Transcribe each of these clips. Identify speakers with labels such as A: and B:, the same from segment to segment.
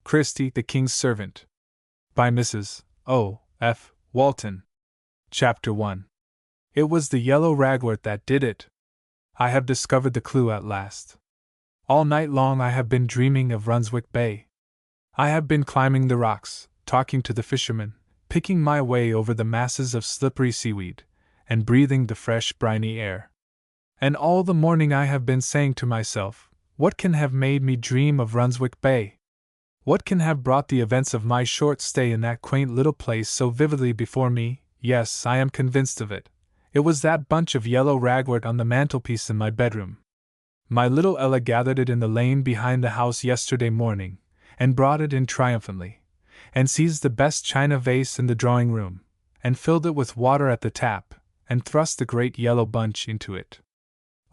A: Christie, the King's Servant. By Mrs O F Walton. Chapter 1. It was the yellow ragwort that did it. I have discovered the clue at last. All night long I have been dreaming of Runswick Bay. I have been climbing the rocks, talking to the fishermen, picking my way over the masses of slippery seaweed, and breathing the fresh, briny air. And all the morning I have been saying to myself, what can have made me dream of Runswick Bay? What can have brought the events of my short stay in that quaint little place so vividly before me? Yes, I am convinced of it. It was that bunch of yellow ragwort on the mantelpiece in my bedroom. My little Ella gathered it in the lane behind the house yesterday morning, and brought it in triumphantly, and seized the best china vase in the drawing-room, and filled it with water at the tap, and thrust the great yellow bunch into it.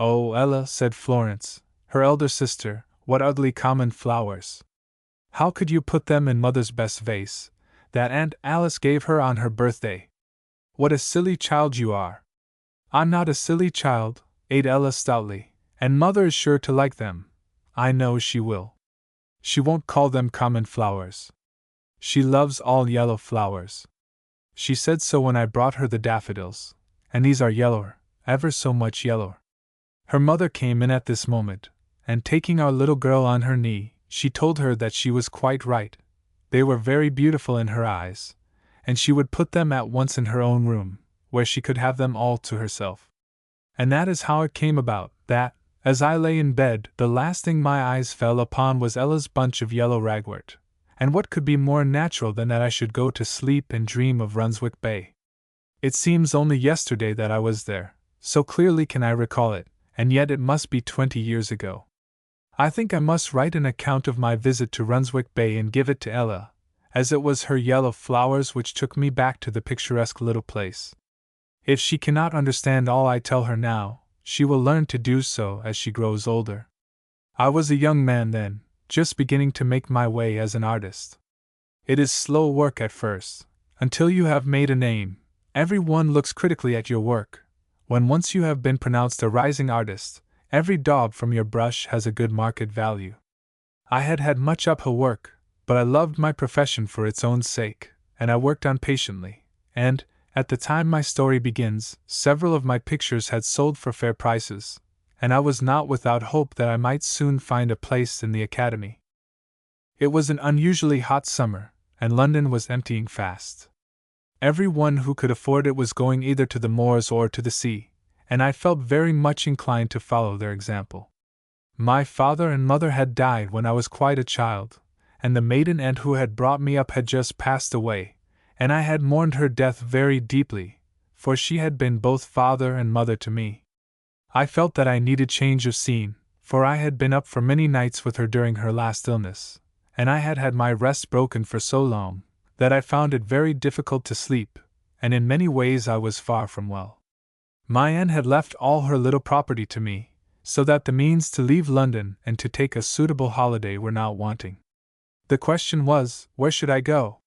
A: "Oh, Ella," said Florence, her elder sister, "what ugly common flowers! How could you put them in Mother's best vase, that Aunt Alice gave her on her birthday? What a silly child you are!" "I'm not a silly child," ate Ella stoutly, "and Mother is sure to like them. I know she will. She won't call them common flowers. She loves all yellow flowers. She said so when I brought her the daffodils, and these are yellower, ever so much yellower." Her mother came in at this moment, and taking our little girl on her knee, she told her that she was quite right. They were very beautiful in her eyes, and she would put them at once in her own room, where she could have them all to herself. And that is how it came about, that, as I lay in bed, the last thing my eyes fell upon was Ella's bunch of yellow ragwort. And what could be more natural than that I should go to sleep and dream of Runswick Bay? It seems only yesterday that I was there, so clearly can I recall it, and yet it must be 20 years ago. I think I must write an account of my visit to Runswick Bay and give it to Ella, as it was her yellow flowers which took me back to the picturesque little place. If she cannot understand all I tell her now, she will learn to do so as she grows older. I was a young man then, just beginning to make my way as an artist. It is slow work at first. Until you have made a name, every one looks critically at your work. When once you have been pronounced a rising artist, every daub from your brush has a good market value. I had had much uphill work, but I loved my profession for its own sake, and I worked on patiently, and, at the time my story begins, several of my pictures had sold for fair prices, and I was not without hope that I might soon find a place in the Academy. It was an unusually hot summer, and London was emptying fast. Every one who could afford it was going either to the moors or to the sea, and I felt very much inclined to follow their example. My father and mother had died when I was quite a child, and the maiden aunt who had brought me up had just passed away, and I had mourned her death very deeply, for she had been both father and mother to me. I felt that I needed change of scene, for I had been up for many nights with her during her last illness, and I had had my rest broken for so long that I found it very difficult to sleep, and in many ways I was far from well. My aunt had left all her little property to me, so that the means to leave London and to take a suitable holiday were not wanting. The question was, where should I go?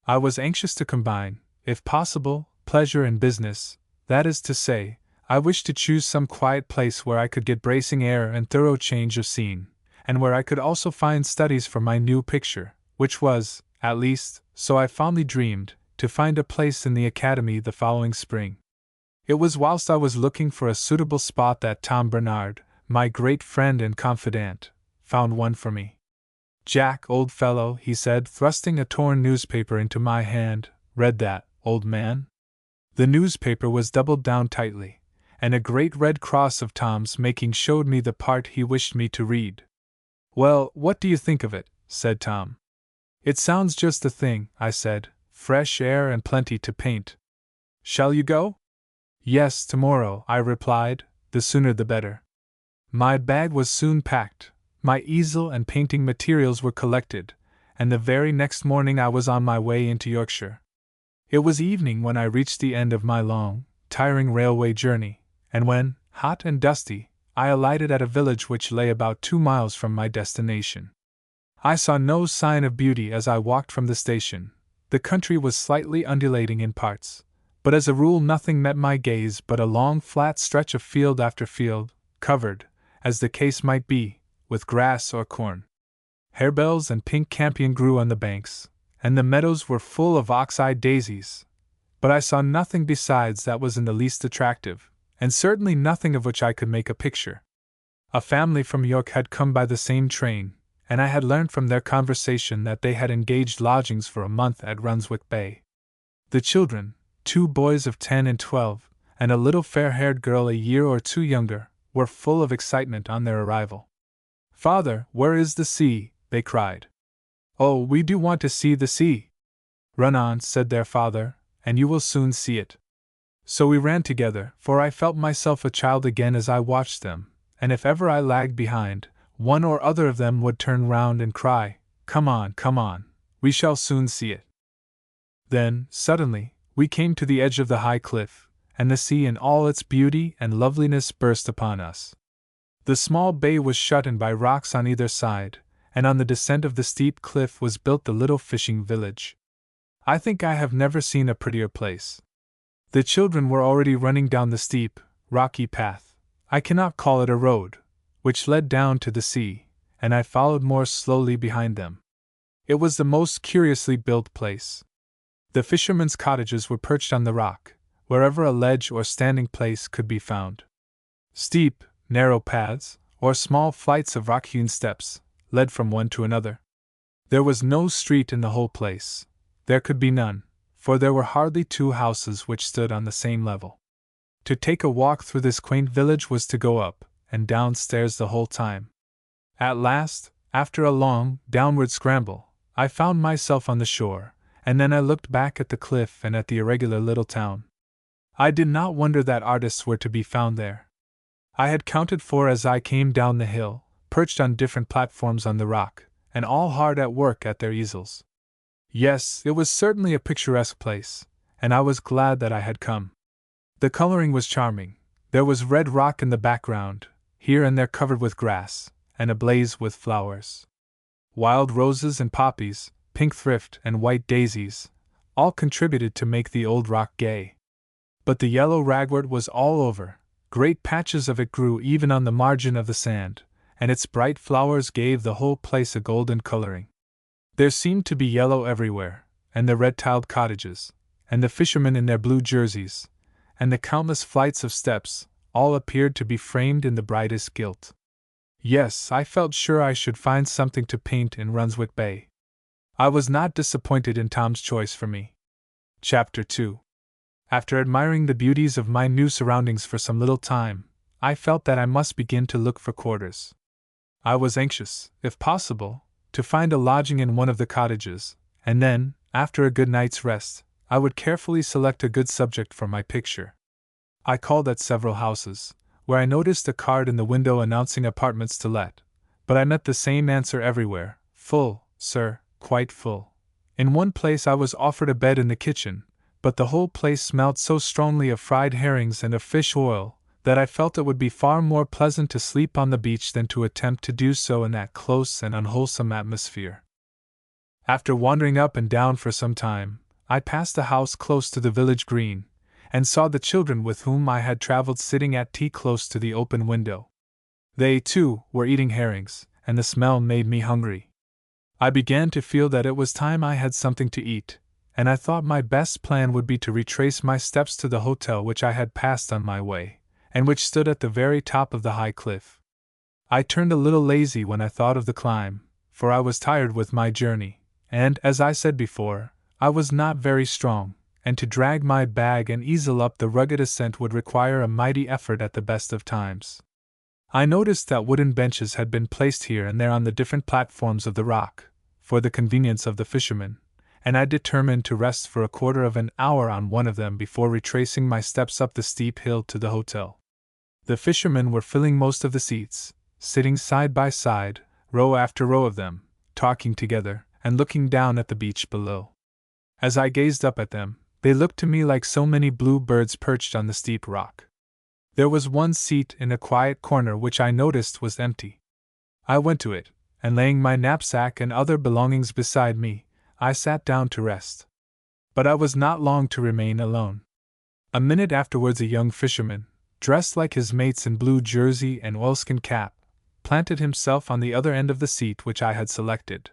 A: I was anxious to combine, if possible, pleasure and business, that is to say, I wished to choose some quiet place where I could get bracing air and thorough change of scene, and where I could also find studies for my new picture, which was, at least, so I fondly dreamed, to find a place in the Academy the following spring. It was whilst I was looking for a suitable spot that Tom Bernard, my great friend and confidant, found one for me. "Jack, old fellow," he said, thrusting a torn newspaper into my hand, "read that, old man?" The newspaper was doubled down tightly, and a great red cross of Tom's making showed me the part he wished me to read. "Well, what do you think of it?" said Tom. "It sounds just the thing," I said, "fresh air and plenty to paint. Shall you go?" "Yes, tomorrow," I replied, "the sooner the better." My bag was soon packed, my easel and painting materials were collected, and the very next morning I was on my way into Yorkshire. It was evening when I reached the end of my long, tiring railway journey, and when, hot and dusty, I alighted at a village which lay about 2 miles from my destination. I saw no sign of beauty as I walked from the station. The country was slightly undulating in parts, but as a rule nothing met my gaze but a long flat stretch of field after field, covered, as the case might be, with grass or corn. Harebells and pink campion grew on the banks, and the meadows were full of ox-eyed daisies, but I saw nothing besides that was in the least attractive, and certainly nothing of which I could make a picture. A family from York had come by the same train, and I had learned from their conversation that they had engaged lodgings for a month at Runswick Bay. The children, 2 boys of 10 and 12, and a little fair-haired girl a year or 2 younger, were full of excitement on their arrival. "Father, where is the sea?" they cried. "Oh, we do want to see the sea." "Run on," said their father, "and you will soon see it." So we ran together, for I felt myself a child again as I watched them, and if ever I lagged behind, one or other of them would turn round and cry, come on, we shall soon see it." Then, suddenly, we came to the edge of the high cliff, and the sea in all its beauty and loveliness burst upon us. The small bay was shut in by rocks on either side, and on the descent of the steep cliff was built the little fishing village. I think I have never seen a prettier place. The children were already running down the steep, rocky path, I cannot call it a road, which led down to the sea, and I followed more slowly behind them. It was the most curiously built place. The fishermen's cottages were perched on the rock, wherever a ledge or standing place could be found. Steep, narrow paths, or small flights of rock-hewn steps, led from one to another. There was no street in the whole place. There could be none, for there were hardly 2 houses which stood on the same level. To take a walk through this quaint village was to go up and down stairs the whole time. At last, after a long, downward scramble, I found myself on the shore, and then I looked back at the cliff and at the irregular little town. I did not wonder that artists were to be found there. I had counted 4 as I came down the hill, perched on different platforms on the rock, and all hard at work at their easels. Yes, it was certainly a picturesque place, and I was glad that I had come. The coloring was charming. There was red rock in the background, here and there covered with grass, and ablaze with flowers. Wild roses and poppies, pink thrift and white daisies, all contributed to make the old rock gay. But the yellow ragwort was all over. Great patches of it grew even on the margin of the sand, and its bright flowers gave the whole place a golden coloring. There seemed to be yellow everywhere, and the red-tiled cottages, and the fishermen in their blue jerseys, and the countless flights of steps, all appeared to be framed in the brightest gilt. Yes, I felt sure I should find something to paint in Runswick Bay. I was not disappointed in Tom's choice for me. Chapter 2. After admiring the beauties of my new surroundings for some little time, I felt that I must begin to look for quarters. I was anxious, if possible, to find a lodging in one of the cottages, and then, after a good night's rest, I would carefully select a good subject for my picture. I called at several houses, where I noticed a card in the window announcing apartments to let, but I met the same answer everywhere: full, sir, quite full. In one place I was offered a bed in the kitchen, but the whole place smelt so strongly of fried herrings and of fish oil that I felt it would be far more pleasant to sleep on the beach than to attempt to do so in that close and unwholesome atmosphere. After wandering up and down for some time, I passed a house close to the village green, and saw the children with whom I had traveled sitting at tea close to the open window. They, too, were eating herrings, and the smell made me hungry. I began to feel that it was time I had something to eat, and I thought my best plan would be to retrace my steps to the hotel which I had passed on my way, and which stood at the very top of the high cliff. I turned a little lazy when I thought of the climb, for I was tired with my journey, and, as I said before, I was not very strong, and to drag my bag and easel up the rugged ascent would require a mighty effort at the best of times. I noticed that wooden benches had been placed here and there on the different platforms of the rock, for the convenience of the fishermen, and I determined to rest for a quarter of an hour on one of them before retracing my steps up the steep hill to the hotel. The fishermen were filling most of the seats, sitting side by side, row after row of them, talking together, and looking down at the beach below. As I gazed up at them, they looked to me like so many blue birds perched on the steep rock. There was one seat in a quiet corner which I noticed was empty. I went to it, and laying my knapsack and other belongings beside me, I sat down to rest. But I was not long to remain alone. A minute afterwards a young fisherman, dressed like his mates in blue jersey and oilskin cap, planted himself on the other end of the seat which I had selected.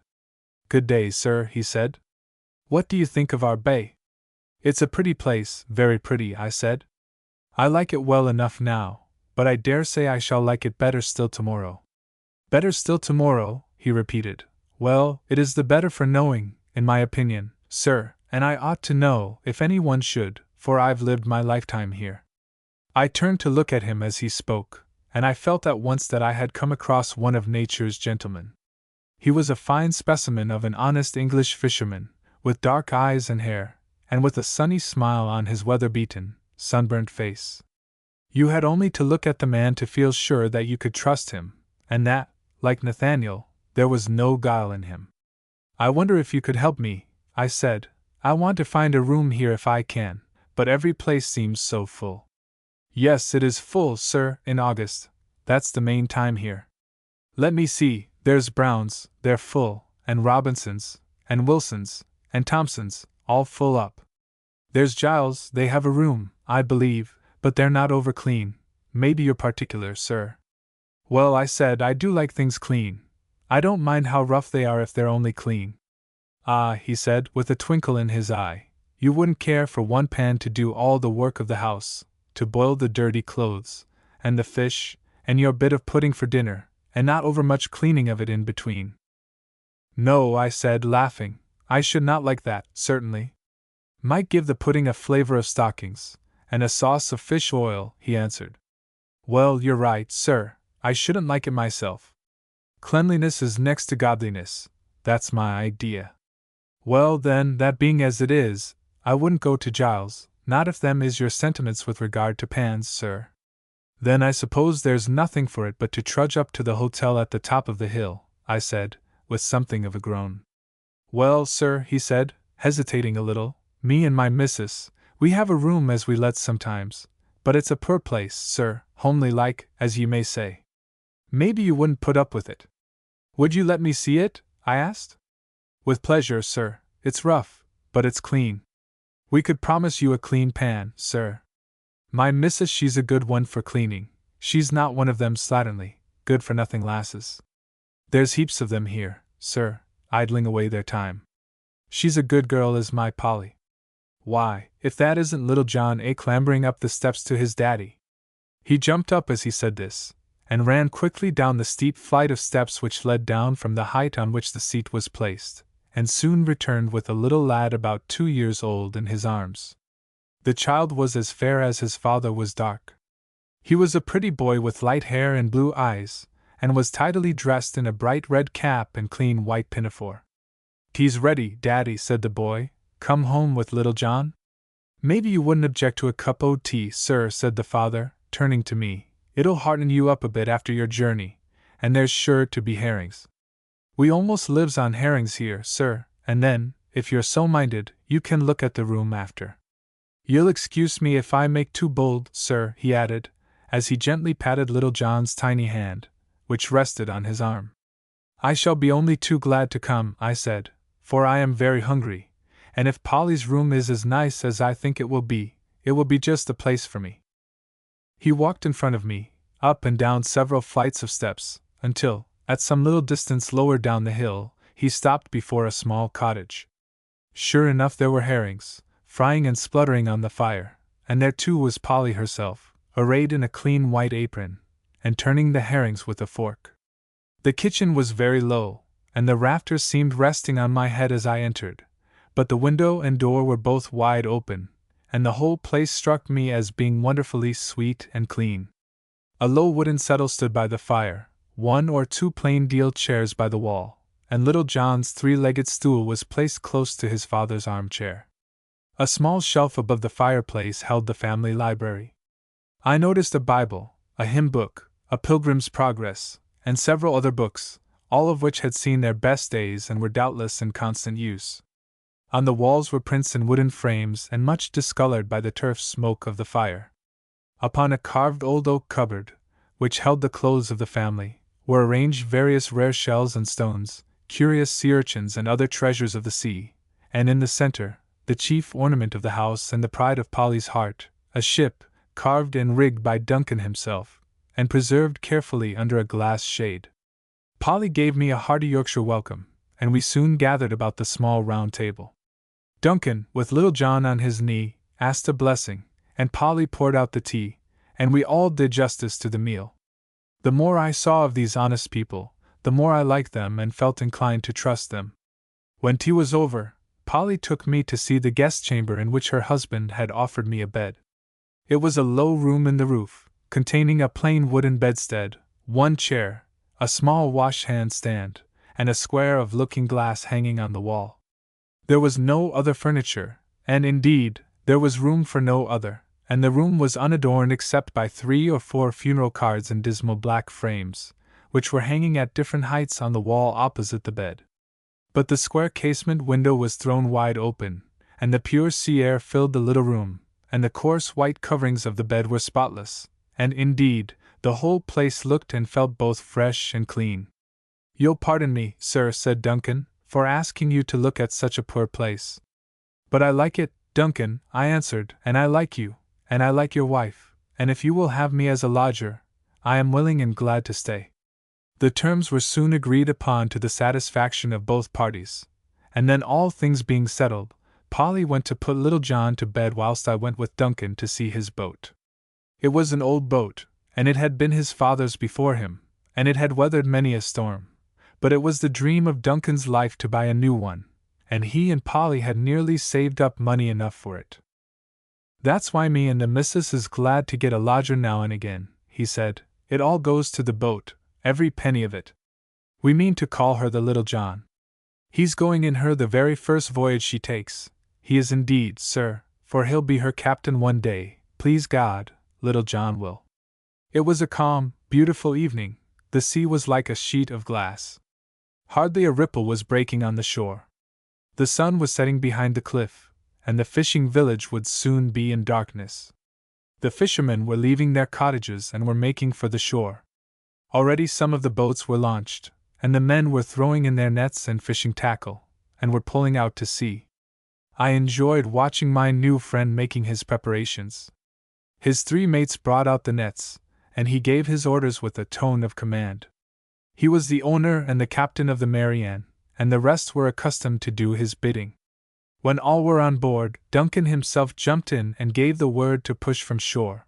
A: "Good day, sir," he said. "What do you think of our bay?" "It's a pretty place, very pretty," I said. "I like it well enough now, but I dare say I shall like it better still tomorrow." "Better still tomorrow," he repeated. "Well, it is the better for knowing, in my opinion, sir, and I ought to know if any one should, for I've lived my lifetime here." I turned to look at him as he spoke, and I felt at once that I had come across one of nature's gentlemen. He was a fine specimen of an honest English fisherman, with dark eyes and hair, and with a sunny smile on his weather-beaten, sunburnt face. You had only to look at the man to feel sure that you could trust him, and that, like Nathaniel, there was no guile in him. "I wonder if you could help me," I said. "I want to find a room here if I can, but every place seems so full." "Yes, it is full, sir, in August. That's the main time here. Let me see, there's Brown's, they're full, and Robinson's, and Wilson's, and Thompson's, all full up. There's Giles, they have a room, I believe, but they're not over clean. Maybe you're particular, sir." "Well," I said, "I do like things clean. I don't mind how rough they are if they're only clean." "Ah," he said, with a twinkle in his eye, "you wouldn't care for one pan to do all the work of the house, to boil the dirty clothes, and the fish, and your bit of pudding for dinner, and not overmuch cleaning of it in between." "No," I said, laughing, "I should not like that, certainly." "Might give the pudding a flavor of stockings, and a sauce of fish oil," he answered. "Well, you're right, sir, I shouldn't like it myself. Cleanliness is next to godliness, that's my idea." "Well, then, that being as it is, I wouldn't go to Giles, not if them is your sentiments with regard to pans, sir." "Then I suppose there's nothing for it but to trudge up to the hotel at the top of the hill," I said, with something of a groan. "Well, sir," he said, hesitating a little, "me and my missus, we have a room as we let sometimes, but it's a poor place, sir, homely like, as ye may say. Maybe you wouldn't put up with it." "Would you let me see it?" I asked. "With pleasure, sir. It's rough, but it's clean. We could promise you a clean pan, sir. My missus, she's a good one for cleaning. She's not one of them slatternly, good-for-nothing lasses. There's heaps of them here, sir, idling away their time. She's a good girl, is my Polly. Why, if that isn't little John A. clambering up the steps to his daddy." He jumped up as he said this, and ran quickly down the steep flight of steps which led down from the height on which the seat was placed, and soon returned with a little lad about 2 years old in his arms. The child was as fair as his father was dark. He was a pretty boy with light hair and blue eyes, and was tidily dressed in a bright red cap and clean white pinafore. "Tea's ready, Daddy," said the boy. "Come home with little John?" "Maybe you wouldn't object to a cup o' tea, sir," said the father, turning to me. "It'll hearten you up a bit after your journey, and there's sure to be herrings. We almost lives on herrings here, sir, and then, if you're so minded, you can look at the room after. You'll excuse me if I make too bold, sir," he added, as he gently patted little John's tiny hand, which rested on his arm. "I shall be only too glad to come," I said, "for I am very hungry, and if Polly's room is as nice as I think it will be just the place for me." He walked in front of me, up and down several flights of steps, until, at some little distance lower down the hill, he stopped before a small cottage. Sure enough, there were herrings, frying and spluttering on the fire, and there too was Polly herself, arrayed in a clean white apron, and turning the herrings with a fork. The kitchen was very low, and the rafters seemed resting on my head as I entered, but the window and door were both wide open, and the whole place struck me as being wonderfully sweet and clean. A low wooden settle stood by the fire, 1 or 2 plain deal chairs by the wall, and little John's 3-legged stool was placed close to his father's armchair. A small shelf above the fireplace held the family library. I noticed a Bible, a hymn book, a Pilgrim's Progress, and several other books, all of which had seen their best days and were doubtless in constant use. On the walls were prints in wooden frames and much discolored by the turf smoke of the fire. Upon a carved old oak cupboard, which held the clothes of the family, were arranged various rare shells and stones, curious sea urchins and other treasures of the sea, and in the center, the chief ornament of the house and the pride of Polly's heart, a ship, carved and rigged by Duncan himself, and preserved carefully under a glass shade. Polly gave me a hearty Yorkshire welcome, and we soon gathered about the small round table. Duncan, with little John on his knee, asked a blessing, and Polly poured out the tea, and we all did justice to the meal. The more I saw of these honest people, the more I liked them and felt inclined to trust them. When tea was over, Polly took me to see the guest chamber in which her husband had offered me a bed. It was a low room in the roof, containing a plain wooden bedstead, one chair, a small wash-hand stand, and a square of looking-glass hanging on the wall. There was no other furniture, and indeed, there was room for no other, and the room was unadorned except by 3 or 4 funeral cards in dismal black frames, which were hanging at different heights on the wall opposite the bed. But the square casement window was thrown wide open, and the pure sea air filled the little room, and the coarse white coverings of the bed were spotless, and indeed, the whole place looked and felt both fresh and clean. "You'll pardon me, sir," said Duncan, "for asking you to look at such a poor place." "But I like it, Duncan," I answered, "and I like you, and I like your wife, and if you will have me as a lodger, I am willing and glad to stay." The terms were soon agreed upon to the satisfaction of both parties, and then all things being settled, Polly went to put little John to bed whilst I went with Duncan to see his boat. It was an old boat, and it had been his father's before him, and it had weathered many a storm, but it was the dream of Duncan's life to buy a new one, and he and Polly had nearly saved up money enough for it. "That's why me and the missus is glad to get a lodger now and again," he said. "It all goes to the boat, every penny of it. We mean to call her the Little John. He's going in her the very first voyage she takes. He is indeed, sir, for he'll be her captain one day, please God, Little John will." It was a calm, beautiful evening. The sea was like a sheet of glass. Hardly a ripple was breaking on the shore. The sun was setting behind the cliff, and the fishing village would soon be in darkness. The fishermen were leaving their cottages and were making for the shore. Already some of the boats were launched, and the men were throwing in their nets and fishing tackle, and were pulling out to sea. I enjoyed watching my new friend making his preparations. His 3 mates brought out the nets, and he gave his orders with a tone of command. He was the owner and the captain of the Mary Ann, and the rest were accustomed to do his bidding. When all were on board, Duncan himself jumped in and gave the word to push from shore.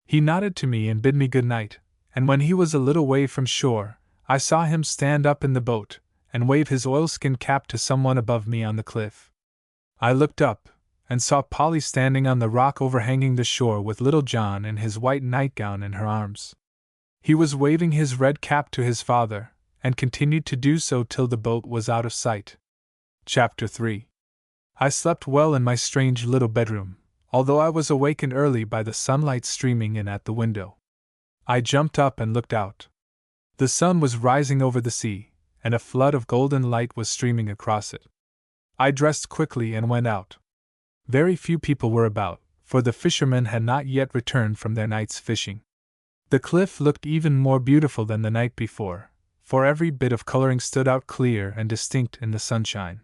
A: He nodded to me and bid me good night, and when he was a little way from shore, I saw him stand up in the boat and wave his oilskin cap to someone above me on the cliff. I looked up, and saw Polly standing on the rock overhanging the shore with little John in his white nightgown in her arms. He was waving his red cap to his father, and continued to do so till the boat was out of sight. Chapter 3. I slept well in my strange little bedroom, although I was awakened early by the sunlight streaming in at the window. I jumped up and looked out. The sun was rising over the sea, and a flood of golden light was streaming across it. I dressed quickly and went out. Very few people were about, for the fishermen had not yet returned from their night's fishing. The cliff looked even more beautiful than the night before, for every bit of coloring stood out clear and distinct in the sunshine.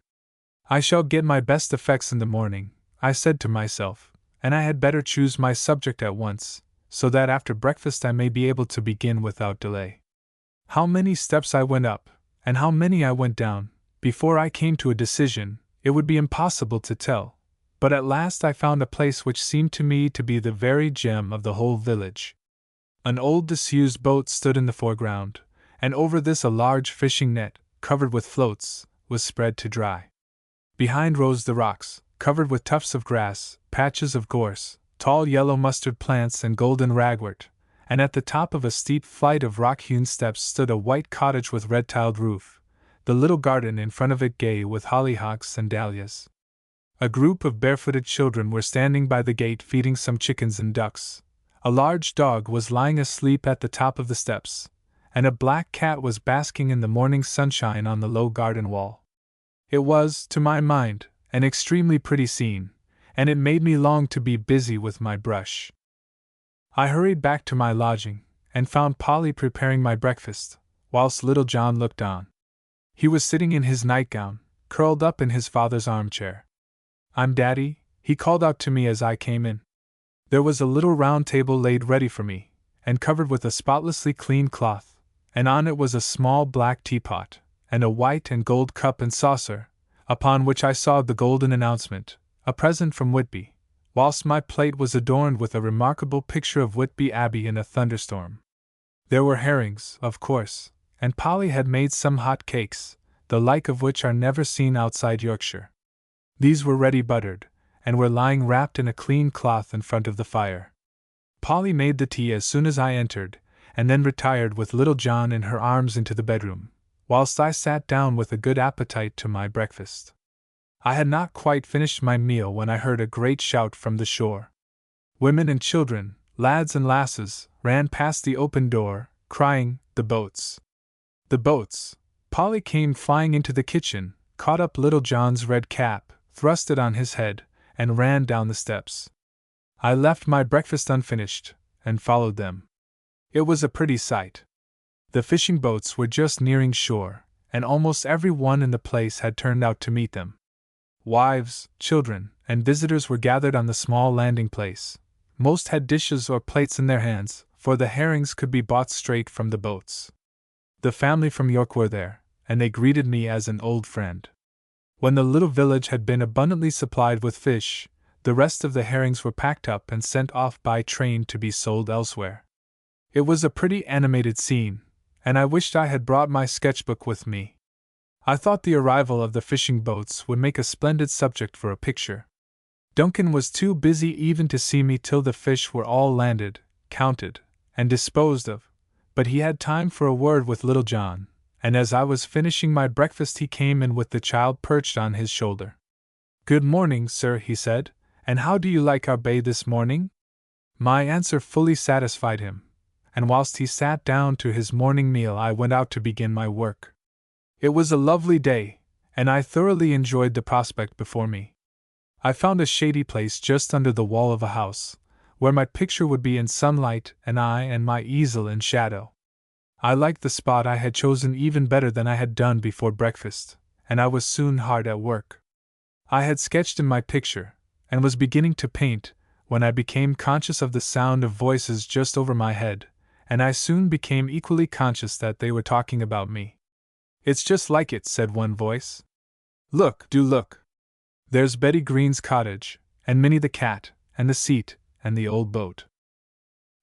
A: "I shall get my best effects in the morning," I said to myself, "and I had better choose my subject at once, so that after breakfast I may be able to begin without delay." How many steps I went up, and how many I went down, before I came to a decision, it would be impossible to tell, but at last I found a place which seemed to me to be the very gem of the whole village. An old disused boat stood in the foreground, and over this a large fishing net, covered with floats, was spread to dry. Behind rose the rocks, covered with tufts of grass, patches of gorse, tall yellow mustard plants and golden ragwort, and at the top of a steep flight of rock-hewn steps stood a white cottage with red-tiled roof, the little garden in front of it gay with hollyhocks and dahlias. A group of barefooted children were standing by the gate feeding some chickens and ducks. A large dog was lying asleep at the top of the steps, and a black cat was basking in the morning sunshine on the low garden wall. It was, to my mind, an extremely pretty scene, and it made me long to be busy with my brush. I hurried back to my lodging, and found Polly preparing my breakfast, whilst little John looked on. He was sitting in his nightgown, curled up in his father's armchair. "I'm Daddy," he called out to me as I came in. There was a little round table laid ready for me, and covered with a spotlessly clean cloth, and on it was a small black teapot, and a white and gold cup and saucer, upon which I saw the golden announcement, "A present from Whitby," whilst my plate was adorned with a remarkable picture of Whitby Abbey in a thunderstorm. There were herrings, of course, and Polly had made some hot cakes, the like of which are never seen outside Yorkshire. These were ready buttered, and were lying wrapped in a clean cloth in front of the fire. Polly made the tea as soon as I entered, and then retired with little John in her arms into the bedroom, whilst I sat down with a good appetite to my breakfast. I had not quite finished my meal when I heard a great shout from the shore. Women and children, lads and lasses, ran past the open door, crying, "The boats! The boats!" Polly came flying into the kitchen, caught up little John's red cap, thrust it on his head, and ran down the steps. I left my breakfast unfinished, and followed them. It was a pretty sight. The fishing boats were just nearing shore, and almost every one in the place had turned out to meet them. Wives, children, and visitors were gathered on the small landing place. Most had dishes or plates in their hands, for the herrings could be bought straight from the boats. The family from York were there, and they greeted me as an old friend. When the little village had been abundantly supplied with fish, the rest of the herrings were packed up and sent off by train to be sold elsewhere. It was a pretty animated scene, and I wished I had brought my sketchbook with me. I thought the arrival of the fishing boats would make a splendid subject for a picture. Duncan was too busy even to see me till the fish were all landed, counted, and disposed of, but he had time for a word with little John, and as I was finishing my breakfast he came in with the child perched on his shoulder. "Good morning, sir," he said, "and how do you like our bay this morning?" My answer fully satisfied him, and whilst he sat down to his morning meal I went out to begin my work. It was a lovely day, and I thoroughly enjoyed the prospect before me. I found a shady place just under the wall of a house, where my picture would be in sunlight and I and my easel in shadow. I liked the spot I had chosen even better than I had done before breakfast, and I was soon hard at work. I had sketched in my picture, and was beginning to paint, when I became conscious of the sound of voices just over my head, and I soon became equally conscious that they were talking about me. "It's just like it," said one voice. "Look, do look! There's Betty Green's cottage, and Minnie the cat, and the seat, and the old boat."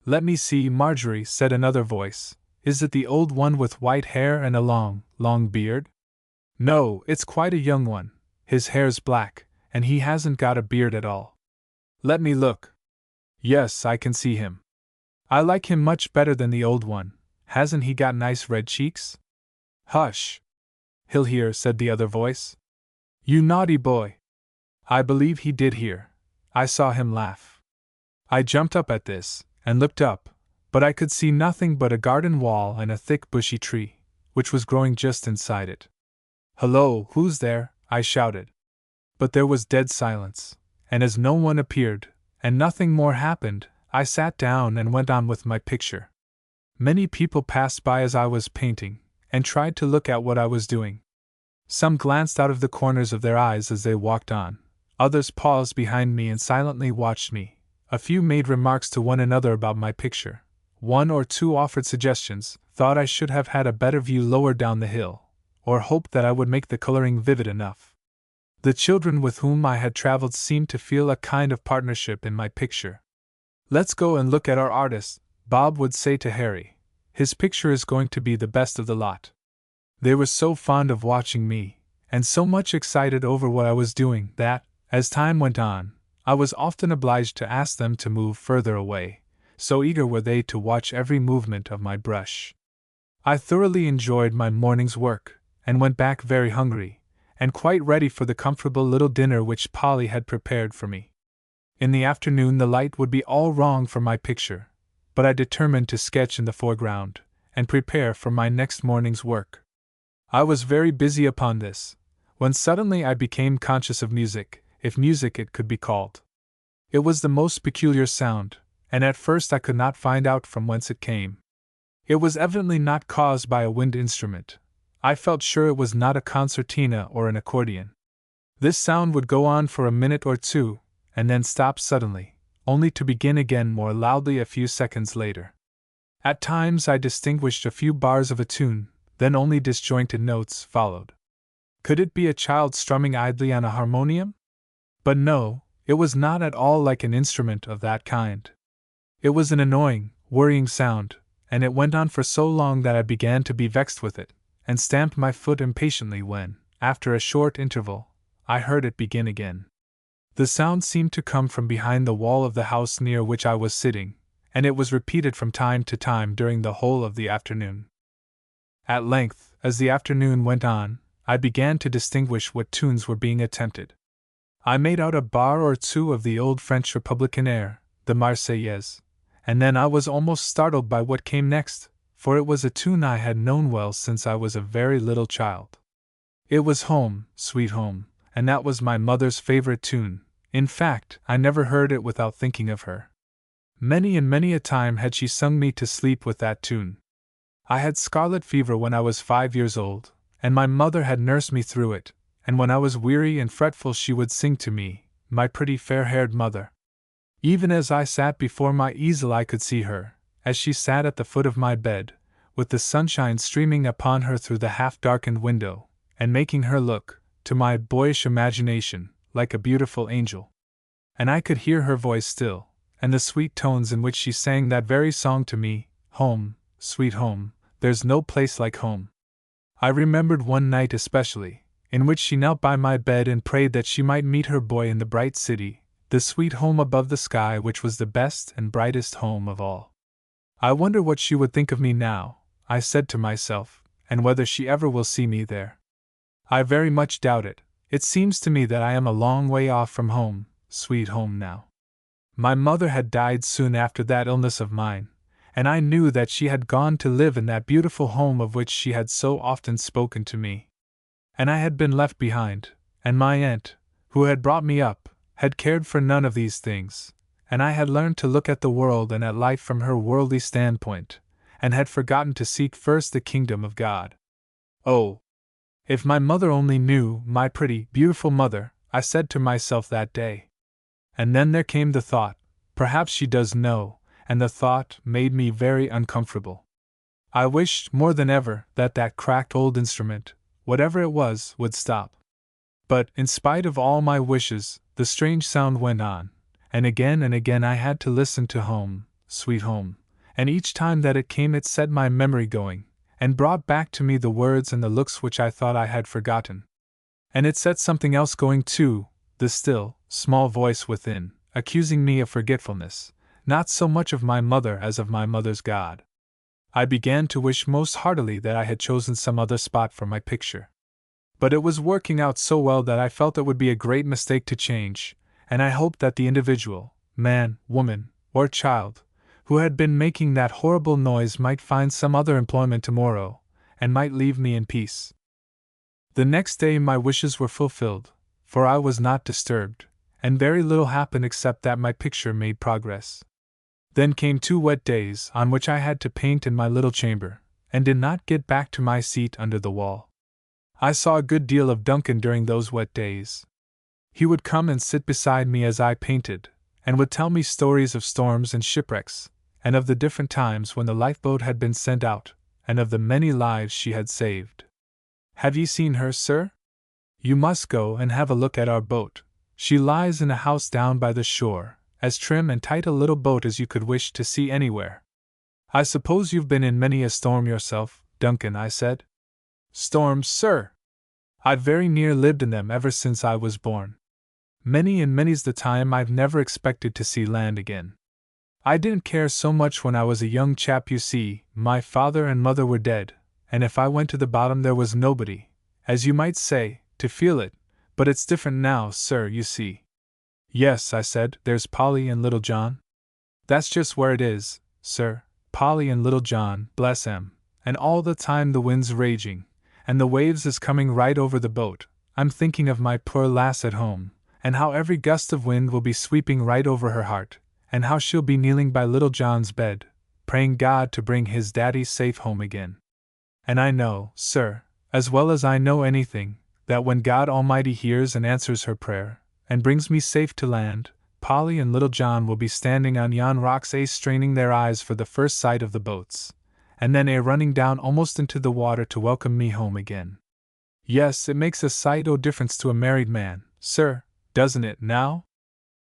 A: "Let me see, Marjorie," said another voice. "Is it the old one with white hair and a long, long beard?" "No, it's quite a young one. His hair's black, and he hasn't got a beard at all." "Let me look. Yes, I can see him. I like him much better than the old one. Hasn't he got nice red cheeks?" "Hush! He'll hear," said the other voice. "You naughty boy!" I believe he did hear. I saw him laugh. I jumped up at this, and looked up, but I could see nothing but a garden wall and a thick bushy tree, which was growing just inside it. "Hello, who's there?" I shouted. But there was dead silence, and as no one appeared, and nothing more happened, I sat down and went on with my picture. Many people passed by as I was painting, and tried to look at what I was doing. Some glanced out of the corners of their eyes as they walked on, others paused behind me and silently watched me, a few made remarks to one another about my picture, one or two offered suggestions, thought I should have had a better view lower down the hill, or hoped that I would make the coloring vivid enough. The children with whom I had traveled seemed to feel a kind of partnership in my picture. "Let's go and look at our artist," Bob would say to Harry. "His picture is going to be the best of the lot." They were so fond of watching me, and so much excited over what I was doing, that, as time went on, I was often obliged to ask them to move further away, so eager were they to watch every movement of my brush. I thoroughly enjoyed my morning's work, and went back very hungry, and quite ready for the comfortable little dinner which Polly had prepared for me. In the afternoon the light would be all wrong for my picture, but I determined to sketch in the foreground, and prepare for my next morning's work. I was very busy upon this, when suddenly I became conscious of music, if music it could be called. It was the most peculiar sound, and at first I could not find out from whence it came. It was evidently not caused by a wind instrument. I felt sure it was not a concertina or an accordion. This sound would go on for a minute or two, and then stop suddenly, only to begin again more loudly a few seconds later. At times I distinguished a few bars of a tune, then only disjointed notes followed. Could it be a child strumming idly on a harmonium? But no, it was not at all like an instrument of that kind. It was an annoying, worrying sound, and it went on for so long that I began to be vexed with it, and stamped my foot impatiently when, after a short interval, I heard it begin again. The sound seemed to come from behind the wall of the house near which I was sitting, and it was repeated from time to time during the whole of the afternoon. At length, as the afternoon went on, I began to distinguish what tunes were being attempted. I made out a bar or two of the old French Republican air, the Marseillaise, and then I was almost startled by what came next, for it was a tune I had known well since I was a very little child. It was Home, Sweet Home, and that was my mother's favorite tune. In fact, I never heard it without thinking of her. Many and many a time had she sung me to sleep with that tune. I had scarlet fever when I was 5 years old, and my mother had nursed me through it, and when I was weary and fretful she would sing to me, my pretty fair-haired mother. Even as I sat before my easel I could see her, as she sat at the foot of my bed, with the sunshine streaming upon her through the half-darkened window, and making her look, to my boyish imagination, like a beautiful angel. And I could hear her voice still, and the sweet tones in which she sang that very song to me, Home, Sweet Home, there's no place like home. I remembered one night especially, in which she knelt by my bed and prayed that she might meet her boy in the bright city, the sweet home above the sky which was the best and brightest home of all. I wonder what she would think of me now, I said to myself, and whether she ever will see me there. I very much doubt it. It seems to me that I am a long way off from home, sweet home now. My mother had died soon after that illness of mine, and I knew that she had gone to live in that beautiful home of which she had so often spoken to me. And I had been left behind, and my aunt, who had brought me up, had cared for none of these things, and I had learned to look at the world and at life from her worldly standpoint, and had forgotten to seek first the kingdom of God. Oh! If my mother only knew, my pretty, beautiful mother, I said to myself that day. And then there came the thought, perhaps she does know, and the thought made me very uncomfortable. I wished more than ever that that cracked old instrument, whatever it was, would stop. But, in spite of all my wishes, the strange sound went on, and again I had to listen to Home, Sweet Home, and each time that it came it set my memory going, and brought back to me the words and the looks which I thought I had forgotten. And it set something else going too, the still, small voice within, accusing me of forgetfulness, not so much of my mother as of my mother's God. I began to wish most heartily that I had chosen some other spot for my picture. But it was working out so well that I felt it would be a great mistake to change, and I hoped that the individual, man, woman, or child, who had been making that horrible noise might find some other employment tomorrow, and might leave me in peace. The next day my wishes were fulfilled, for I was not disturbed, and very little happened except that my picture made progress. Then came 2 wet days on which I had to paint in my little chamber, and did not get back to my seat under the wall. I saw a good deal of Duncan during those wet days. He would come and sit beside me as I painted, and would tell me stories of storms and shipwrecks, and of the different times when the lifeboat had been sent out, and of the many lives she had saved. Have ye seen her, sir? You must go and have a look at our boat. She lies in a house down by the shore, as trim and tight a little boat as you could wish to see anywhere. I suppose you've been in many a storm yourself, Duncan, I said. Storms, sir? I've very near lived in them ever since I was born. Many and many's the time I've never expected to see land again. I didn't care so much when I was a young chap, you see, my father and mother were dead, and if I went to the bottom there was nobody, as you might say, to feel it, but it's different now, sir, you see. Yes, I said, there's Polly and little John. That's just where it is, sir, Polly and little John, bless 'em, and all the time the wind's raging, and the waves is coming right over the boat, I'm thinking of my poor lass at home, and how every gust of wind will be sweeping right over her heart, and how she'll be kneeling by little John's bed, praying God to bring his daddy safe home again. And I know, sir, as well as I know anything, that when God Almighty hears and answers her prayer, and brings me safe to land, Polly and little John will be standing on yon rocks straining their eyes for the first sight of the boats, and then running down almost into the water to welcome me home again. Yes, it makes a sight o' difference to a married man, sir, doesn't it, now?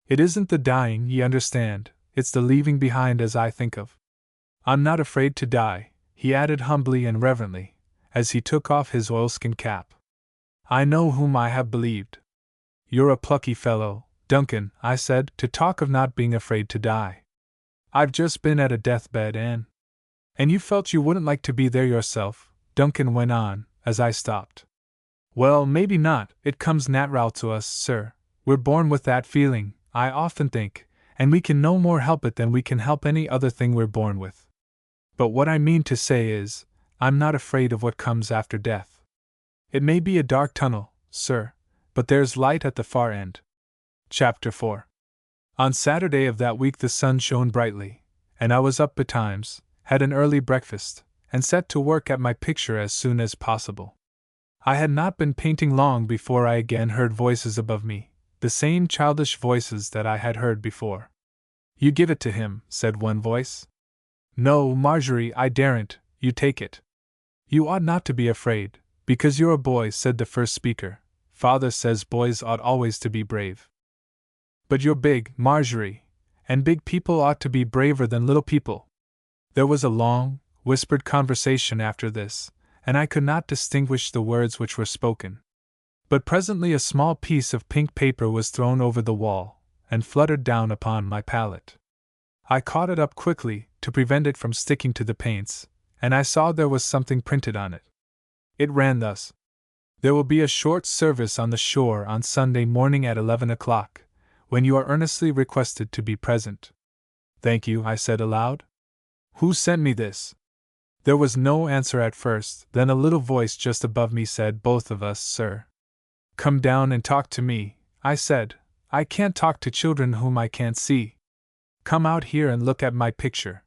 A: It isn't the dying, ye understand, it's the leaving behind as I think of. I'm not afraid to die, he added humbly and reverently, as he took off his oilskin cap. I know whom I have believed. You're a plucky fellow, Duncan, I said, to talk of not being afraid to die. I've just been at a deathbed and you felt you wouldn't like to be there yourself, Duncan went on, as I stopped. Well, maybe not, it comes natural to us, sir. We're born with that feeling, I often think, and we can no more help it than we can help any other thing we're born with. But what I mean to say is, I'm not afraid of what comes after death. It may be a dark tunnel, sir, but there's light at the far end. Chapter 4. On Saturday of that week the sun shone brightly, and I was up betimes, had an early breakfast, and set to work at my picture as soon as possible. I had not been painting long before I again heard voices above me, the same childish voices that I had heard before. You give it to him, said one voice. No, Marjorie, I daren't, you take it. You ought not to be afraid, because you're a boy, said the first speaker. Father says boys ought always to be brave. But you're big, Marjorie, and big people ought to be braver than little people. There was a long, whispered conversation after this, and I could not distinguish the words which were spoken. But presently a small piece of pink paper was thrown over the wall, and fluttered down upon my palette. I caught it up quickly, to prevent it from sticking to the paints, and I saw there was something printed on it. It ran thus: There will be a short service on the shore on Sunday morning at 11 o'clock, when you are earnestly requested to be present. Thank you, I said aloud. Who sent me this? There was no answer at first, then a little voice just above me said, Both of us, sir. Come down and talk to me, I said. I can't talk to children whom I can't see. Come out here and look at my picture.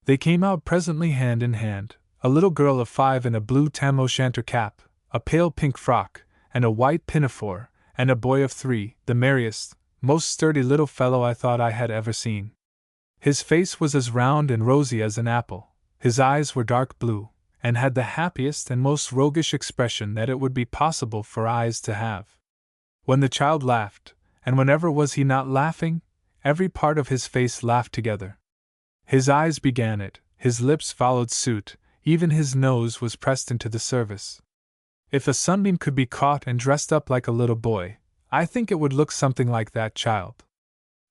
A: They came out presently hand in hand, a little girl of 5 in a blue tam o' shanter cap, a pale pink frock, and a white pinafore, and a boy of 3, the merriest, most sturdy little fellow I thought I had ever seen. His face was as round and rosy as an apple, his eyes were dark blue, and had the happiest and most roguish expression that it would be possible for eyes to have. When the child laughed, and whenever was he not laughing, every part of his face laughed together. His eyes began it, his lips followed suit, even his nose was pressed into the service. If a sunbeam could be caught and dressed up like a little boy, I think it would look something like that child.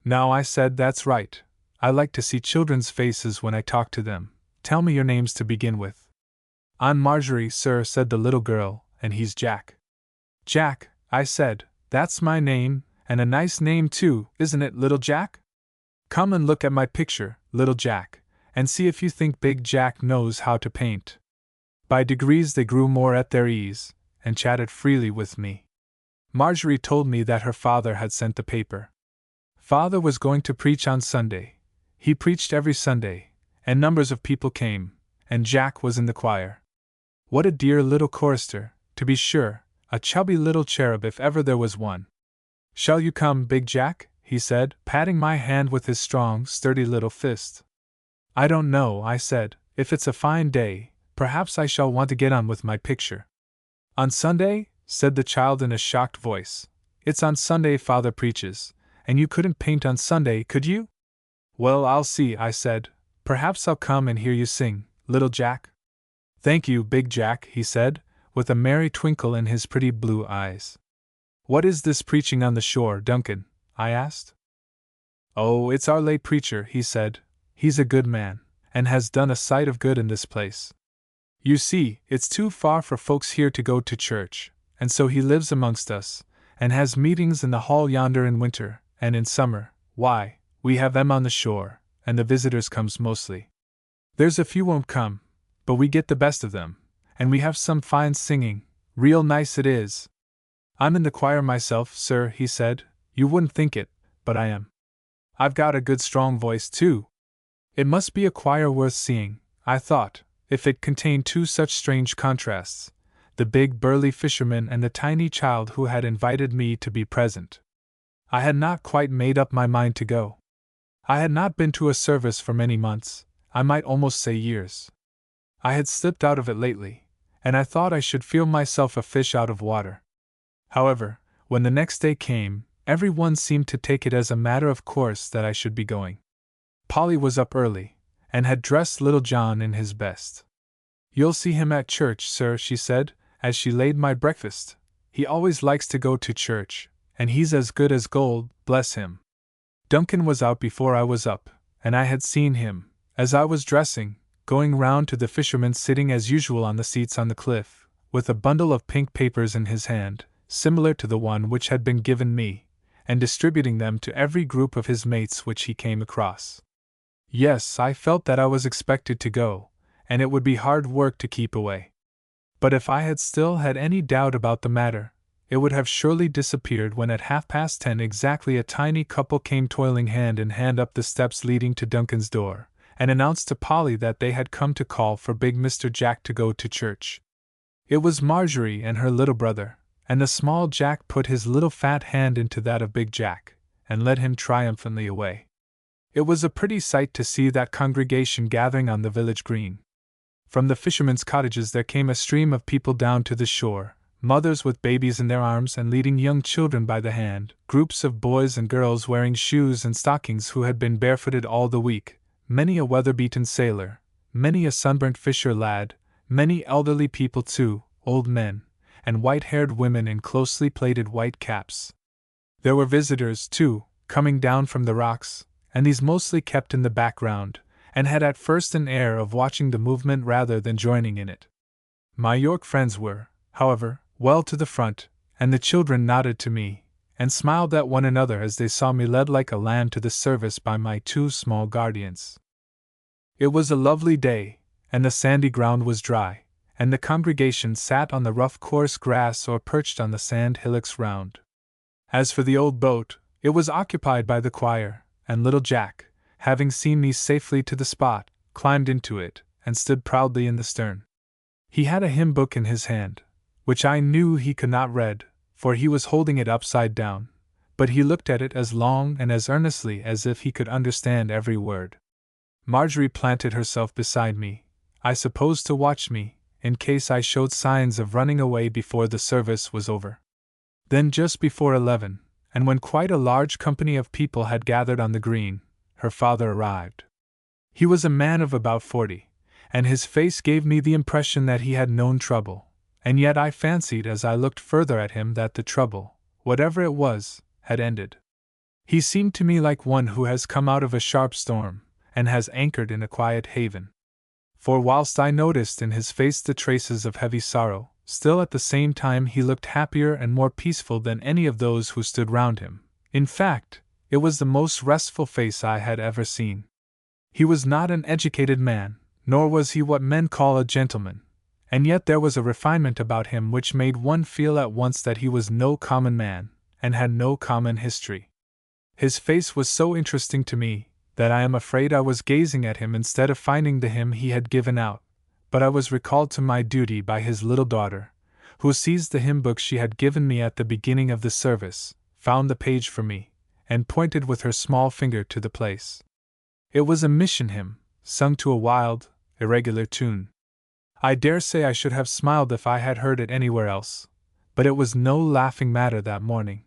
A: Now, I said, that's right. I like to see children's faces when I talk to them. Tell me your names to begin with. I'm Marjorie, sir, said the little girl, and he's Jack. Jack, I said, that's my name, and a nice name too, isn't it, little Jack? Come and look at my picture, little Jack, and see if you think big Jack knows how to paint. By degrees they grew more at their ease, and chatted freely with me. Marjorie told me that her father had sent the paper. Father was going to preach on Sunday. He preached every Sunday, and numbers of people came, and Jack was in the choir. What a dear little chorister, to be sure, a chubby little cherub if ever there was one. Shall you come, big Jack? He said, patting my hand with his strong, sturdy little fist. I don't know, I said. If it's a fine day, perhaps I shall want to get on with my picture. On Sunday? Said the child in a shocked voice. It's on Sunday Father preaches, and you couldn't paint on Sunday, could you? Well, I'll see, I said. Perhaps I'll come and hear you sing, little Jack. Thank you, big Jack, he said, with a merry twinkle in his pretty blue eyes. What is this preaching on the shore, Duncan? I asked. Oh, it's our late preacher, he said. He's a good man, and has done a sight of good in this place. You see, it's too far for folks here to go to church, and so he lives amongst us, and has meetings in the hall yonder in winter, and in summer, why, we have them on the shore, and the visitors comes mostly. There's a few won't come, but we get the best of them, and we have some fine singing, real nice it is. I'm in the choir myself, sir, he said. You wouldn't think it, but I am. I've got a good strong voice, too. It must be a choir worth seeing, I thought, if it contained two such strange contrasts, the big burly fisherman and the tiny child who had invited me to be present. I had not quite made up my mind to go. I had not been to a service for many months, I might almost say years. I had slipped out of it lately, and I thought I should feel myself a fish out of water. However, when the next day came, every one seemed to take it as a matter of course that I should be going. Polly was up early, and had dressed little John in his best. "You'll see him at church, sir," she said, as she laid my breakfast. "He always likes to go to church, and he's as good as gold, bless him." Duncan was out before I was up, and I had seen him, as I was dressing, going round to the fishermen sitting as usual on the seats on the cliff, with a bundle of pink papers in his hand, similar to the one which had been given me, and distributing them to every group of his mates which he came across. Yes, I felt that I was expected to go, and it would be hard work to keep away. But if I had still had any doubt about the matter, it would have surely disappeared when at 10:30 exactly a tiny couple came toiling hand in hand up the steps leading to Duncan's door, and announced to Polly that they had come to call for big Mr. Jack to go to church. It was Marjorie and her little brother, and the small Jack put his little fat hand into that of big Jack, and led him triumphantly away. It was a pretty sight to see that congregation gathering on the village green. From the fishermen's cottages there came a stream of people down to the shore, mothers with babies in their arms and leading young children by the hand, groups of boys and girls wearing shoes and stockings who had been barefooted all the week, many a weather-beaten sailor, many a sunburnt fisher lad, many elderly people too, old men, and white-haired women in closely plaited white caps. There were visitors, too, coming down from the rocks, and these mostly kept in the background, and had at first an air of watching the movement rather than joining in it. My York friends were, however, well to the front, and the children nodded to me, and smiled at one another as they saw me led like a lamb to the service by my two small guardians. It was a lovely day, and the sandy ground was dry, and the congregation sat on the rough coarse grass or perched on the sand hillocks round. As for the old boat, it was occupied by the choir, and little Jack, having seen me safely to the spot, climbed into it, and stood proudly in the stern. He had a hymn book in his hand, which I knew he could not read, for he was holding it upside down, but he looked at it as long and as earnestly as if he could understand every word. Marjorie planted herself beside me, I suppose to watch me, in case I showed signs of running away before the service was over. Then just before 11, and when quite a large company of people had gathered on the green, her father arrived. He was a man of about 40, and his face gave me the impression that he had known trouble, and yet I fancied as I looked further at him that the trouble, whatever it was, had ended. He seemed to me like one who has come out of a sharp storm, and has anchored in a quiet haven. For whilst I noticed in his face the traces of heavy sorrow, still at the same time he looked happier and more peaceful than any of those who stood round him. In fact, it was the most restful face I had ever seen. He was not an educated man, nor was he what men call a gentleman, and yet there was a refinement about him which made one feel at once that he was no common man, and had no common history. His face was so interesting to me, that I am afraid I was gazing at him instead of finding the hymn he had given out, but I was recalled to my duty by his little daughter, who seized the hymn book she had given me at the beginning of the service, found the page for me, and pointed with her small finger to the place. It was a mission hymn, sung to a wild, irregular tune. I dare say I should have smiled if I had heard it anywhere else, but it was no laughing matter that morning.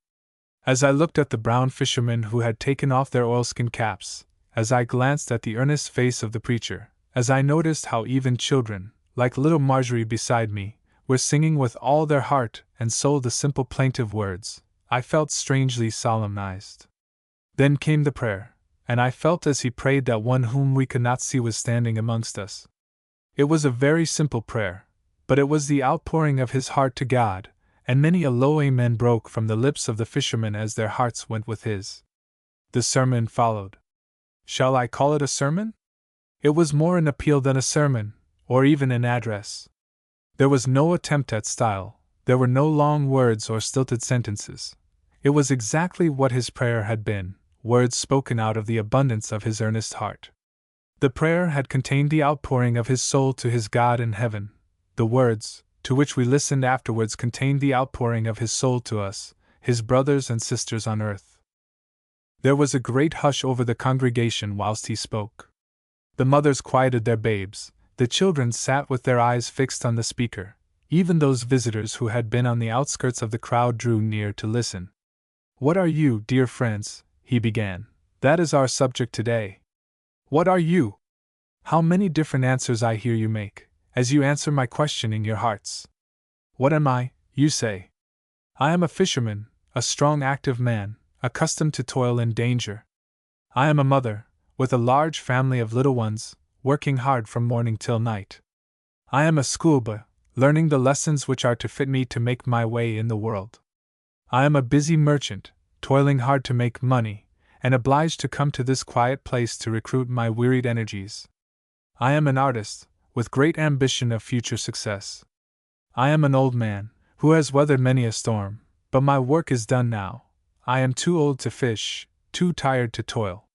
A: As I looked at the brown fishermen who had taken off their oilskin caps, as I glanced at the earnest face of the preacher, as I noticed how even children, like little Marjorie beside me, were singing with all their heart and soul the simple plaintive words, I felt strangely solemnized. Then came the prayer, and I felt as he prayed that one whom we could not see was standing amongst us. It was a very simple prayer, but it was the outpouring of his heart to God, and many a low amen broke from the lips of the fishermen as their hearts went with his. The sermon followed. Shall I call it a sermon? It was more an appeal than a sermon, or even an address. There was no attempt at style, there were no long words or stilted sentences. It was exactly what his prayer had been, words spoken out of the abundance of his earnest heart. The prayer had contained the outpouring of his soul to his God in heaven. The words, to which we listened afterwards, contained the outpouring of his soul to us, his brothers and sisters on earth. There was a great hush over the congregation whilst he spoke. The mothers quieted their babes, the children sat with their eyes fixed on the speaker, even those visitors who had been on the outskirts of the crowd drew near to listen. "What are you, dear friends?" he began. "That is our subject today. What are you? How many different answers I hear you make, as you answer my question in your hearts. What am I, you say? I am a fisherman, a strong active man, accustomed to toil and danger. I am a mother, with a large family of little ones, working hard from morning till night. I am a schoolboy, learning the lessons which are to fit me to make my way in the world. I am a busy merchant, toiling hard to make money, and obliged to come to this quiet place to recruit my wearied energies. I am an artist, with great ambition of future success. I am an old man, who has weathered many a storm, but my work is done now. I am too old to fish, too tired to toil.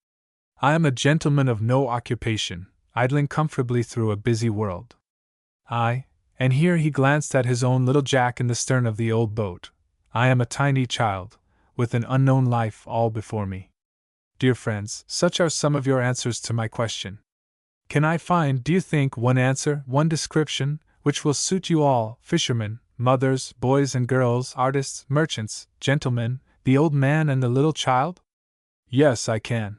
A: I am a gentleman of no occupation, idling comfortably through a busy world. And here he glanced at his own little Jack in the stern of the old boat. I am a tiny child, with an unknown life all before me. Dear friends, such are some of your answers to my question. Can I find, do you think, one answer, one description, which will suit you all, fishermen, mothers, boys and girls, artists, merchants, gentlemen, the old man and the little child? Yes, I can.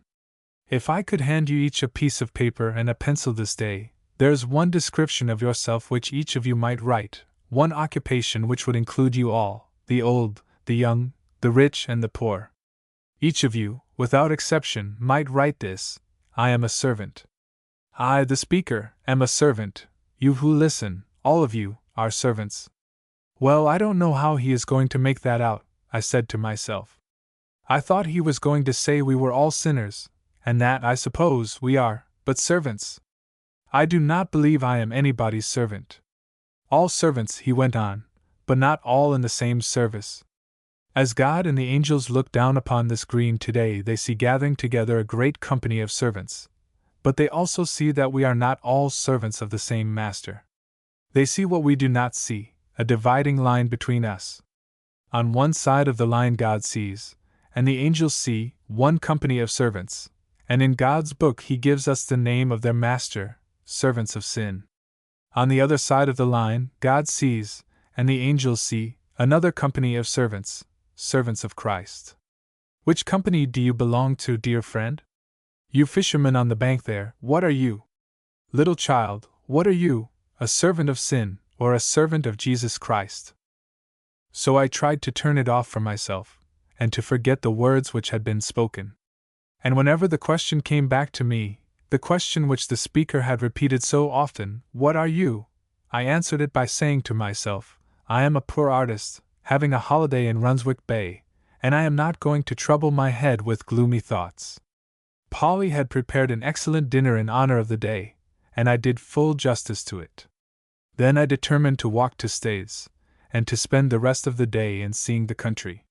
A: If I could hand you each a piece of paper and a pencil this day, there's one description of yourself which each of you might write, one occupation which would include you all, the old, the young, the rich and the poor. Each of you, without exception, might write this: I am a servant. I, the speaker, am a servant. You who listen, all of you, are servants. Well, I don't know how he is going to make that out, I said to myself. I thought he was going to say we were all sinners, and that, I suppose, we are, but servants. I do not believe I am anybody's servant. All servants, he went on, but not all in the same service. As God and the angels look down upon this green today, they see gathering together a great company of servants. But they also see that we are not all servants of the same master. They see what we do not see, a dividing line between us. On one side of the line God sees, and the angels see, one company of servants, and in God's book He gives us the name of their master, servants of sin. On the other side of the line, God sees, and the angels see, another company of servants, servants of Christ. Which company do you belong to, dear friend? You fishermen on the bank there, what are you? Little child, what are you, a servant of sin, or a servant of Jesus Christ? So I tried to turn it off from myself, and to forget the words which had been spoken. And whenever the question came back to me, the question which the speaker had repeated so often, what are you? I answered it by saying to myself, I am a poor artist, having a holiday in Runswick Bay, and I am not going to trouble my head with gloomy thoughts. Polly had prepared an excellent dinner in honor of the day, and I did full justice to it. Then I determined to walk to Staithes, and to spend the rest of the day in seeing the country.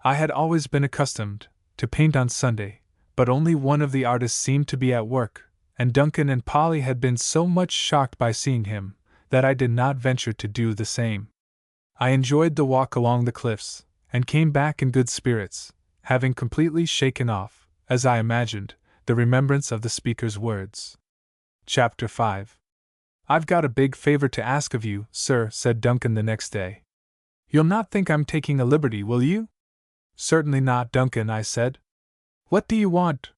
A: I had always been accustomed to paint on Sunday, but only one of the artists seemed to be at work, and Duncan and Polly had been so much shocked by seeing him, that I did not venture to do the same. I enjoyed the walk along the cliffs, and came back in good spirits, having completely shaken off, as I imagined, the remembrance of the speaker's words. Chapter 5. I've got a big favor to ask of you, sir, said Duncan the next day. You'll not think I'm taking a liberty, will you? Certainly not, Duncan, I said. What do you want?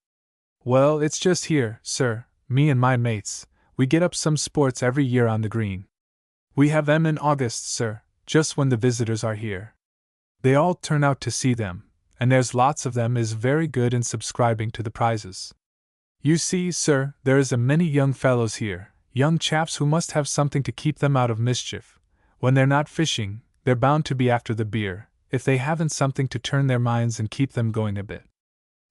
A: Well, it's just here, sir, me and my mates, we get up some sports every year on the green. We have them in August, sir, just when the visitors are here. They all turn out to see them, and there's lots of them is very good in subscribing to the prizes. You see, sir, there is a many young fellows here, young chaps who must have something to keep them out of mischief. When they're not fishing, they're bound to be after the beer, if they haven't something to turn their minds and keep them going a bit.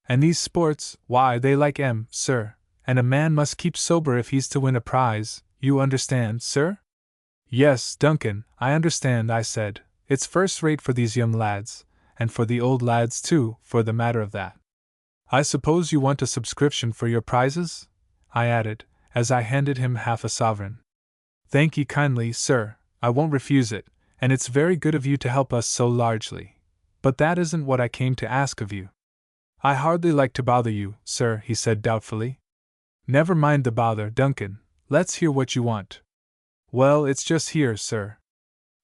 A: And these sports, why, they like 'em, sir, and a man must keep sober if he's to win a prize, you understand, sir? Yes, Duncan, I understand, I said. It's first rate for these young lads, and for the old lads too, for the matter of that. I suppose you want a subscription for your prizes? I added, as I handed him half a sovereign. Thank ye kindly, sir, I won't refuse it, and it's very good of you to help us so largely. But that isn't what I came to ask of you. "I hardly like to bother you, sir," he said doubtfully. "Never mind the bother, Duncan. Let's hear what you want." "Well, it's just here, sir.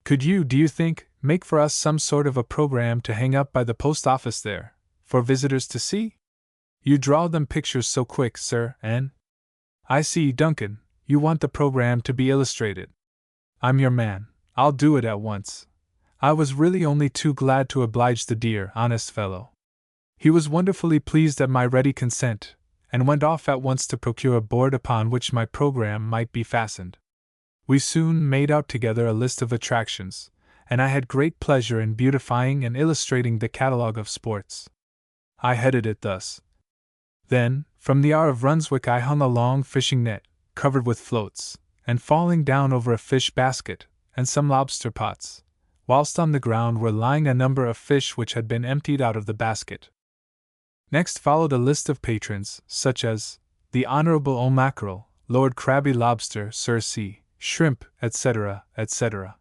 A: Could you, do you think, make for us some sort of a program to hang up by the post office there, for visitors to see? You draw them pictures so quick, sir, and—" "I see, Duncan, you want the program to be illustrated. I'm your man, I'll do it at once." I was really only too glad to oblige the dear, honest fellow. He was wonderfully pleased at my ready consent, and went off at once to procure a board upon which my program might be fastened. We soon made out together a list of attractions, and I had great pleasure in beautifying and illustrating the catalogue of sports. I headed it thus. Then, from the R of Runswick I hung a long fishing net, covered with floats, and falling down over a fish basket, and some lobster pots, whilst on the ground were lying a number of fish which had been emptied out of the basket. Next followed a list of patrons, such as the Honourable O Mackerel, Lord Crabby Lobster, Sir C. Shrimp, etc., etc.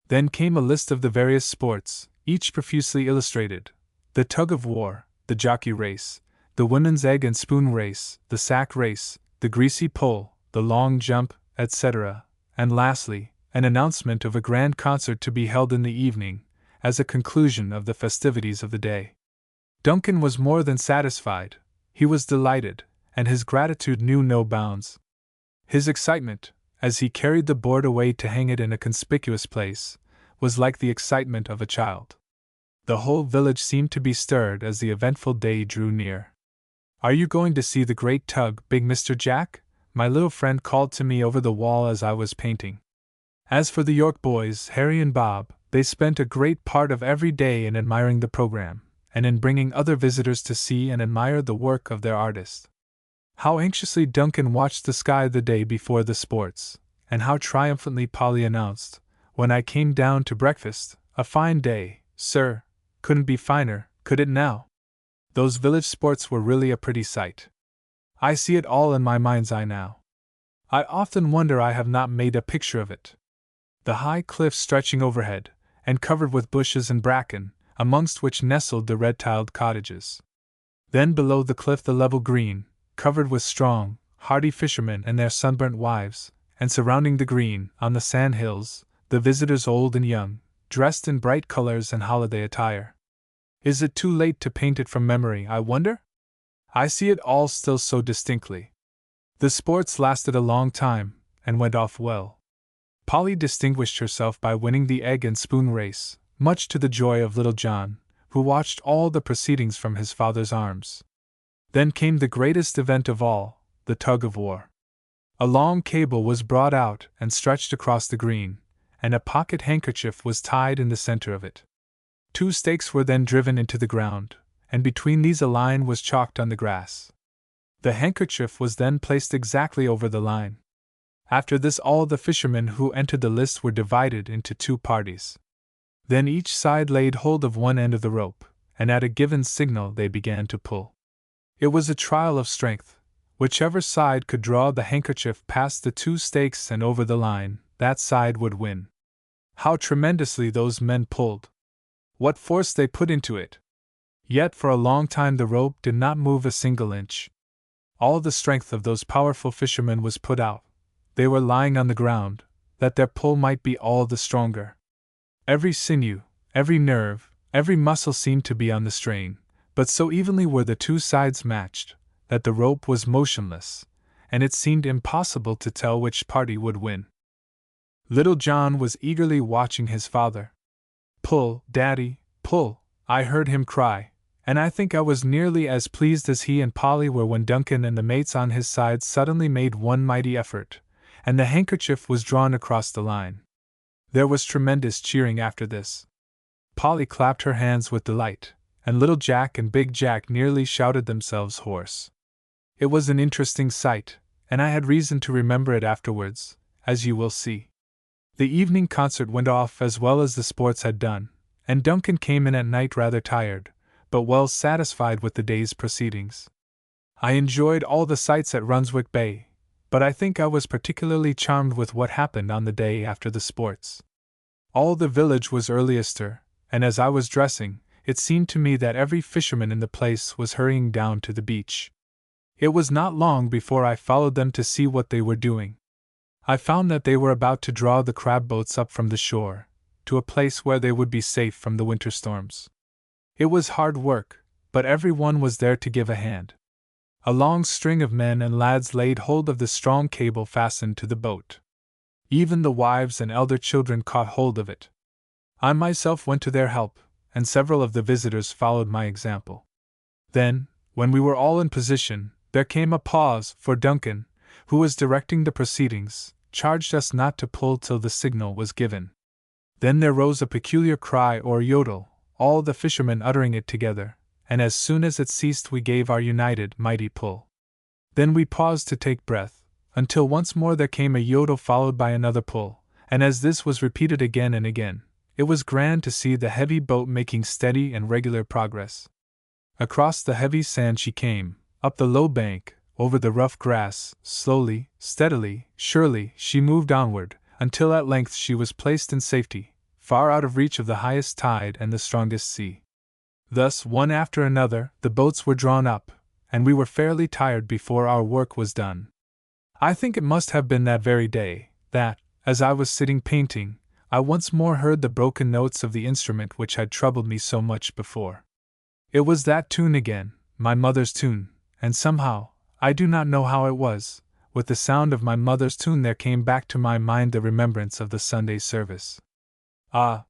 A: Then came a list of the various sports, each profusely illustrated: the tug of war, the jockey race, the women's egg and spoon race, the sack race, the greasy pole, the long jump, etc., and lastly, an announcement of a grand concert to be held in the evening, as a conclusion of the festivities of the day. Duncan was more than satisfied, he was delighted, and his gratitude knew no bounds. His excitement, as he carried the board away to hang it in a conspicuous place, was like the excitement of a child. The whole village seemed to be stirred as the eventful day drew near. "Are you going to see the great tug, big Mr. Jack?" my little friend called to me over the wall as I was painting. As for the York boys, Harry and Bob, they spent a great part of every day in admiring the program, and in bringing other visitors to see and admire the work of their artist. How anxiously Duncan watched the sky the day before the sports, and how triumphantly Polly announced, when I came down to breakfast, "A fine day, sir, couldn't be finer, could it now?" Those village sports were really a pretty sight. I see it all in my mind's eye now. I often wonder I have not made a picture of it. The high cliffs stretching overhead, and covered with bushes and bracken, amongst which nestled the red-tiled cottages. Then below the cliff the level green, covered with strong, hardy fishermen and their sunburnt wives, and surrounding the green, on the sand hills, the visitors old and young, dressed in bright colors and holiday attire. Is it too late to paint it from memory, I wonder? I see it all still so distinctly. The sports lasted a long time, and went off well. Polly distinguished herself by winning the egg and spoon race, much to the joy of little John, who watched all the proceedings from his father's arms. Then came the greatest event of all, the tug of war. A long cable was brought out and stretched across the green, and a pocket handkerchief was tied in the center of it. 2 stakes were then driven into the ground, and between these a line was chalked on the grass. The handkerchief was then placed exactly over the line. After this all the fishermen who entered the list were divided into 2 parties. Then each side laid hold of one end of the rope, and at a given signal they began to pull. It was a trial of strength. Whichever side could draw the handkerchief past the 2 stakes and over the line, that side would win. How tremendously those men pulled! What force they put into it! Yet for a long time the rope did not move a single inch. All the strength of those powerful fishermen was put out. They were lying on the ground, that their pull might be all the stronger. Every sinew, every nerve, every muscle seemed to be on the strain, but so evenly were the 2 sides matched, that the rope was motionless, and it seemed impossible to tell which party would win. Little John was eagerly watching his father. "Pull, Daddy, pull," I heard him cry, and I think I was nearly as pleased as he and Polly were when Duncan and the mates on his side suddenly made one mighty effort, and the handkerchief was drawn across the line. There was tremendous cheering after this. Polly clapped her hands with delight, and little Jack and big Jack nearly shouted themselves hoarse. It was an interesting sight, and I had reason to remember it afterwards, as you will see. The evening concert went off as well as the sports had done, and Duncan came in at night rather tired, but well satisfied with the day's proceedings. I enjoyed all the sights at Runswick Bay, but I think I was particularly charmed with what happened on the day after the sports. All the village was early astir, and as I was dressing, it seemed to me that every fisherman in the place was hurrying down to the beach. It was not long before I followed them to see what they were doing. I found that they were about to draw the crab boats up from the shore, to a place where they would be safe from the winter storms. It was hard work, but every one was there to give a hand. A long string of men and lads laid hold of the strong cable fastened to the boat. Even the wives and elder children caught hold of it. I myself went to their help, and several of the visitors followed my example. Then, when we were all in position, there came a pause, for Duncan, who was directing the proceedings, charged us not to pull till the signal was given. Then there rose a peculiar cry or yodel, all the fishermen uttering it together, and as soon as it ceased we gave our united, mighty pull. Then we paused to take breath, until once more there came a yodel followed by another pull, and as this was repeated again and again, it was grand to see the heavy boat making steady and regular progress. Across the heavy sand she came, up the low bank, over the rough grass, slowly, steadily, surely, she moved onward, until at length she was placed in safety, far out of reach of the highest tide and the strongest sea. Thus, one after another, the boats were drawn up, and we were fairly tired before our work was done. I think it must have been that very day, that, as I was sitting painting, I once more heard the broken notes of the instrument which had troubled me so much before. It was that tune again, my mother's tune, and somehow, I do not know how it was, with the sound of my mother's tune there came back to my mind the remembrance of the Sunday service. Ah!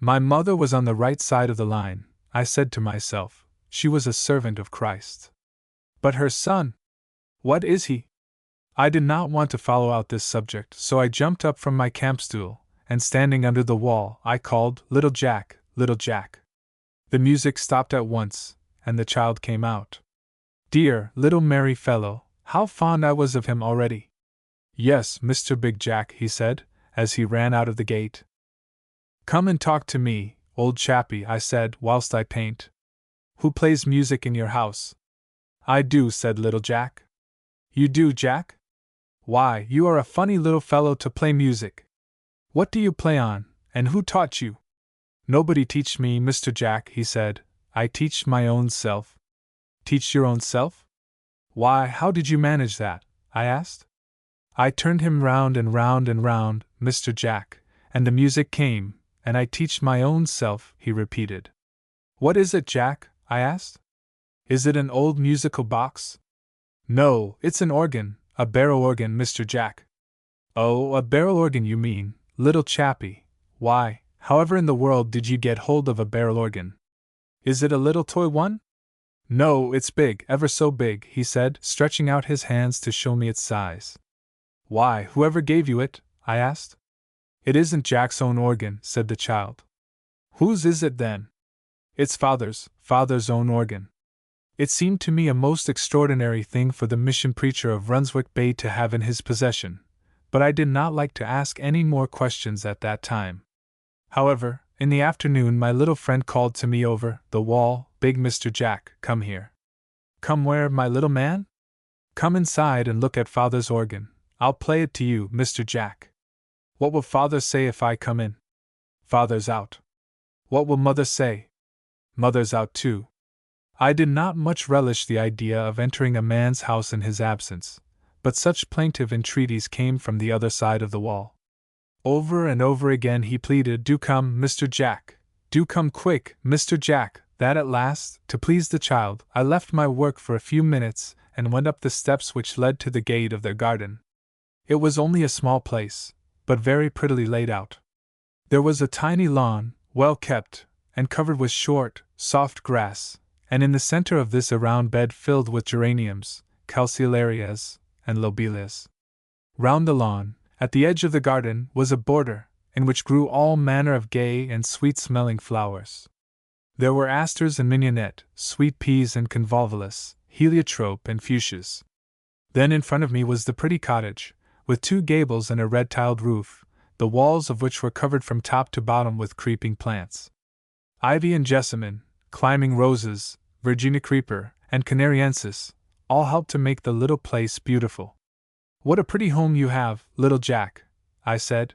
A: My mother was on the right side of the line, I said to myself, she was a servant of Christ. But her son? What is he? I did not want to follow out this subject, so I jumped up from my camp stool, and standing under the wall, I called, "Little Jack, little Jack." The music stopped at once, and the child came out. Dear, little merry fellow, how fond I was of him already. Yes, Mr. Big Jack, he said, as he ran out of the gate. Come and talk to me, old chappie, I said, whilst I paint. Who plays music in your house? I do, said little Jack. You do, Jack? Why, you are a funny little fellow to play music. What do you play on, and who taught you? Nobody teach me, Mr. Jack, he said. I teach my own self. Teach your own self? Why, how did you manage that? I asked. I turned him round and round and round, Mr. Jack, and the music came, and I teach my own self, he repeated. What is it, Jack? I asked. Is it an old musical box? No, it's an organ, a barrel organ, Mr. Jack. Oh, a barrel organ you mean, little chappie. Why, however in the world did you get hold of a barrel organ? Is it a little toy one? No, it's big, ever so big, he said, stretching out his hands to show me its size. Why, whoever gave you it? I asked. It isn't Jack's own organ, said the child. Whose is it then? It's father's own organ. It seemed to me a most extraordinary thing for the mission preacher of Runswick Bay to have in his possession, but I did not like to ask any more questions at that time. However, in the afternoon my little friend called to me over the wall, "Big Mr. Jack, come here." Come where, my little man? Come inside and look at father's organ. I'll play it to you, Mr. Jack. What will father say if I come in? Father's out. What will mother say? Mother's out too. I did not much relish the idea of entering a man's house in his absence, but such plaintive entreaties came from the other side of the wall. Over and over again he pleaded, "Do come, Mr. Jack. Do come quick, Mr. Jack," that at last, to please the child, I left my work for a few minutes and went up the steps which led to the gate of their garden. It was only a small place, but very prettily laid out. There was a tiny lawn, well kept, and covered with short, soft grass, and in the center of this a round bed filled with geraniums, calceolarias, and lobelias. Round the lawn, at the edge of the garden, was a border, in which grew all manner of gay and sweet-smelling flowers. There were asters and mignonette, sweet peas and convolvulus, heliotrope and fuchsias. Then in front of me was the pretty cottage, with 2 gables and a red-tiled roof, the walls of which were covered from top to bottom with creeping plants. Ivy and jessamine, climbing roses, Virginia creeper, and canariensis, all helped to make the little place beautiful. "What a pretty home you have, little Jack," I said.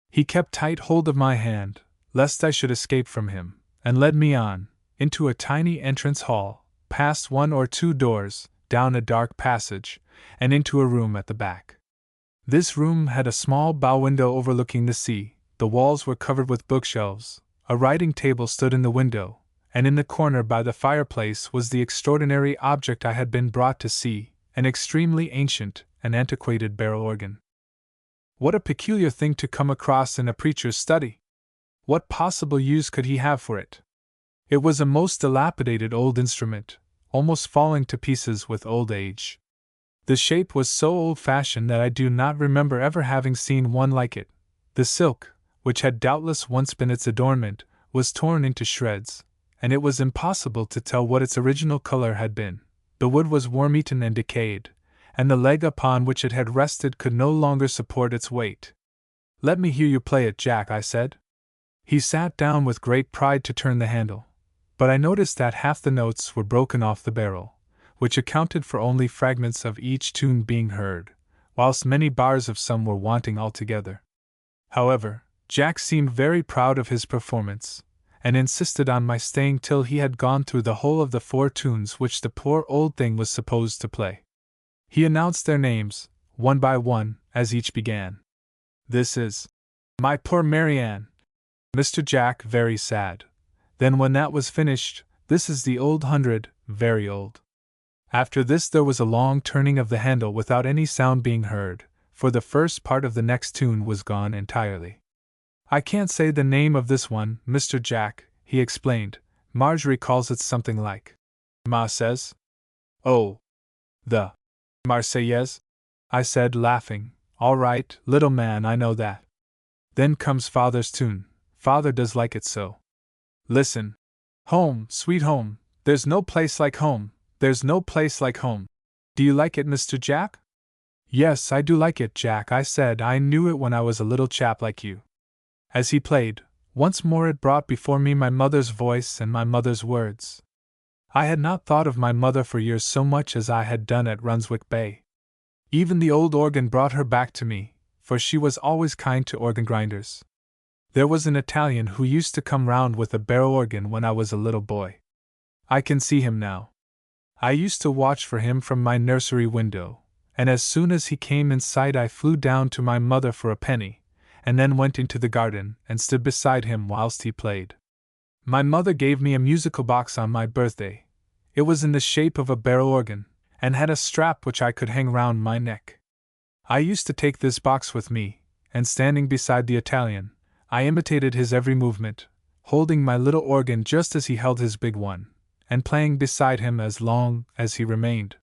A: He kept tight hold of my hand, lest I should escape from him, and led me on, into a tiny entrance hall, past one or two doors, down a dark passage, and into a room at the back. This room had a small bow window overlooking the sea, the walls were covered with bookshelves, a writing table stood in the window, and in the corner by the fireplace was the extraordinary object I had been brought to see, an extremely ancient and antiquated barrel organ. What a peculiar thing to come across in a preacher's study! What possible use could he have for it? It was a most dilapidated old instrument, almost falling to pieces with old age. The shape was so old-fashioned that I do not remember ever having seen one like it. The silk, which had doubtless once been its adornment, was torn into shreds, and it was impossible to tell what its original color had been. The wood was worm-eaten and decayed, and the leg upon which it had rested could no longer support its weight. "Let me hear you play it, Jack," I said. He sat down with great pride to turn the handle, but I noticed that half the notes were broken off the barrel, which accounted for only fragments of each tune being heard, whilst many bars of some were wanting altogether. However, Jack seemed very proud of his performance, and insisted on my staying till he had gone through the whole of the 4 tunes which the poor old thing was supposed to play. He announced their names, one by one, as each began. "This is My Poor Marianne." Mr. Jack, very sad. Then when that was finished, "This is the Old Hundred, very old." After this there was a long turning of the handle without any sound being heard, for the first part of the next tune was gone entirely. "I can't say the name of this one, Mr. Jack," he explained. "Marjorie calls it something like Ma says." "Oh, the Marseillaise?" I said, laughing. "All right, little man, I know that. Then comes Father's tune. Father does like it so. Listen. Home, sweet home, there's no place like home, there's no place like home. Do you like it, Mr. Jack?" "Yes, I do like it, Jack," I said. "I knew it when I was a little chap like you." As he played, once more it brought before me my mother's voice and my mother's words. I had not thought of my mother for years so much as I had done at Runswick Bay. Even the old organ brought her back to me, for she was always kind to organ grinders. There was an Italian who used to come round with a barrel organ when I was a little boy. I can see him now. I used to watch for him from my nursery window, and as soon as he came in sight I flew down to my mother for a penny, and then went into the garden and stood beside him whilst he played. My mother gave me a musical box on my birthday. It was in the shape of a barrel organ, and had a strap which I could hang round my neck. I used to take this box with me, and standing beside the Italian, I imitated his every movement, holding my little organ just as he held his big one, and playing beside him as long as he remained.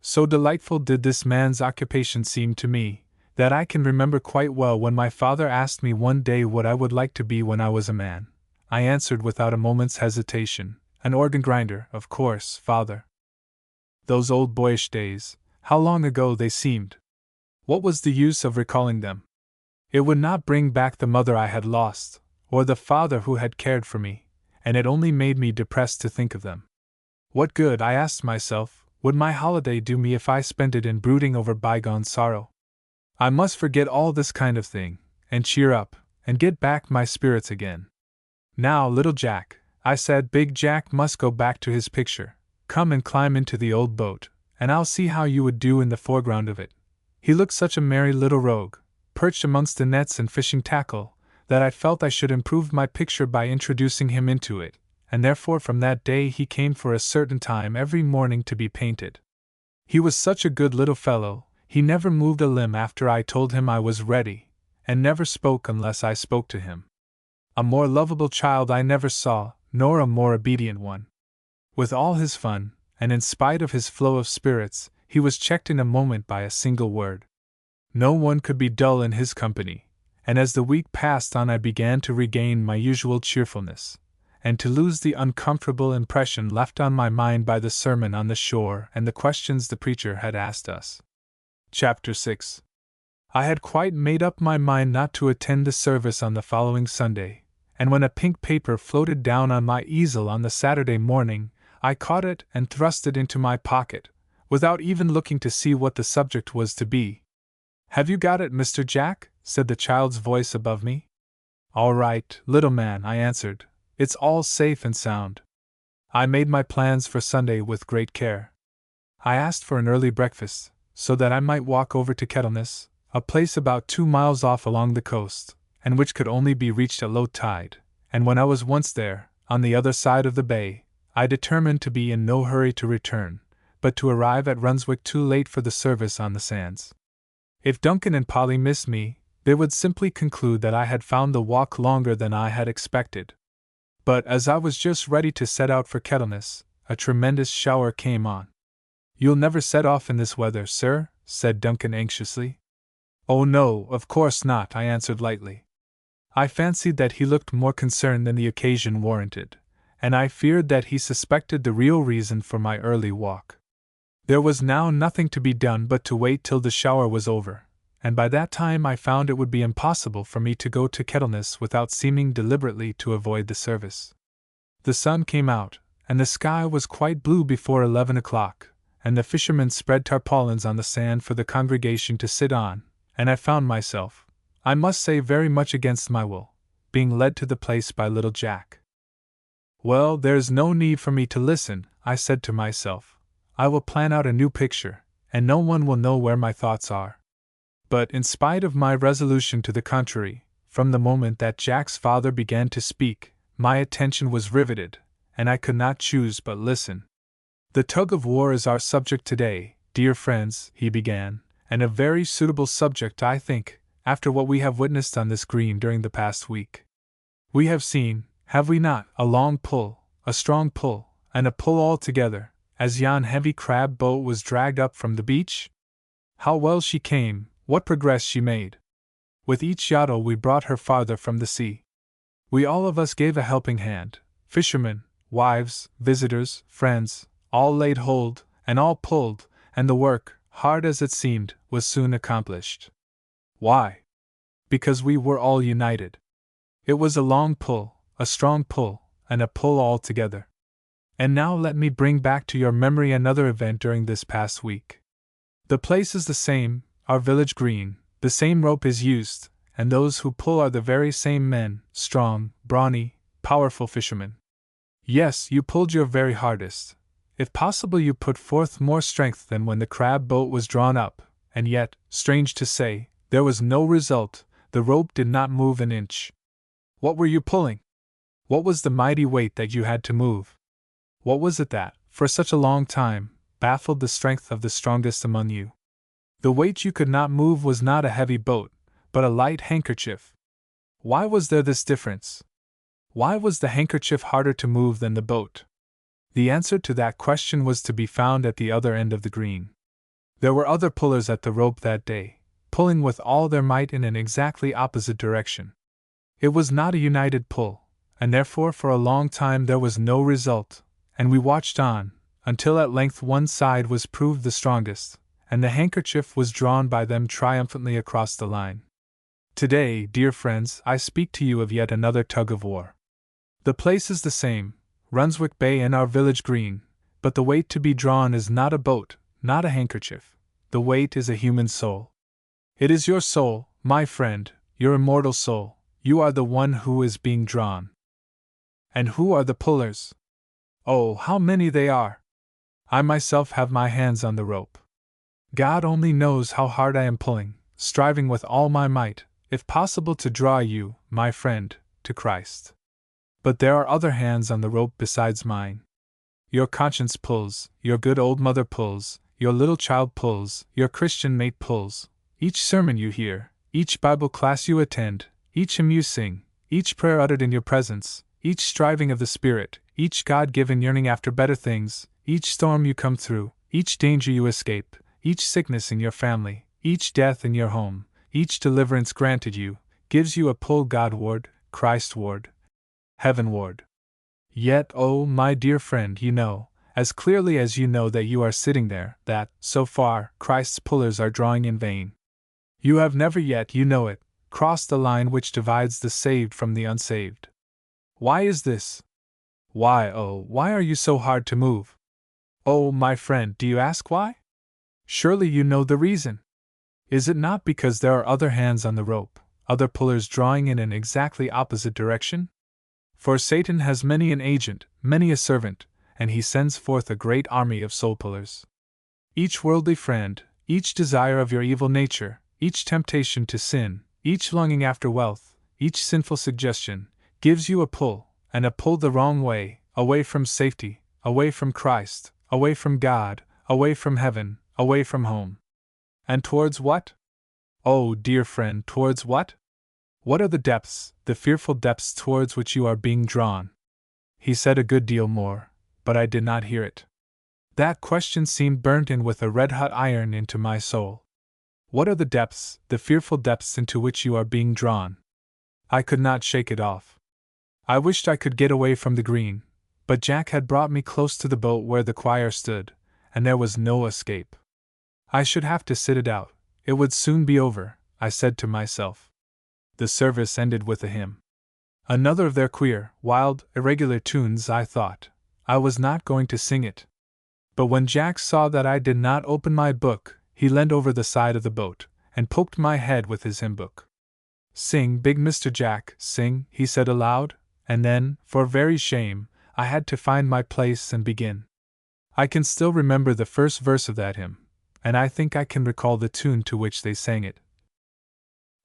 A: So delightful did this man's occupation seem to me, that I can remember quite well when my father asked me one day what I would like to be when I was a man. I answered without a moment's hesitation, "An organ grinder, of course, father." Those old boyish days, how long ago they seemed! What was the use of recalling them? It would not bring back the mother I had lost, or the father who had cared for me, and it only made me depressed to think of them. What good, I asked myself, would my holiday do me if I spent it in brooding over bygone sorrow? I must forget all this kind of thing, and cheer up, and get back my spirits again. "Now, little Jack," I said, "Big Jack must go back to his picture. Come and climb into the old boat, and I'll see how you would do in the foreground of it." He looked such a merry little rogue, perched amongst the nets and fishing tackle, that I felt I should improve my picture by introducing him into it, and therefore from that day he came for a certain time every morning to be painted. He was such a good little fellow, he never moved a limb after I told him I was ready, and never spoke unless I spoke to him. A more lovable child I never saw, nor a more obedient one. With all his fun, and in spite of his flow of spirits, he was checked in a moment by a single word. No one could be dull in his company, and as the week passed on I began to regain my usual cheerfulness, and to lose the uncomfortable impression left on my mind by the sermon on the shore and the questions the preacher had asked us. Chapter 6. I had quite made up my mind not to attend the service on the following Sunday, and when a pink paper floated down on my easel on the Saturday morning, I caught it and thrust it into my pocket, without even looking to see what the subject was to be. "Have you got it, Mr. Jack?" said the child's voice above me. "All right, little man," I answered. "It's all safe and sound." I made my plans for Sunday with great care. I asked for an early breakfast, so that I might walk over to Kettleness, a place about 2 miles off along the coast, and which could only be reached at low tide, and when I was once there, on the other side of the bay, I determined to be in no hurry to return, but to arrive at Runswick too late for the service on the sands. If Duncan and Polly missed me, they would simply conclude that I had found the walk longer than I had expected. But as I was just ready to set out for Kettleness, a tremendous shower came on. "You'll never set off in this weather, sir?" said Duncan anxiously. "Oh no, of course not," I answered lightly. I fancied that he looked more concerned than the occasion warranted, and I feared that he suspected the real reason for my early walk. There was now nothing to be done but to wait till the shower was over, and by that time I found it would be impossible for me to go to Kettleness without seeming deliberately to avoid the service. The sun came out, and the sky was quite blue before 11 o'clock, and the fishermen spread tarpaulins on the sand for the congregation to sit on, and I found myself, I must say very much against my will, being led to the place by little Jack. "Well, there's no need for me to listen," I said to myself. "I will plan out a new picture, and no one will know where my thoughts are." But in spite of my resolution to the contrary, from the moment that Jack's father began to speak, my attention was riveted, and I could not choose but listen. "The tug-of-war is our subject today, dear friends," he began, "and a very suitable subject, I think, after what we have witnessed on this green during the past week. We have seen, have we not, a long pull, a strong pull, and a pull all together, as yon heavy crab boat was dragged up from the beach? How well she came, what progress she made! With each yaddle we brought her farther from the sea. We all of us gave a helping hand, fishermen, wives, visitors, friends, all laid hold, and all pulled, and the work, hard as it seemed, was soon accomplished. Why? Because we were all united. It was a long pull, a strong pull, and a pull all together. And now let me bring back to your memory another event during this past week. The place is the same, our village green, the same rope is used, and those who pull are the very same men, strong, brawny, powerful fishermen. Yes, you pulled your very hardest. If possible, you put forth more strength than when the crab boat was drawn up, and yet, strange to say, there was no result, the rope did not move an inch. What were you pulling? What was the mighty weight that you had to move? What was it that, for such a long time, baffled the strength of the strongest among you? The weight you could not move was not a heavy boat, but a light handkerchief. Why was there this difference? Why was the handkerchief harder to move than the boat? The answer to that question was to be found at the other end of the green. There were other pullers at the rope that day, pulling with all their might in an exactly opposite direction. It was not a united pull, and therefore for a long time there was no result, and we watched on, until at length one side was proved the strongest, and the handkerchief was drawn by them triumphantly across the line. Today, dear friends, I speak to you of yet another tug-of-war. The place is the same, Runswick Bay and our village green, but the weight to be drawn is not a boat, not a handkerchief. The weight is a human soul. It is your soul, my friend, your immortal soul. You are the one who is being drawn. And who are the pullers? Oh, how many they are! I myself have my hands on the rope. God only knows how hard I am pulling, striving with all my might, if possible, to draw you, my friend, to Christ. But there are other hands on the rope besides mine. Your conscience pulls, your good old mother pulls, your little child pulls, your Christian mate pulls. Each sermon you hear, each Bible class you attend, each hymn you sing, each prayer uttered in your presence, each striving of the Spirit, each God-given yearning after better things, each storm you come through, each danger you escape, each sickness in your family, each death in your home, each deliverance granted you, gives you a pull Godward, Christward, heavenward. Yet, oh, my dear friend, you know, as clearly as you know that you are sitting there, that, so far, Christ's pullers are drawing in vain. You have never yet, you know it, crossed the line which divides the saved from the unsaved. Why is this? Why, oh, why are you so hard to move? Oh, my friend, do you ask why? Surely you know the reason. Is it not because there are other hands on the rope, other pullers drawing in an exactly opposite direction? For Satan has many an agent, many a servant, and he sends forth a great army of soul-pullers. Each worldly friend, each desire of your evil nature, each temptation to sin, each longing after wealth, each sinful suggestion, gives you a pull, and a pull the wrong way, away from safety, away from Christ, away from God, away from heaven, away from home. And towards what? Oh, dear friend, towards what? What are the depths, the fearful depths towards which you are being drawn? He said a good deal more, but I did not hear it. That question seemed burnt in with a red-hot iron into my soul. What are the depths, the fearful depths into which you are being drawn? I could not shake it off. I wished I could get away from the green, but Jack had brought me close to the boat where the choir stood, and there was no escape. I should have to sit it out. It would soon be over, I said to myself. The service ended with a hymn. Another of their queer, wild, irregular tunes, I thought. I was not going to sing it. But when Jack saw that I did not open my book, he leaned over the side of the boat, and poked my head with his hymn book. "Sing, big Mr. Jack, sing," he said aloud, and then, for very shame, I had to find my place and begin. I can still remember the first verse of that hymn, and I think I can recall the tune to which they sang it.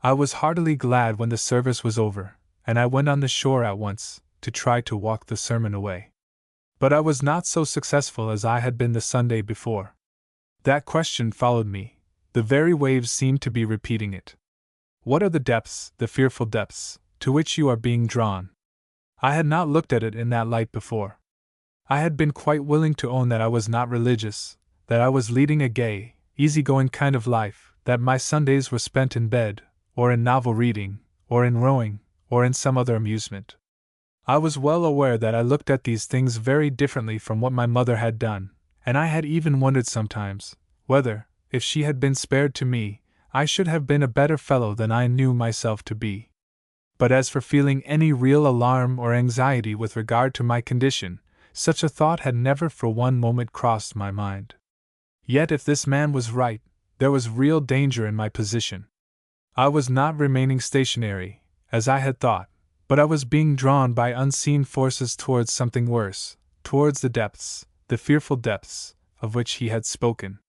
A: I was heartily glad when the service was over, and I went on the shore at once, to try to walk the sermon away. But I was not so successful as I had been the Sunday before. That question followed me, the very waves seemed to be repeating it. What are the depths, the fearful depths, to which you are being drawn? I had not looked at it in that light before. I had been quite willing to own that I was not religious, that I was leading a gay, easy-going kind of life, that my Sundays were spent in bed, or in novel reading, or in rowing, or in some other amusement. I was well aware that I looked at these things very differently from what my mother had done, and I had even wondered sometimes, whether, if she had been spared to me, I should have been a better fellow than I knew myself to be. But as for feeling any real alarm or anxiety with regard to my condition, such a thought had never for one moment crossed my mind. Yet if this man was right, there was real danger in my position. I was not remaining stationary, as I had thought, but I was being drawn by unseen forces towards something worse, towards the depths, the fearful depths, of which he had spoken.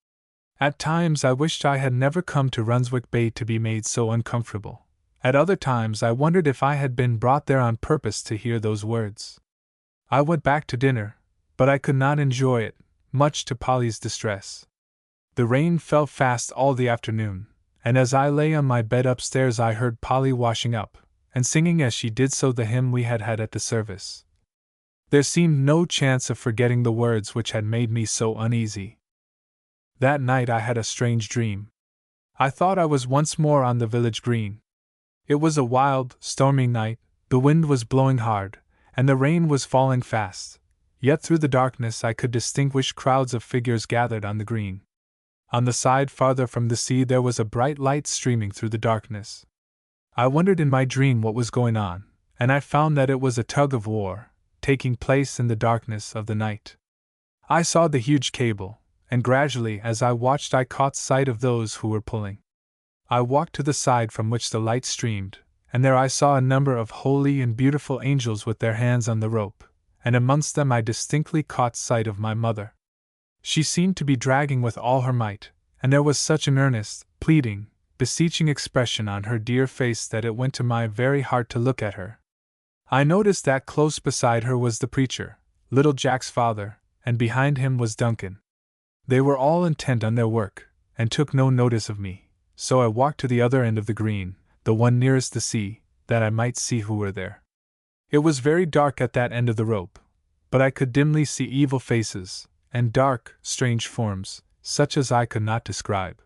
A: At times I wished I had never come to Runswick Bay to be made so uncomfortable. At other times I wondered if I had been brought there on purpose to hear those words. I went back to dinner, but I could not enjoy it, much to Polly's distress. The rain fell fast all the afternoon, and as I lay on my bed upstairs I heard Polly washing up, and singing as she did so the hymn we had had at the service. There seemed no chance of forgetting the words which had made me so uneasy. That night I had a strange dream. I thought I was once more on the village green. It was a wild, stormy night, the wind was blowing hard, and the rain was falling fast, yet through the darkness I could distinguish crowds of figures gathered on the green. On the side farther from the sea there was a bright light streaming through the darkness. I wondered in my dream what was going on, and I found that it was a tug of war, taking place in the darkness of the night. I saw the huge cable, and gradually as I watched I caught sight of those who were pulling. I walked to the side from which the light streamed, and there I saw a number of holy and beautiful angels with their hands on the rope, and amongst them I distinctly caught sight of my mother. She seemed to be dragging with all her might, and there was such an earnest, pleading, beseeching expression on her dear face that it went to my very heart to look at her. I noticed that close beside her was the preacher, little Jack's father, and behind him was Duncan. They were all intent on their work, and took no notice of me, so I walked to the other end of the green, the one nearest the sea, that I might see who were there. It was very dark at that end of the rope, but I could dimly see evil faces, and dark, strange forms, such as I could not describe.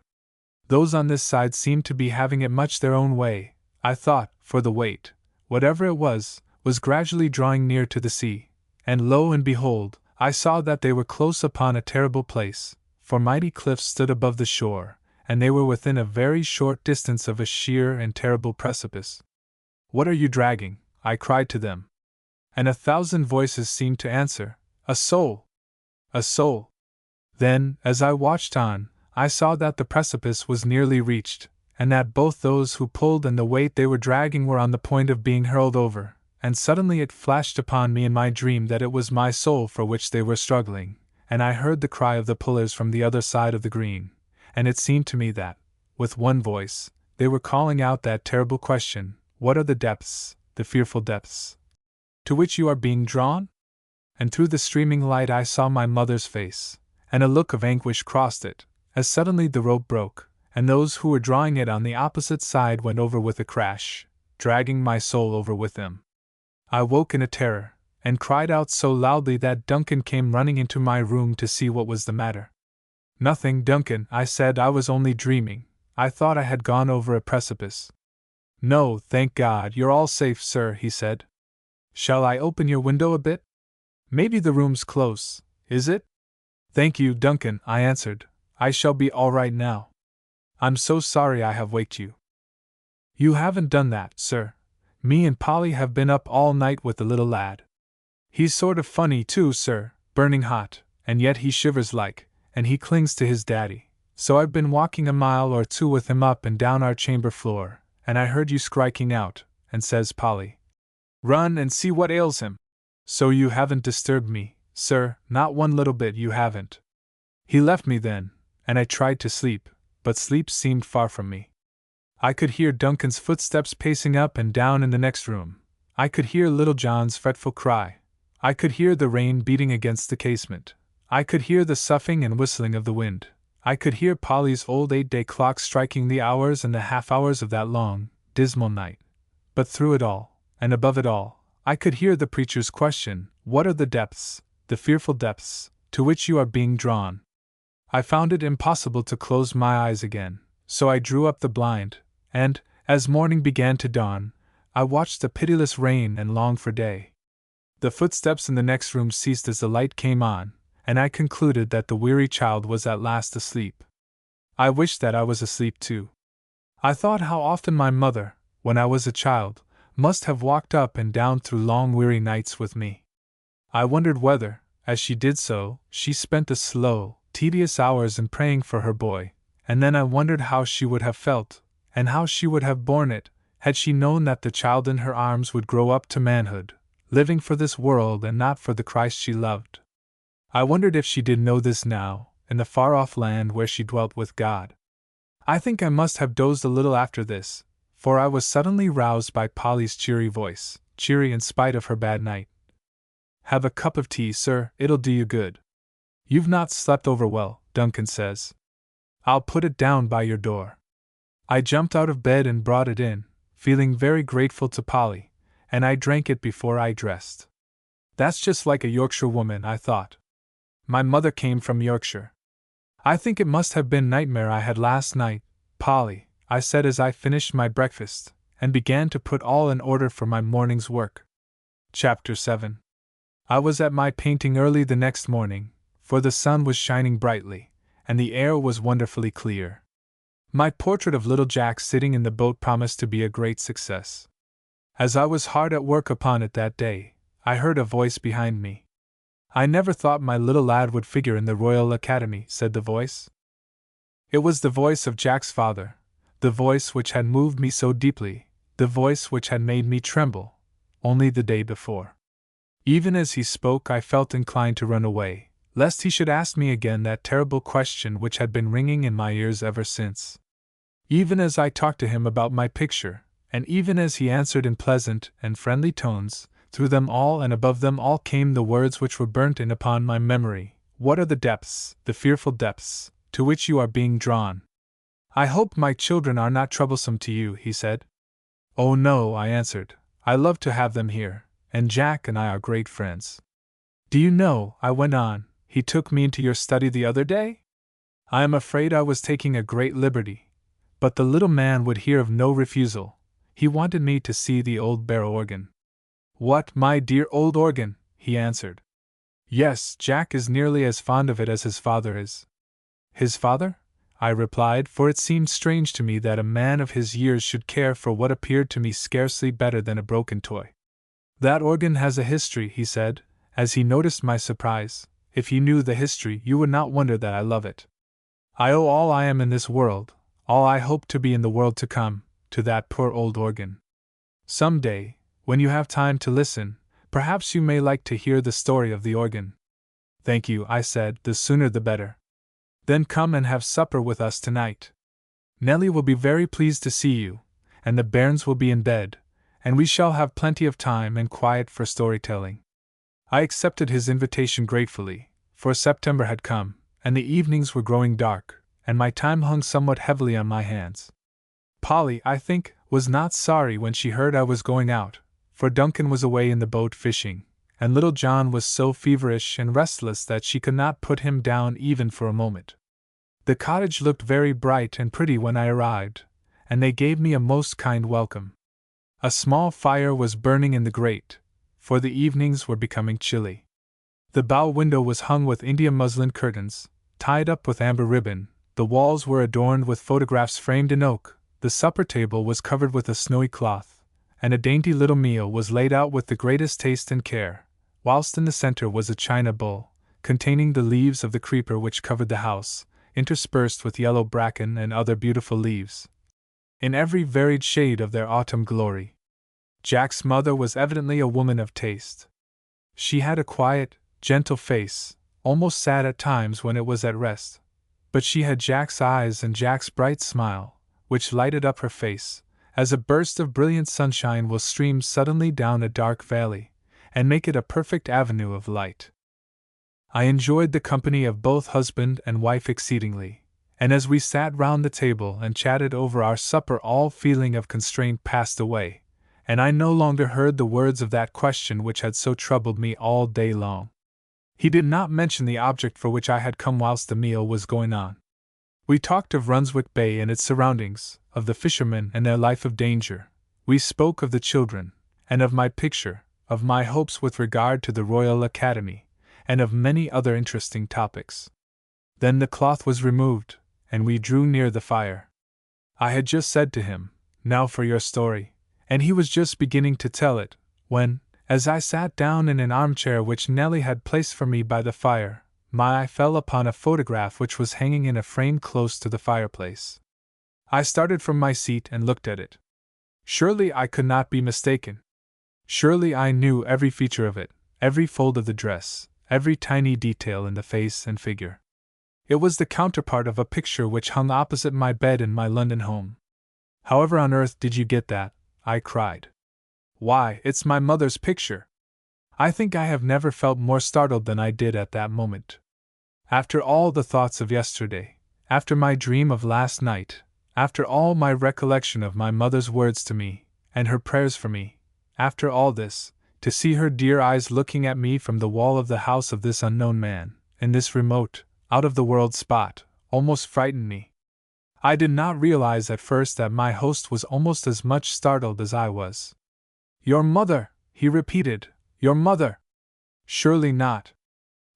A: Those on this side seemed to be having it much their own way, I thought, for the weight, whatever it was gradually drawing near to the sea, and lo and behold, I saw that they were close upon a terrible place, for mighty cliffs stood above the shore, and they were within a very short distance of a sheer and terrible precipice. "What are you dragging?" I cried to them. And 1,000 voices seemed to answer, "A soul! A soul!" Then, as I watched on, I saw that the precipice was nearly reached, and that both those who pulled and the weight they were dragging were on the point of being hurled over, and suddenly it flashed upon me in my dream that it was my soul for which they were struggling, and I heard the cry of the pullers from the other side of the green, and it seemed to me that, with one voice, they were calling out that terrible question, "What are the depths, the fearful depths, to which you are being drawn?" And through the streaming light I saw my mother's face, and a look of anguish crossed it, as suddenly the rope broke, and those who were drawing it on the opposite side went over with a crash, dragging my soul over with them. I woke in a terror, and cried out so loudly that Duncan came running into my room to see what was the matter. "Nothing, Duncan," I said, "I was only dreaming. I thought I had gone over a precipice." "No, thank God, you're all safe, sir," he said. "Shall I open your window a bit? Maybe the room's close, is it?" "Thank you, Duncan," I answered. "I shall be all right now. I'm so sorry I have waked you." "You haven't done that, sir. Me and Polly have been up all night with the little lad. He's sort of funny too, sir, burning hot, and yet he shivers like, and he clings to his daddy. So I've been walking a mile or two with him up and down our chamber floor, and I heard you skriking out, and says Polly, 'Run and see what ails him.' So you haven't disturbed me, sir, not one little bit you haven't." He left me then, and I tried to sleep, but sleep seemed far from me. I could hear Duncan's footsteps pacing up and down in the next room. I could hear little John's fretful cry. I could hear the rain beating against the casement. I could hear the soughing and whistling of the wind. I could hear Polly's old 8-day clock striking the hours and the half-hours of that long, dismal night. But through it all, and above it all, I could hear the preacher's question, "What are the depths, the fearful depths, to which you are being drawn?" I found it impossible to close my eyes again, so I drew up the blind, and, as morning began to dawn, I watched the pitiless rain and longed for day. The footsteps in the next room ceased as the light came on, and I concluded that the weary child was at last asleep. I wished that I was asleep too. I thought how often my mother, when I was a child, must have walked up and down through long weary nights with me. I wondered whether, as she did so, she spent the slow, tedious hours in praying for her boy, and then I wondered how she would have felt, and how she would have borne it, had she known that the child in her arms would grow up to manhood, living for this world and not for the Christ she loved. I wondered if she did know this now, in the far-off land where she dwelt with God. I think I must have dozed a little after this, for I was suddenly roused by Polly's cheery voice, cheery in spite of her bad night. "Have a cup of tea, sir, it'll do you good. You've not slept over well, Duncan says. I'll put it down by your door." I jumped out of bed and brought it in, feeling very grateful to Polly, and I drank it before I dressed. That's just like a Yorkshire woman, I thought. My mother came from Yorkshire. "I think it must have been nightmare I had last night, Polly," I said as I finished my breakfast, and began to put all in order for my morning's work. Chapter 7. I was at my painting early the next morning, for the sun was shining brightly, and the air was wonderfully clear. My portrait of little Jack sitting in the boat promised to be a great success. As I was hard at work upon it that day, I heard a voice behind me. "I never thought my little lad would figure in the Royal Academy," said the voice. It was the voice of Jack's father, the voice which had moved me so deeply, the voice which had made me tremble, only the day before. Even as he spoke, I felt inclined to run away, lest he should ask me again that terrible question which had been ringing in my ears ever since. Even as I talked to him about my picture, and even as he answered in pleasant and friendly tones, through them all and above them all came the words which were burnt in upon my memory, "What are the depths, the fearful depths, to which you are being drawn?" "I hope my children are not troublesome to you," he said. "Oh no," I answered, "I love to have them here, and Jack and I are great friends. Do you know," I went on, "he took me into your study the other day? I am afraid I was taking a great liberty, but the little man would hear of no refusal. He wanted me to see the old barrel organ." "What, my dear old organ?" he answered. "Yes, Jack is nearly as fond of it as his father is." "His father?" I replied, for it seemed strange to me that a man of his years should care for what appeared to me scarcely better than a broken toy. "That organ has a history," he said, as he noticed my surprise. "If you knew the history, you would not wonder that I love it. I owe all I am in this world, all I hope to be in the world to come, to that poor old organ. Some day, When you have time to listen, perhaps you may like to hear the story of the organ. Thank you, I said, the sooner the better. Then come and have supper with us tonight. Nellie will be very pleased to see you, and the bairns will be in bed, and we shall have plenty of time and quiet for storytelling. I accepted his invitation gratefully, for September had come, and the evenings were growing dark, and my time hung somewhat heavily on my hands. Polly, I think, was not sorry when she heard I was going out, for Duncan was away in the boat fishing, and little John was so feverish and restless that she could not put him down even for a moment. The cottage looked very bright and pretty when I arrived, and they gave me a most kind welcome. A small fire was burning in the grate, for the evenings were becoming chilly. The bow window was hung with India muslin curtains, tied up with amber ribbon, the walls were adorned with photographs framed in oak, the supper table was covered with a snowy cloth, and a dainty little meal was laid out with the greatest taste and care, whilst in the centre was a china bowl, containing the leaves of the creeper which covered the house, interspersed with yellow bracken and other beautiful leaves, in every varied shade of their autumn glory. Jack's mother was evidently a woman of taste. She had a quiet, gentle face, almost sad at times when it was at rest, but she had Jack's eyes and Jack's bright smile, which lighted up her face, as a burst of brilliant sunshine will stream suddenly down a dark valley, and make it a perfect avenue of light. I enjoyed the company of both husband and wife exceedingly, and as we sat round the table and chatted over our supper all feeling of constraint passed away, and I no longer heard the words of that question which had so troubled me all day long. He did not mention the object for which I had come whilst the meal was going on. We talked of Runswick Bay and its surroundings, of the fishermen and their life of danger. We spoke of the children, and of my picture, of my hopes with regard to the Royal Academy, and of many other interesting topics. Then the cloth was removed, and we drew near the fire. I had just said to him, "Now for your story," and he was just beginning to tell it, when, as I sat down in an armchair which Nellie had placed for me by the fire, my eye fell upon a photograph which was hanging in a frame close to the fireplace. I started from my seat and looked at it. Surely I could not be mistaken. Surely I knew every feature of it, every fold of the dress, every tiny detail in the face and figure. It was the counterpart of a picture which hung opposite my bed in my London home. "However on earth did you get that?" I cried. "Why, it's my mother's picture!" I think I have never felt more startled than I did at that moment. After all the thoughts of yesterday, after my dream of last night, after all my recollection of my mother's words to me, and her prayers for me, after all this, to see her dear eyes looking at me from the wall of the house of this unknown man, in this remote, out-of-the-world spot, almost frightened me. I did not realize at first that my host was almost as much startled as I was. "Your mother," he repeated, "your mother!" "Surely not.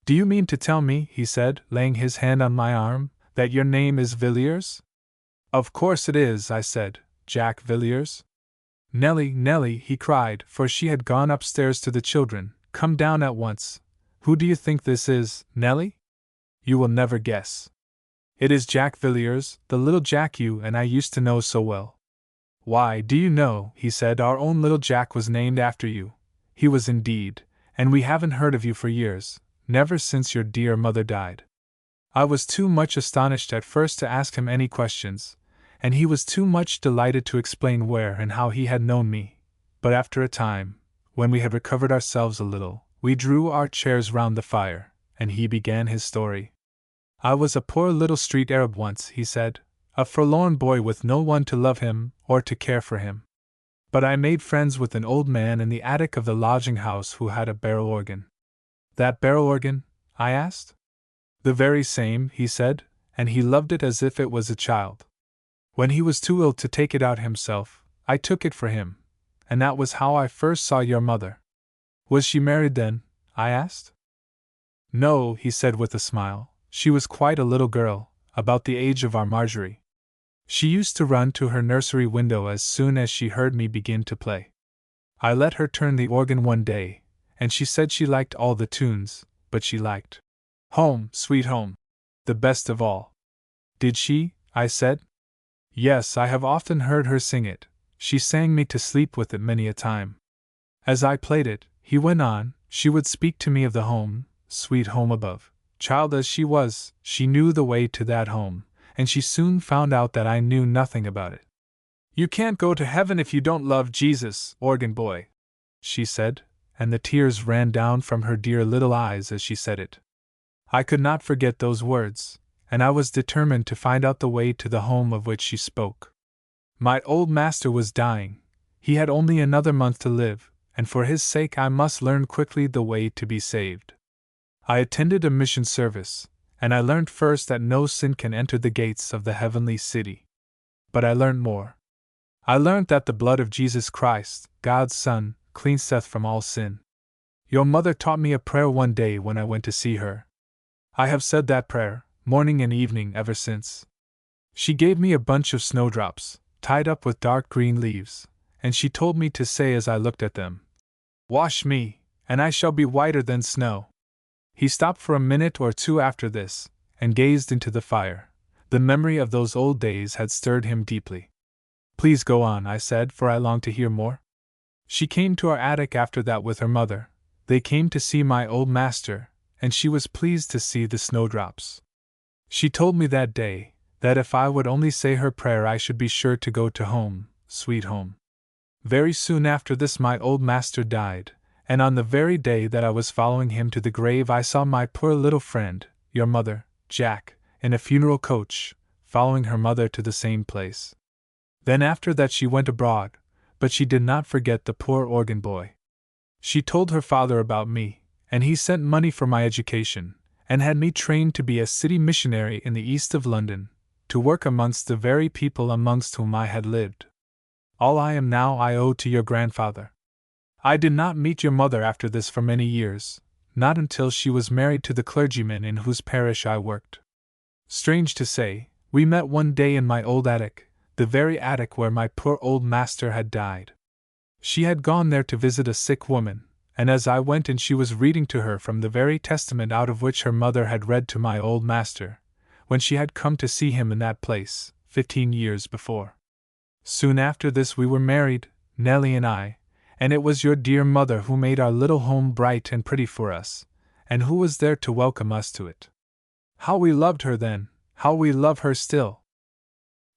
A: Do you mean to tell me," he said, laying his hand on my arm, "that your name is Villiers?" "Of course it is," I said, "Jack Villiers." "Nellie, Nellie," he cried, for she had gone upstairs to the children, "come down at once. Who do you think this is, Nellie? You will never guess. It is Jack Villiers, the little Jack you and I used to know so well." "Why, do you know," he said, "our own little Jack was named after you. He was indeed, and we haven't heard of you for years, never since your dear mother died." I was too much astonished at first to ask him any questions, and he was too much delighted to explain where and how he had known me, but after a time, when we had recovered ourselves a little, we drew our chairs round the fire, and he began his story. "I was a poor little street Arab once," he said, "a forlorn boy with no one to love him or to care for him. But I made friends with an old man in the attic of the lodging house who had a barrel organ." "That barrel organ?" I asked. "The very same," he said, "and he loved it as if it was a child. When he was too ill to take it out himself, I took it for him, and that was how I first saw your mother." "Was she married then?" I asked. "No," he said with a smile, "she was quite a little girl, about the age of our Marjorie. She used to run to her nursery window as soon as she heard me begin to play. I let her turn the organ one day, and she said she liked all the tunes, but she liked 'Home, Sweet Home' the best of all." "Did she?" I said. "Yes, I have often heard her sing it. She sang me to sleep with it many a time." As I played it, he went on, she would speak to me of the home, sweet home above. Child as she was, she knew the way to that home, and she soon found out that I knew nothing about it. You can't go to heaven if you don't love Jesus, organ boy, she said, and the tears ran down from her dear little eyes as she said it. I could not forget those words, and I was determined to find out the way to the home of which she spoke. My old master was dying. He had only another month to live, and for his sake I must learn quickly the way to be saved. I attended a mission service, and I learned first that no sin can enter the gates of the heavenly city. But I learned more. I learned that the blood of Jesus Christ, God's Son, cleanseth from all sin. Your mother taught me a prayer one day when I went to see her. I have said that prayer, morning and evening, ever since. She gave me a bunch of snowdrops, tied up with dark green leaves, and she told me to say as I looked at them, "Wash me, and I shall be whiter than snow." He stopped for a minute or two after this, and gazed into the fire. The memory of those old days had stirred him deeply. Please go on, I said, for I longed to hear more. She came to our attic after that with her mother. They came to see my old master, and she was pleased to see the snowdrops. She told me that day, that if I would only say her prayer I should be sure to go to home, sweet home. Very soon after this my old master died, and on the very day that I was following him to the grave I saw my poor little friend, your mother, Jack, in a funeral coach, following her mother to the same place. Then after that she went abroad, but she did not forget the poor organ boy. She told her father about me, and he sent money for my education, and had me trained to be a city missionary in the east of London, to work amongst the very people amongst whom I had lived. All I am now I owe to your grandfather. I did not meet your mother after this for many years, not until she was married to the clergyman in whose parish I worked. Strange to say, we met one day in my old attic, the very attic where my poor old master had died. She had gone there to visit a sick woman, and as I went in she was reading to her from the very testament out of which her mother had read to my old master, when she had come to see him in that place, 15 years before. Soon after this we were married, Nellie and I, and it was your dear mother who made our little home bright and pretty for us, and who was there to welcome us to it. How we loved her then, how we love her still!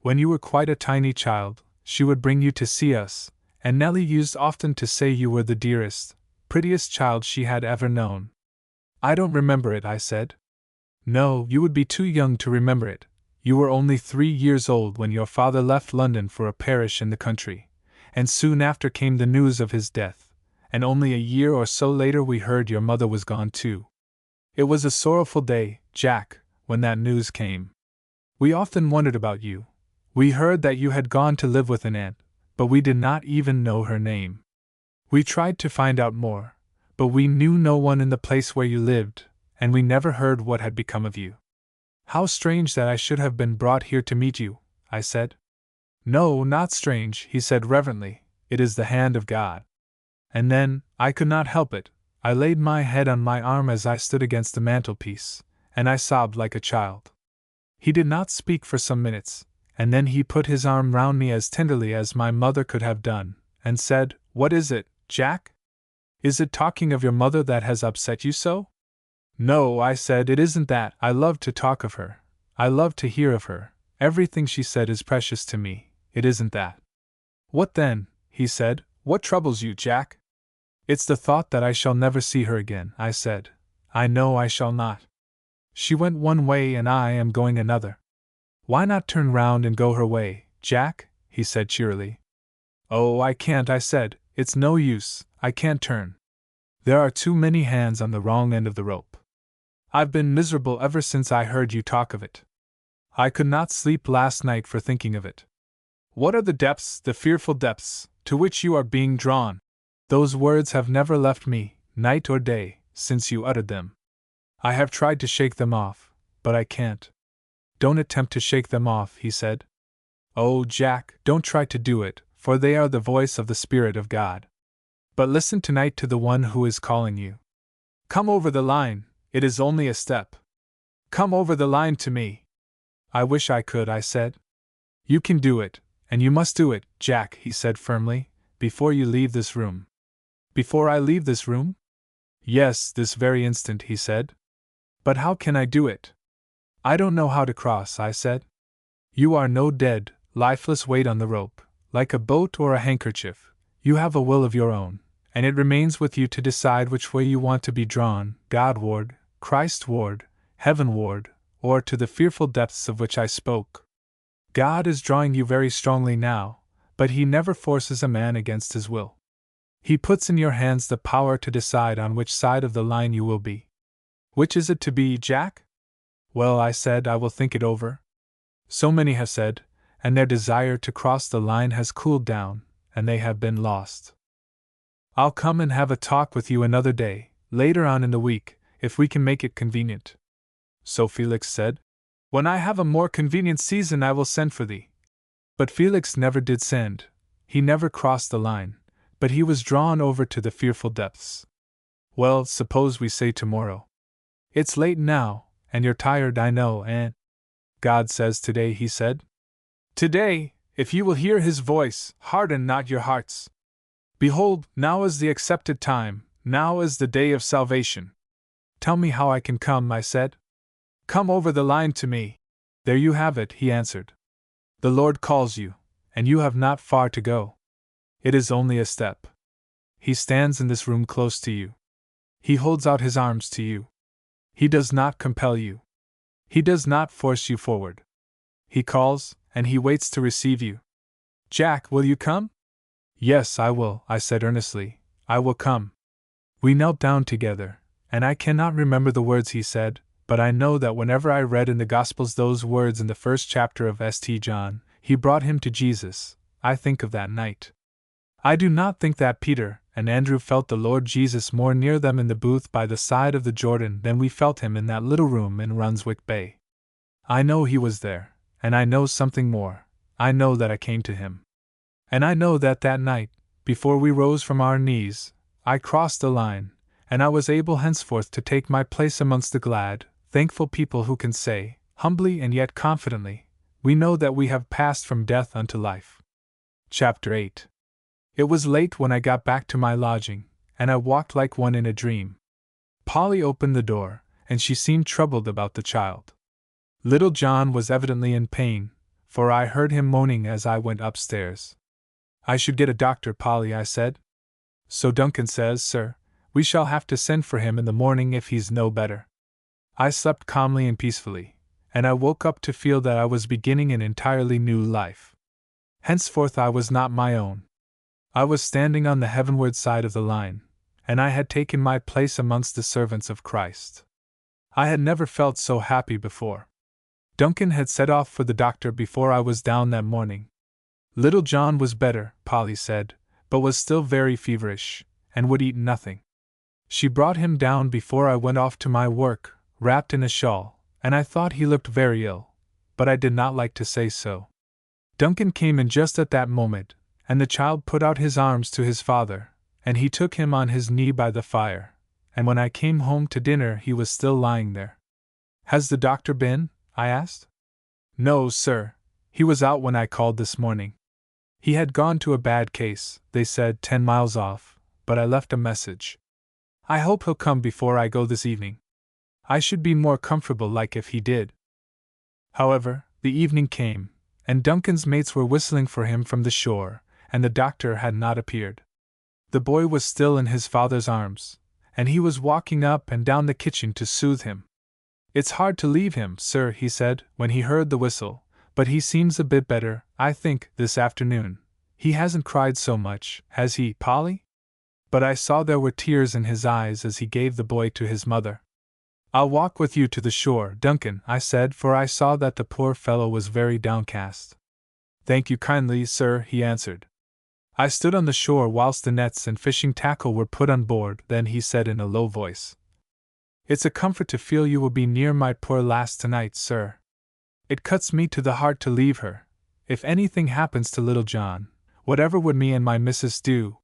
A: When you were quite a tiny child, she would bring you to see us, and Nellie used often to say you were the dearest, prettiest child she had ever known. I don't remember it, I said. No, you would be too young to remember it. You were only 3 years old when your father left London for a parish in the country, and soon after came the news of his death, and only a year or so later we heard your mother was gone too. It was a sorrowful day, Jack, when that news came. We often wondered about you. We heard that you had gone to live with an aunt, but we did not even know her name. We tried to find out more, but we knew no one in the place where you lived, and we never heard what had become of you. How strange that I should have been brought here to meet you, I said. No, not strange, he said reverently, it is the hand of God. And then, I could not help it, I laid my head on my arm as I stood against the mantelpiece, and I sobbed like a child. He did not speak for some minutes, and then he put his arm round me as tenderly as my mother could have done, and said, What is it, Jack? Is it talking of your mother that has upset you so? No, I said, it isn't that. I love to talk of her. I love to hear of her. Everything she said is precious to me. It isn't that. What then? He said. What troubles you, Jack? It's the thought that I shall never see her again, I said. I know I shall not. She went one way and I am going another. Why not turn round and go her way, Jack? He said cheerily. Oh, I can't, I said. It's no use, I can't turn. There are too many hands on the wrong end of the rope. I've been miserable ever since I heard you talk of it. I could not sleep last night for thinking of it. What are the depths, the fearful depths, to which you are being drawn? Those words have never left me, night or day, since you uttered them. I have tried to shake them off, but I can't. Don't attempt to shake them off, he said. Oh, Jack, don't try to do it, for they are the voice of the Spirit of God. But listen tonight to the one who is calling you. Come over the line, it is only a step. Come over the line to me. I wish I could, I said. You can do it, and you must do it, Jack, he said firmly, before you leave this room. Before I leave this room? Yes, this very instant, he said. But how can I do it? I don't know how to cross, I said. You are no dead, lifeless weight on the rope, like a boat or a handkerchief. You have a will of your own, and it remains with you to decide which way you want to be drawn, Godward, Christward, heavenward, or to the fearful depths of which I spoke. God is drawing you very strongly now, but He never forces a man against his will. He puts in your hands the power to decide on which side of the line you will be. Which is it to be, Jack? Well, I said, I will think it over. So many have said, and their desire to cross the line has cooled down, and they have been lost. I'll come and have a talk with you another day, later on in the week, if we can make it convenient. So Felix said, When I have a more convenient season I will send for thee. But Felix never did send. He never crossed the line, but he was drawn over to the fearful depths. Well, suppose we say tomorrow. It's late now, and you're tired, I know, and God says today, he said. Today, if you will hear His voice, harden not your hearts. Behold, now is the accepted time, now is the day of salvation. Tell me how I can come, I said. Come over the line to me. There you have it, he answered. The Lord calls you, and you have not far to go. It is only a step. He stands in this room close to you. He holds out His arms to you. He does not compel you. He does not force you forward. He calls, and He waits to receive you. Jack, will you come? Yes, I will, I said earnestly. I will come. We knelt down together, and I cannot remember the words he said, but I know that whenever I read in the Gospels those words in the first chapter of St. John, He brought him to Jesus, I think of that night. I do not think that Peter and Andrew felt the Lord Jesus more near them in the booth by the side of the Jordan than we felt Him in that little room in Runswick Bay. I know He was there, and I know something more. I know that I came to Him. And I know that that night, before we rose from our knees, I crossed the line, and I was able henceforth to take my place amongst the glad, thankful people who can say, humbly and yet confidently, we know that we have passed from death unto life. Chapter 8. It was late when I got back to my lodging, and I walked like one in a dream. Polly opened the door, and she seemed troubled about the child. Little John was evidently in pain, for I heard him moaning as I went upstairs. I should get a doctor, Polly, I said. So Duncan says, sir. We shall have to send for him in the morning if he's no better. I slept calmly and peacefully, and I woke up to feel that I was beginning an entirely new life. Henceforth I was not my own. I was standing on the heavenward side of the line, and I had taken my place amongst the servants of Christ. I had never felt so happy before. Duncan had set off for the doctor before I was down that morning. Little John was better, Polly said, but was still very feverish, and would eat nothing. She brought him down before I went off to my work, wrapped in a shawl, and I thought he looked very ill, but I did not like to say so. Duncan came in just at that moment, and the child put out his arms to his father, and he took him on his knee by the fire, and when I came home to dinner he was still lying there. Has the doctor been? I asked. No, sir. He was out when I called this morning. He had gone to a bad case, they said, 10 miles off, but I left a message. I hope he'll come before I go this evening. I should be more comfortable like if he did. However, the evening came, and Duncan's mates were whistling for him from the shore, and the doctor had not appeared. The boy was still in his father's arms, and he was walking up and down the kitchen to soothe him. It's hard to leave him, sir, he said, when he heard the whistle, but he seems a bit better, I think, this afternoon. He hasn't cried so much, has he, Polly? But I saw there were tears in his eyes as he gave the boy to his mother. I'll walk with you to the shore, Duncan, I said, for I saw that the poor fellow was very downcast. Thank you kindly, sir, he answered. I stood on the shore whilst the nets and fishing tackle were put on board, then he said in a low voice, It's a comfort to feel you will be near my poor lass tonight, sir. It cuts me to the heart to leave her. If anything happens to little John, whatever would me and my missus do?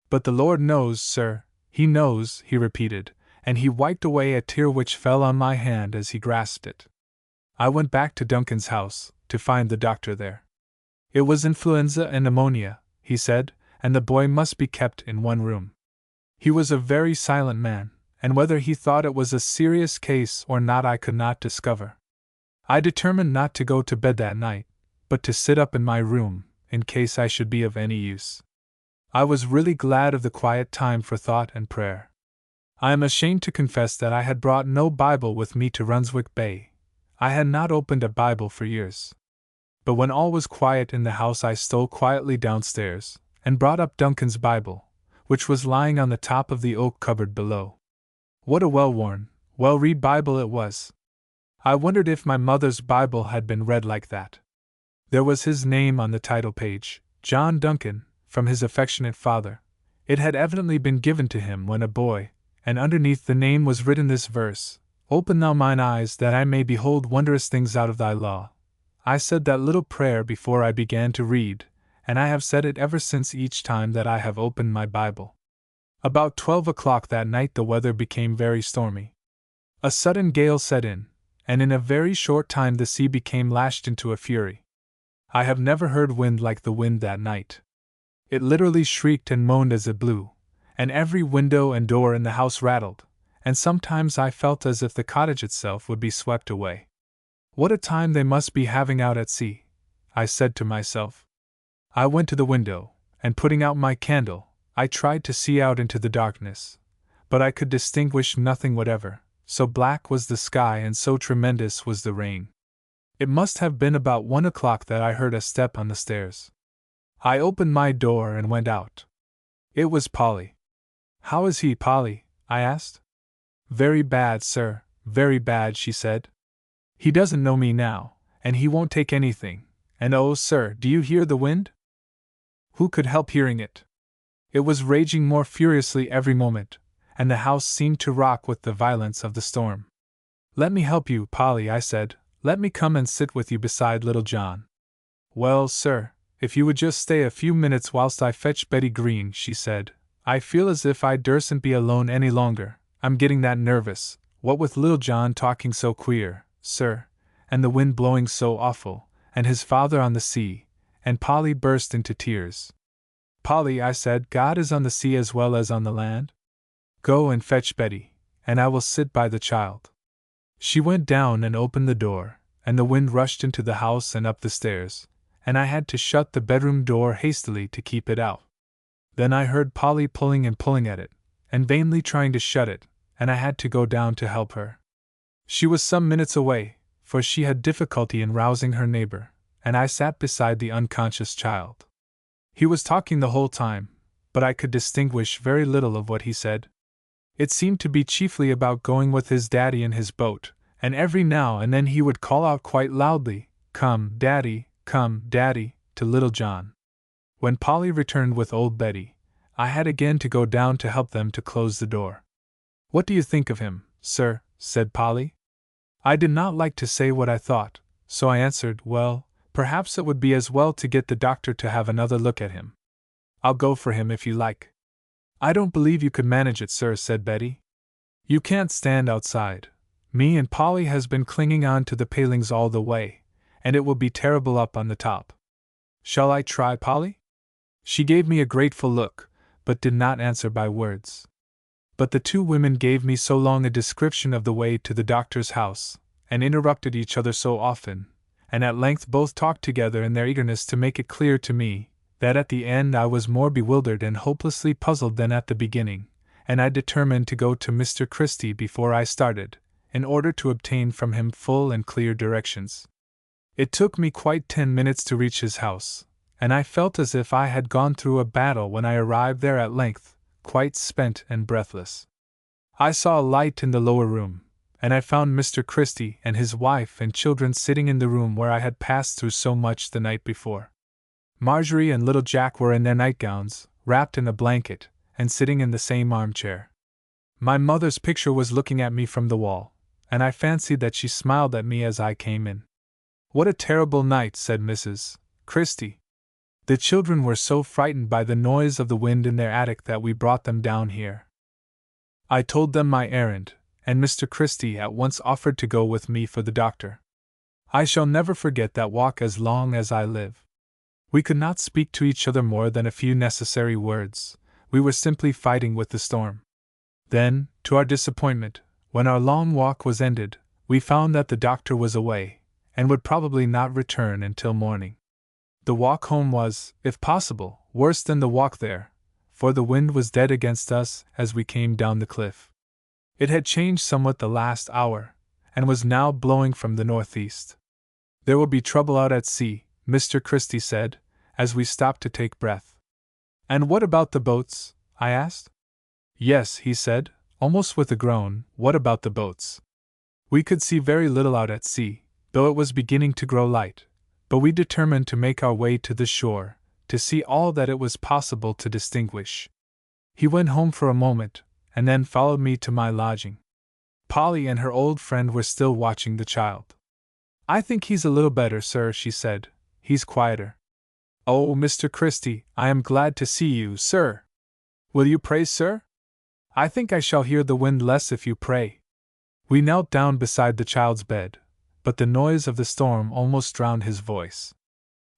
A: But the Lord knows, sir, He knows, he repeated, and he wiped away a tear which fell on my hand as he grasped it. I went back to Duncan's house, to find the doctor there. It was influenza and pneumonia, he said, and the boy must be kept in one room. He was a very silent man, and whether he thought it was a serious case or not I could not discover. I determined not to go to bed that night, but to sit up in my room, in case I should be of any use. I was really glad of the quiet time for thought and prayer. I am ashamed to confess that I had brought no Bible with me to Runswick Bay. I had not opened a Bible for years. But when all was quiet in the house I stole quietly downstairs, and brought up Duncan's Bible, which was lying on the top of the oak cupboard below. What a well-worn, well-read Bible it was! I wondered if my mother's Bible had been read like that. There was his name on the title page, John Duncan, from his affectionate father. It had evidently been given to him when a boy, and underneath the name was written this verse, "Open thou mine eyes that I may behold wondrous things out of thy law." I said that little prayer before I began to read, and I have said it ever since each time that I have opened my Bible. About 12 o'clock that night the weather became very stormy. A sudden gale set in, and in a very short time the sea became lashed into a fury. I have never heard wind like the wind that night. It literally shrieked and moaned as it blew, and every window and door in the house rattled, and sometimes I felt as if the cottage itself would be swept away. What a time they must be having out at sea, I said to myself. I went to the window, and putting out my candle, I tried to see out into the darkness, but I could distinguish nothing whatever, so black was the sky and so tremendous was the rain. It must have been about 1 o'clock that I heard a step on the stairs. I opened my door and went out. It was Polly. "How is he, Polly?" I asked. "Very bad, sir, very bad," she said. "He doesn't know me now, and he won't take anything, and oh, sir, do you hear the wind?" Who could help hearing it? It was raging more furiously every moment, and the house seemed to rock with the violence of the storm. "Let me help you, Polly," I said. "Let me come and sit with you beside little John." "Well, sir, if you would just stay a few minutes whilst I fetch Betty Green," she said. "I feel as if I dursn't be alone any longer, I'm getting that nervous, what with little John talking so queer, sir, and the wind blowing so awful, and his father on the sea," and Polly burst into tears. "Polly," I said, "God is on the sea as well as on the land. Go and fetch Betty, and I will sit by the child." She went down and opened the door, and the wind rushed into the house and up the stairs, and I had to shut the bedroom door hastily to keep it out. Then I heard Polly pulling and pulling at it, and vainly trying to shut it, and I had to go down to help her. She was some minutes away, for she had difficulty in rousing her neighbor, and I sat beside the unconscious child. He was talking the whole time, but I could distinguish very little of what he said. It seemed to be chiefly about going with his daddy in his boat, and every now and then he would call out quite loudly, come, Daddy," to little John. When Polly returned with old Betty, I had again to go down to help them to close the door. "What do you think of him, sir?" said Polly. I did not like to say what I thought, so I answered, "Well, perhaps it would be as well to get the doctor to have another look at him. I'll go for him if you like." "I don't believe you could manage it, sir," said Betty. "You can't stand outside. Me and Polly has been clinging on to the palings all the way, and it will be terrible up on the top. Shall I try, Polly?" She gave me a grateful look, but did not answer by words. But the two women gave me so long a description of the way to the doctor's house, and interrupted each other so often, and at length both talked together in their eagerness to make it clear to me, that at the end I was more bewildered and hopelessly puzzled than at the beginning, and I determined to go to Mr. Christie before I started, in order to obtain from him full and clear directions. It took me quite 10 minutes to reach his house, and I felt as if I had gone through a battle when I arrived there at length, quite spent and breathless. I saw a light in the lower room, and I found Mr. Christie and his wife and children sitting in the room where I had passed through so much the night before. Marjorie and little Jack were in their nightgowns, wrapped in a blanket, and sitting in the same armchair. My mother's picture was looking at me from the wall, and I fancied that she smiled at me as I came in. "What a terrible night," said Mrs. Christie. "The children were so frightened by the noise of the wind in their attic that we brought them down here." I told them my errand, and Mr. Christie at once offered to go with me for the doctor. I shall never forget that walk as long as I live. We could not speak to each other more than a few necessary words. we were simply fighting with the storm. Then, to our disappointment, when our long walk was ended, we found that the doctor was away, and would probably not return until morning. The walk home was, if possible, worse than the walk there, for the wind was dead against us as we came down the cliff. It had changed somewhat the last hour, and was now blowing from the northeast. There will be trouble out at sea, Mr. Christie said, as we stopped to take breath. And what about the boats? I asked. Yes, he said, almost with a groan, what about the boats? We could see very little out at sea, though it was beginning to grow light, but we determined to make our way to the shore, to see all that it was possible to distinguish. He went home for a moment, and then followed me to my lodging. Polly and her old friend were still watching the child. I think he's a little better, sir, she said. He's quieter. Oh, Mr. Christie, I am glad to see you, sir. Will you pray, sir? I think I shall hear the wind less if you pray. We knelt down beside the child's bed, but the noise of the storm almost drowned his voice.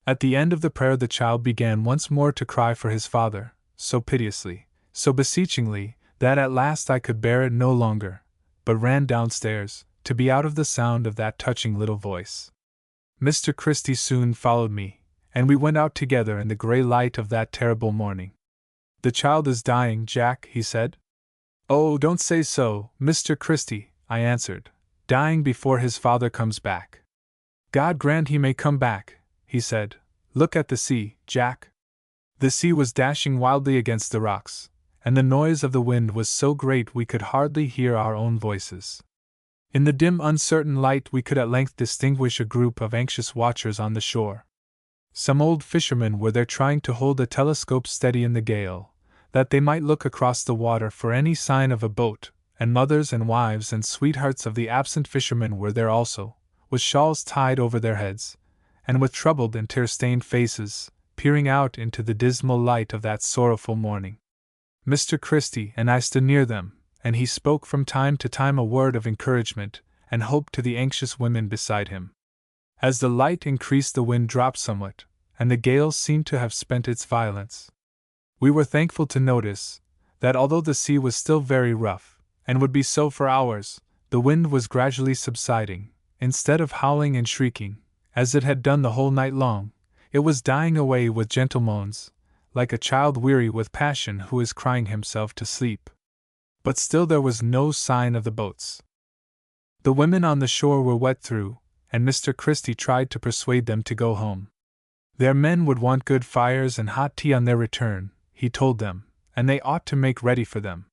A: At the end of the prayer the child began once more to cry for his father, so piteously, so beseechingly, that at last I could bear it no longer, but ran downstairs, to be out of the sound of that touching little voice. Mr. Christie soon followed me, and we went out together in the grey light of that terrible morning. The child is dying, Jack, he said. Oh, don't say so, Mr. Christie, I answered, dying before his father comes back. God grant he may come back, he said. Look at the sea, Jack. The sea was dashing wildly against the rocks, and the noise of the wind was so great we could hardly hear our own voices. In the dim, uncertain light we could at length distinguish a group of anxious watchers on the shore. Some old fishermen were there trying to hold a telescope steady in the gale, that they might look across the water for any sign of a boat, and mothers and wives and sweethearts of the absent fishermen were there also, with shawls tied over their heads, and with troubled and tear-stained faces, peering out into the dismal light of that sorrowful morning. Mr. Christie and I stood near them, and he spoke from time to time a word of encouragement and hope to the anxious women beside him. As the light increased the wind dropped somewhat, and the gale seemed to have spent its violence. We were thankful to notice that although the sea was still very rough, and would be so for hours, the wind was gradually subsiding. Instead of howling and shrieking, as it had done the whole night long, it was dying away with gentle moans, like a child weary with passion who is crying himself to sleep. But still there was no sign of the boats. The women on the shore were wet through, and Mr. Christie tried to persuade them to go home. Their men would want good fires and hot tea on their return, he told them, and they ought to make ready for them.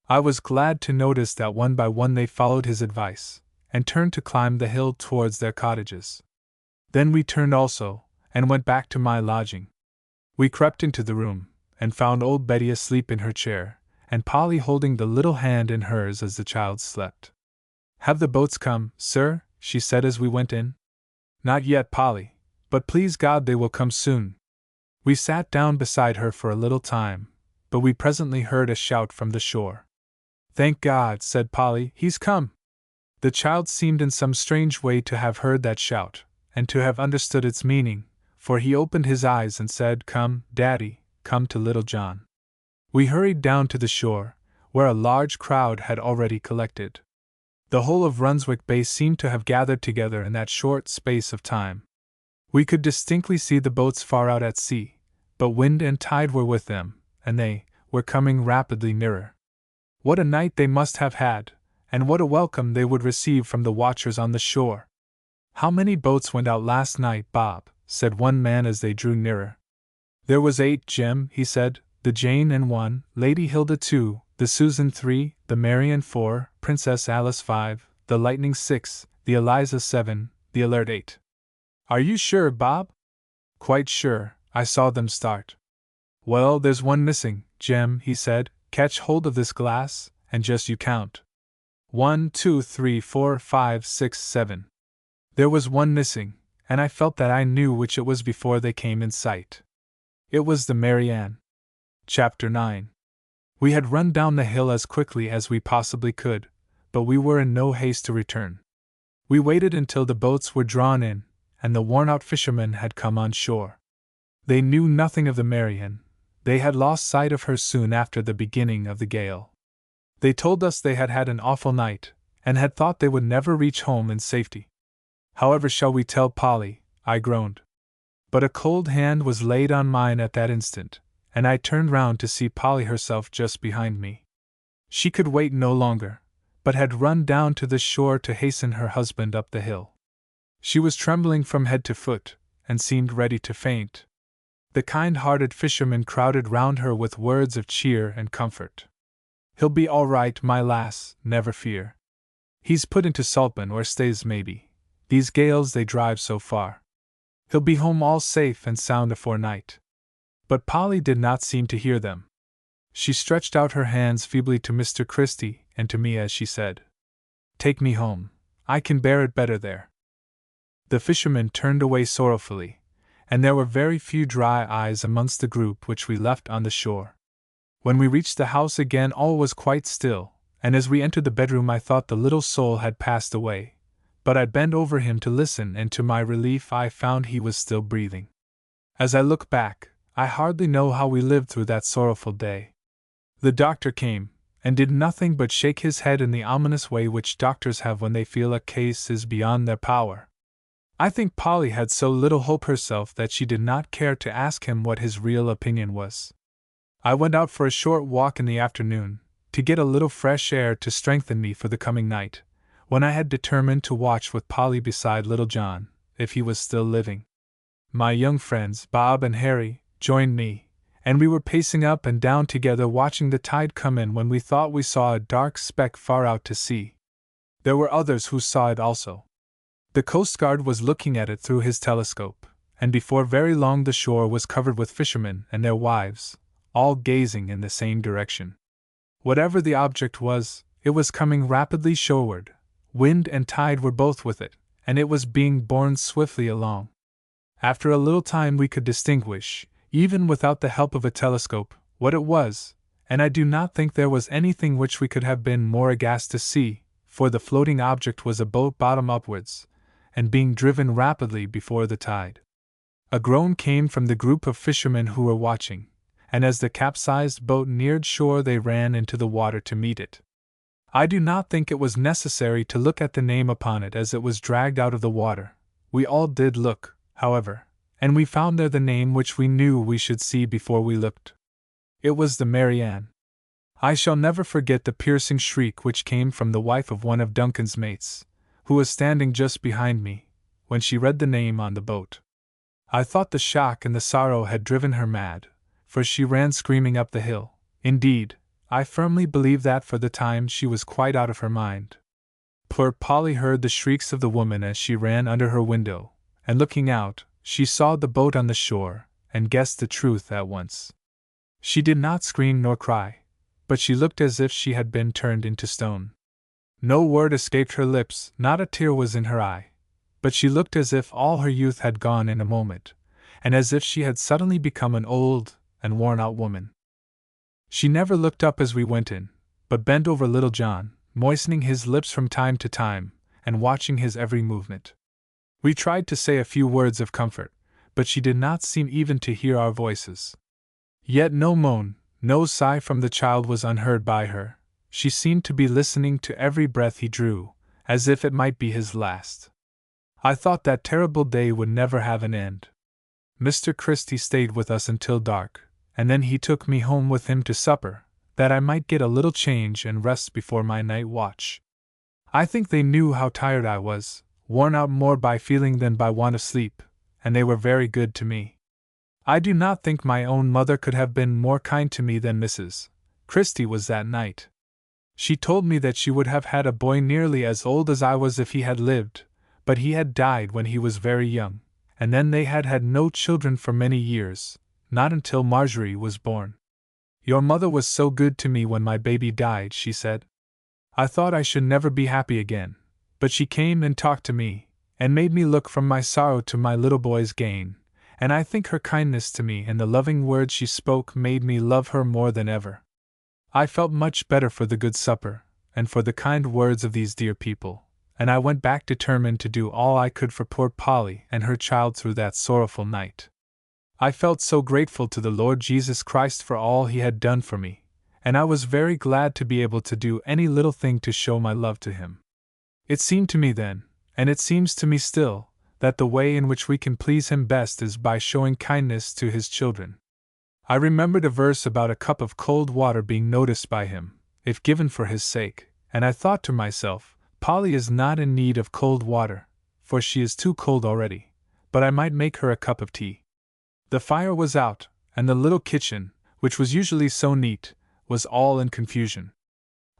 A: I was glad to notice that one by one they followed his advice, and turned to climb the hill towards their cottages. Then we turned also, and went back to my lodging. We crept into the room, and found old Betty asleep in her chair, and Polly holding the little hand in hers as the child slept. Have the boats come, sir? She said as we went in. Not yet, Polly, but please God they will come soon. We sat down beside her for a little time, but we presently heard a shout from the shore. Thank God, said Polly, he's come. The child seemed in some strange way to have heard that shout, and to have understood its meaning, for he opened his eyes and said, Come, Daddy, come to little John. We hurried down to the shore, where a large crowd had already collected. The whole of Runswick Bay seemed to have gathered together in that short space of time. We could distinctly see the boats far out at sea, but wind and tide were with them, and they were coming rapidly nearer. What a night they must have had, and what a welcome they would receive from the watchers on the shore. How many boats went out last night, Bob? Said one man as they drew nearer. There was 8, Jem, he said, the Jane and 1, Lady Hilda 2, the Susan 3, the Marian 4, Princess Alice 5, the Lightning 6, the Eliza 7, the Alert 8. Are you sure, Bob? Quite sure, I saw them start. Well, there's one missing, Jem, he said. Catch hold of this glass, and just you count. 1, 2, 3, 4, 5, 6, 7. There was one missing, and I felt that I knew which it was before they came in sight. It was the Mary Ann. Chapter 9. We had run down the hill as quickly as we possibly could, but we were in no haste to return. We waited until the boats were drawn in, and the worn-out fishermen had come on shore. They knew nothing of the Mary Ann, They had lost sight of her soon after the beginning of the gale. They told us they had had an awful night, and had thought they would never reach home in safety. However shall we tell Polly? I groaned. But a cold hand was laid on mine at that instant, and I turned round to see Polly herself just behind me. She could wait no longer, but had run down to the shore to hasten her husband up the hill. She was trembling from head to foot, and seemed ready to faint. The kind-hearted fisherman crowded round her with words of cheer and comfort. "He'll be all right, my lass, never fear. He's put into Saltburn or Staithes maybe. These gales they drive so far. He'll be home all safe and sound afore night." But Polly did not seem to hear them. She stretched out her hands feebly to Mr. Christie and to me as she said, "Take me home. I can bear it better there." The fisherman turned away sorrowfully, and there were very few dry eyes amongst the group which we left on the shore. When we reached the house again all was quite still, and as we entered the bedroom I thought the little soul had passed away, but I bent over him to listen, and to my relief I found he was still breathing. As I look back, I hardly know how we lived through that sorrowful day. The doctor came, and did nothing but shake his head in the ominous way which doctors have when they feel a case is beyond their power. I think Polly had so little hope herself that she did not care to ask him what his real opinion was. I went out for a short walk in the afternoon, to get a little fresh air to strengthen me for the coming night, when I had determined to watch with Polly beside little John, if he was still living. My young friends, Bob and Harry, joined me, and we were pacing up and down together watching the tide come in when we thought we saw a dark speck far out to sea. There were others who saw it also. The Coast Guard was looking at it through his telescope, and before very long the shore was covered with fishermen and their wives, all gazing in the same direction. Whatever the object was, it was coming rapidly shoreward. Wind and tide were both with it, and it was being borne swiftly along. After a little time we could distinguish, even without the help of a telescope, what it was, and I do not think there was anything which we could have been more aghast to see, for the floating object was a boat bottom upwards, and being driven rapidly before the tide. A groan came from the group of fishermen who were watching, and as the capsized boat neared shore they ran into the water to meet it. I do not think it was necessary to look at the name upon it as it was dragged out of the water. We all did look, however, and we found there the name which we knew we should see before we looked. It was the Mary Ann. I shall never forget the piercing shriek which came from the wife of one of Duncan's mates, who was standing just behind me, when she read the name on the boat. I thought the shock and the sorrow had driven her mad, for she ran screaming up the hill. Indeed, I firmly believe that for the time she was quite out of her mind. Poor Polly heard the shrieks of the woman as she ran under her window, and looking out, she saw the boat on the shore, and guessed the truth at once. She did not scream nor cry, but she looked as if she had been turned into stone. No word escaped her lips, not a tear was in her eye, but she looked as if all her youth had gone in a moment, and as if she had suddenly become an old and worn-out woman. She never looked up as we went in, but bent over little John, moistening his lips from time to time, and watching his every movement. We tried to say a few words of comfort, but she did not seem even to hear our voices. Yet no moan, no sigh from the child was unheard by her. She seemed to be listening to every breath he drew, as if it might be his last. I thought that terrible day would never have an end. Mr. Christie stayed with us until dark, and then he took me home with him to supper, that I might get a little change and rest before my night watch. I think they knew how tired I was, worn out more by feeling than by want of sleep, and they were very good to me. I do not think my own mother could have been more kind to me than Mrs. Christie was that night. She told me that she would have had a boy nearly as old as I was if he had lived, but he had died when he was very young, and then they had had no children for many years, not until Marjorie was born. "Your mother was so good to me when my baby died," she said. "I thought I should never be happy again, but she came and talked to me, and made me look from my sorrow to my little boy's gain, and I think her kindness to me and the loving words she spoke made me love her more than ever. I felt much better for the good supper, and for the kind words of these dear people, and I went back determined to do all I could for poor Polly and her child through that sorrowful night. I felt so grateful to the Lord Jesus Christ for all He had done for me, and I was very glad to be able to do any little thing to show my love to Him. It seemed to me then, and it seems to me still, that the way in which we can please Him best is by showing kindness to His children. I remembered a verse about a cup of cold water being noticed by Him, if given for His sake, and I thought to myself, Polly is not in need of cold water, for she is too cold already, but I might make her a cup of tea. The fire was out, and the little kitchen, which was usually so neat, was all in confusion.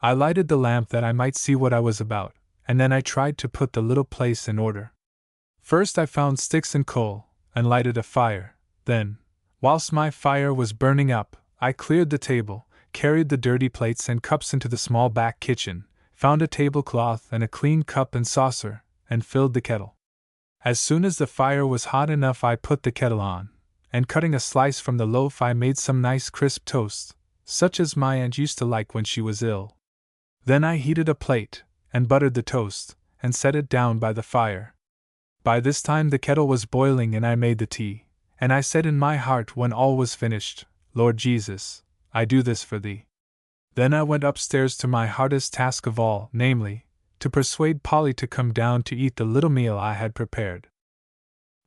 A: I lighted the lamp that I might see what I was about, and then I tried to put the little place in order. First I found sticks and coal, and lighted a fire. Then, whilst my fire was burning up, I cleared the table, carried the dirty plates and cups into the small back kitchen, found a tablecloth and a clean cup and saucer, and filled the kettle. As soon as the fire was hot enough I put the kettle on, and cutting a slice from the loaf I made some nice crisp toast, such as my aunt used to like when she was ill. Then I heated a plate, and buttered the toast, and set it down by the fire. By this time the kettle was boiling and I made the tea, and I said in my heart when all was finished, Lord Jesus, I do this for Thee. Then I went upstairs to my hardest task of all, namely, to persuade Polly to come down to eat the little meal I had prepared.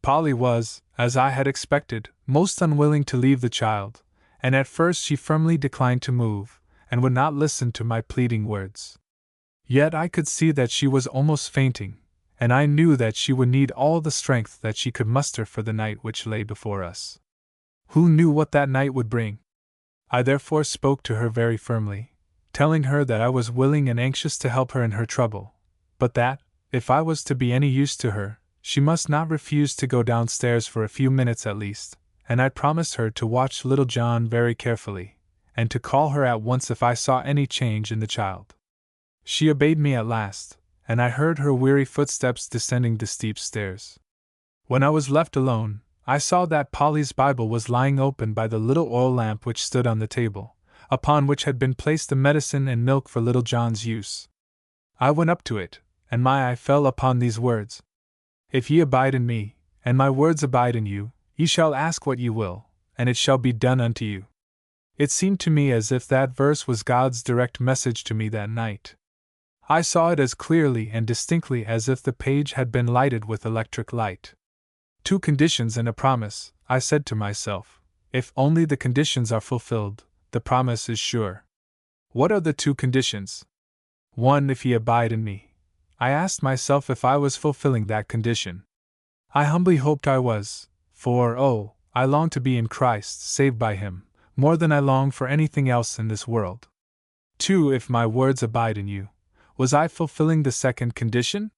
A: Polly was, as I had expected, most unwilling to leave the child, and at first she firmly declined to move, and would not listen to my pleading words. Yet I could see that she was almost fainting, and I knew that she would need all the strength that she could muster for the night which lay before us. Who knew what that night would bring? I therefore spoke to her very firmly, telling her that I was willing and anxious to help her in her trouble, but that, if I was to be any use to her, she must not refuse to go downstairs for a few minutes at least, and I promised her to watch little John very carefully, and to call her at once if I saw any change in the child. She obeyed me at last, and I heard her weary footsteps descending the steep stairs. When I was left alone, I saw that Polly's Bible was lying open by the little oil lamp which stood on the table, upon which had been placed the medicine and milk for little John's use. I went up to it, and my eye fell upon these words: If ye abide in me, and my words abide in you, ye shall ask what ye will, and it shall be done unto you. It seemed to me as if that verse was God's direct message to me that night. I saw it as clearly and distinctly as if the page had been lighted with electric light. 2 conditions and a promise, I said to myself. If only the conditions are fulfilled, the promise is sure. What are the 2 conditions? 1. If ye abide in me. I asked myself if I was fulfilling that condition. I humbly hoped I was, for, I long to be in Christ, saved by Him, more than I long for anything else in this world. 2. If my words abide in you. Was I fulfilling the second condition?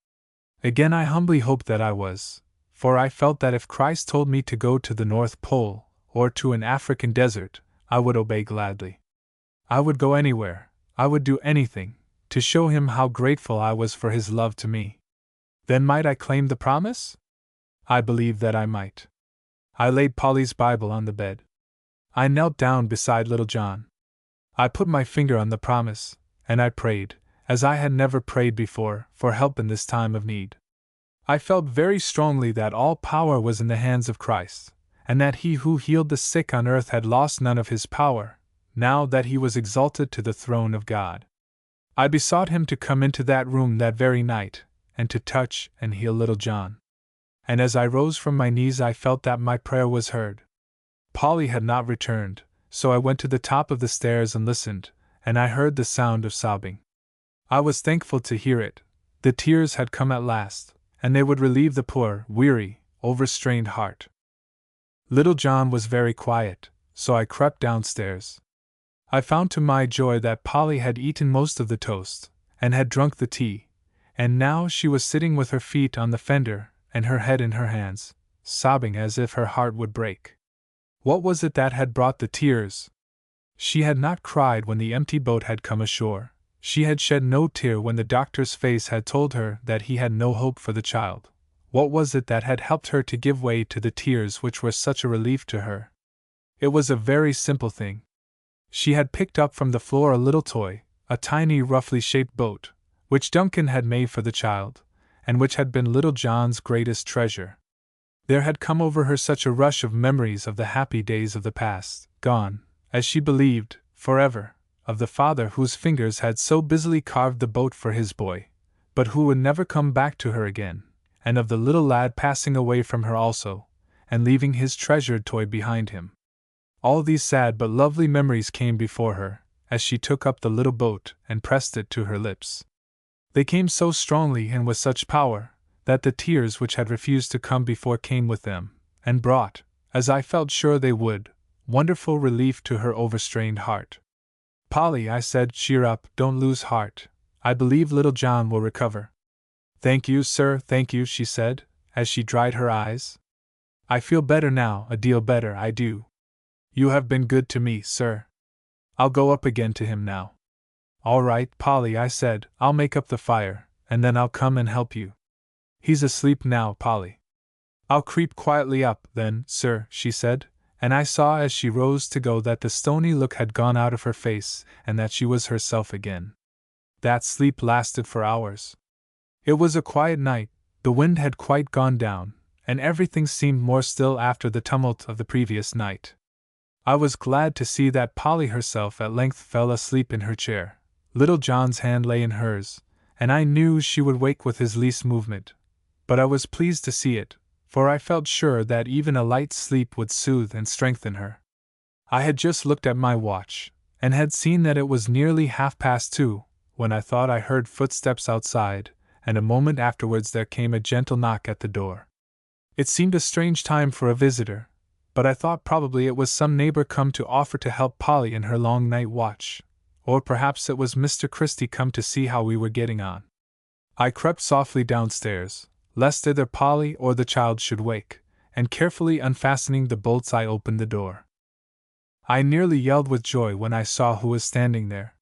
A: Again I humbly hoped that I was, for I felt that if Christ told me to go to the North Pole, or to an African desert, I would obey gladly. I would go anywhere, I would do anything, to show Him how grateful I was for His love to me. Then might I claim the promise? I believed that I might. I laid Polly's Bible on the bed. I knelt down beside little John. I put my finger on the promise, and I prayed, as I had never prayed before, for help in this time of need. I felt very strongly that all power was in the hands of Christ, and that He who healed the sick on earth had lost none of His power, now that He was exalted to the throne of God. I besought Him to come into that room that very night, and to touch and heal little John. And as I rose from my knees I felt that my prayer was heard. Polly had not returned, so I went to the top of the stairs and listened, and I heard the sound of sobbing. I was thankful to hear it. The tears had come at last, and they would relieve the poor, weary, overstrained heart. Little John was very quiet, so I crept downstairs. I found to my joy that Polly had eaten most of the toast, and had drunk the tea, and now she was sitting with her feet on the fender, and her head in her hands, sobbing as if her heart would break. What was it that had brought the tears? She had not cried when the empty boat had come ashore. She had shed no tear when the doctor's face had told her that he had no hope for the child. What was it that had helped her to give way to the tears which were such a relief to her? It was a very simple thing. She had picked up from the floor a little toy, a tiny roughly shaped boat, which Duncan had made for the child, and which had been little John's greatest treasure. There had come over her such a rush of memories of the happy days of the past, gone, as she believed, forever, of the father whose fingers had so busily carved the boat for his boy, but who would never come back to her again, and of the little lad passing away from her also, and leaving his treasured toy behind him. All these sad but lovely memories came before her, as she took up the little boat and pressed it to her lips. They came so strongly and with such power, that the tears which had refused to come before came with them, and brought, as I felt sure they would, wonderful relief to her overstrained heart. "Polly," I said, "cheer up, don't lose heart. I believe little John will recover." "Thank you, sir, thank you," she said, as she dried her eyes. "I feel better now, a deal better, I do. You have been good to me, sir. I'll go up again to him now." "All right, Polly," I said, "I'll make up the fire, and then I'll come and help you." "He's asleep now, Polly." "I'll creep quietly up, then, sir," she said, and I saw as she rose to go that the stony look had gone out of her face and that she was herself again. That sleep lasted for hours. It was a quiet night, the wind had quite gone down, and everything seemed more still after the tumult of the previous night. I was glad to see that Polly herself at length fell asleep in her chair. Little John's hand lay in hers, and I knew she would wake with his least movement. But I was pleased to see it, for I felt sure that even a light sleep would soothe and strengthen her. I had just looked at my watch, and had seen that it was nearly 2:30, when I thought I heard footsteps outside, and a moment afterwards there came a gentle knock at the door. It seemed a strange time for a visitor, but I thought probably it was some neighbor come to offer to help Polly in her long night watch, or perhaps it was Mr. Christie come to see how we were getting on. I crept softly downstairs, lest either Polly or the child should wake, and carefully unfastening the bolts I opened the door. I nearly yelled with joy when I saw who was standing there.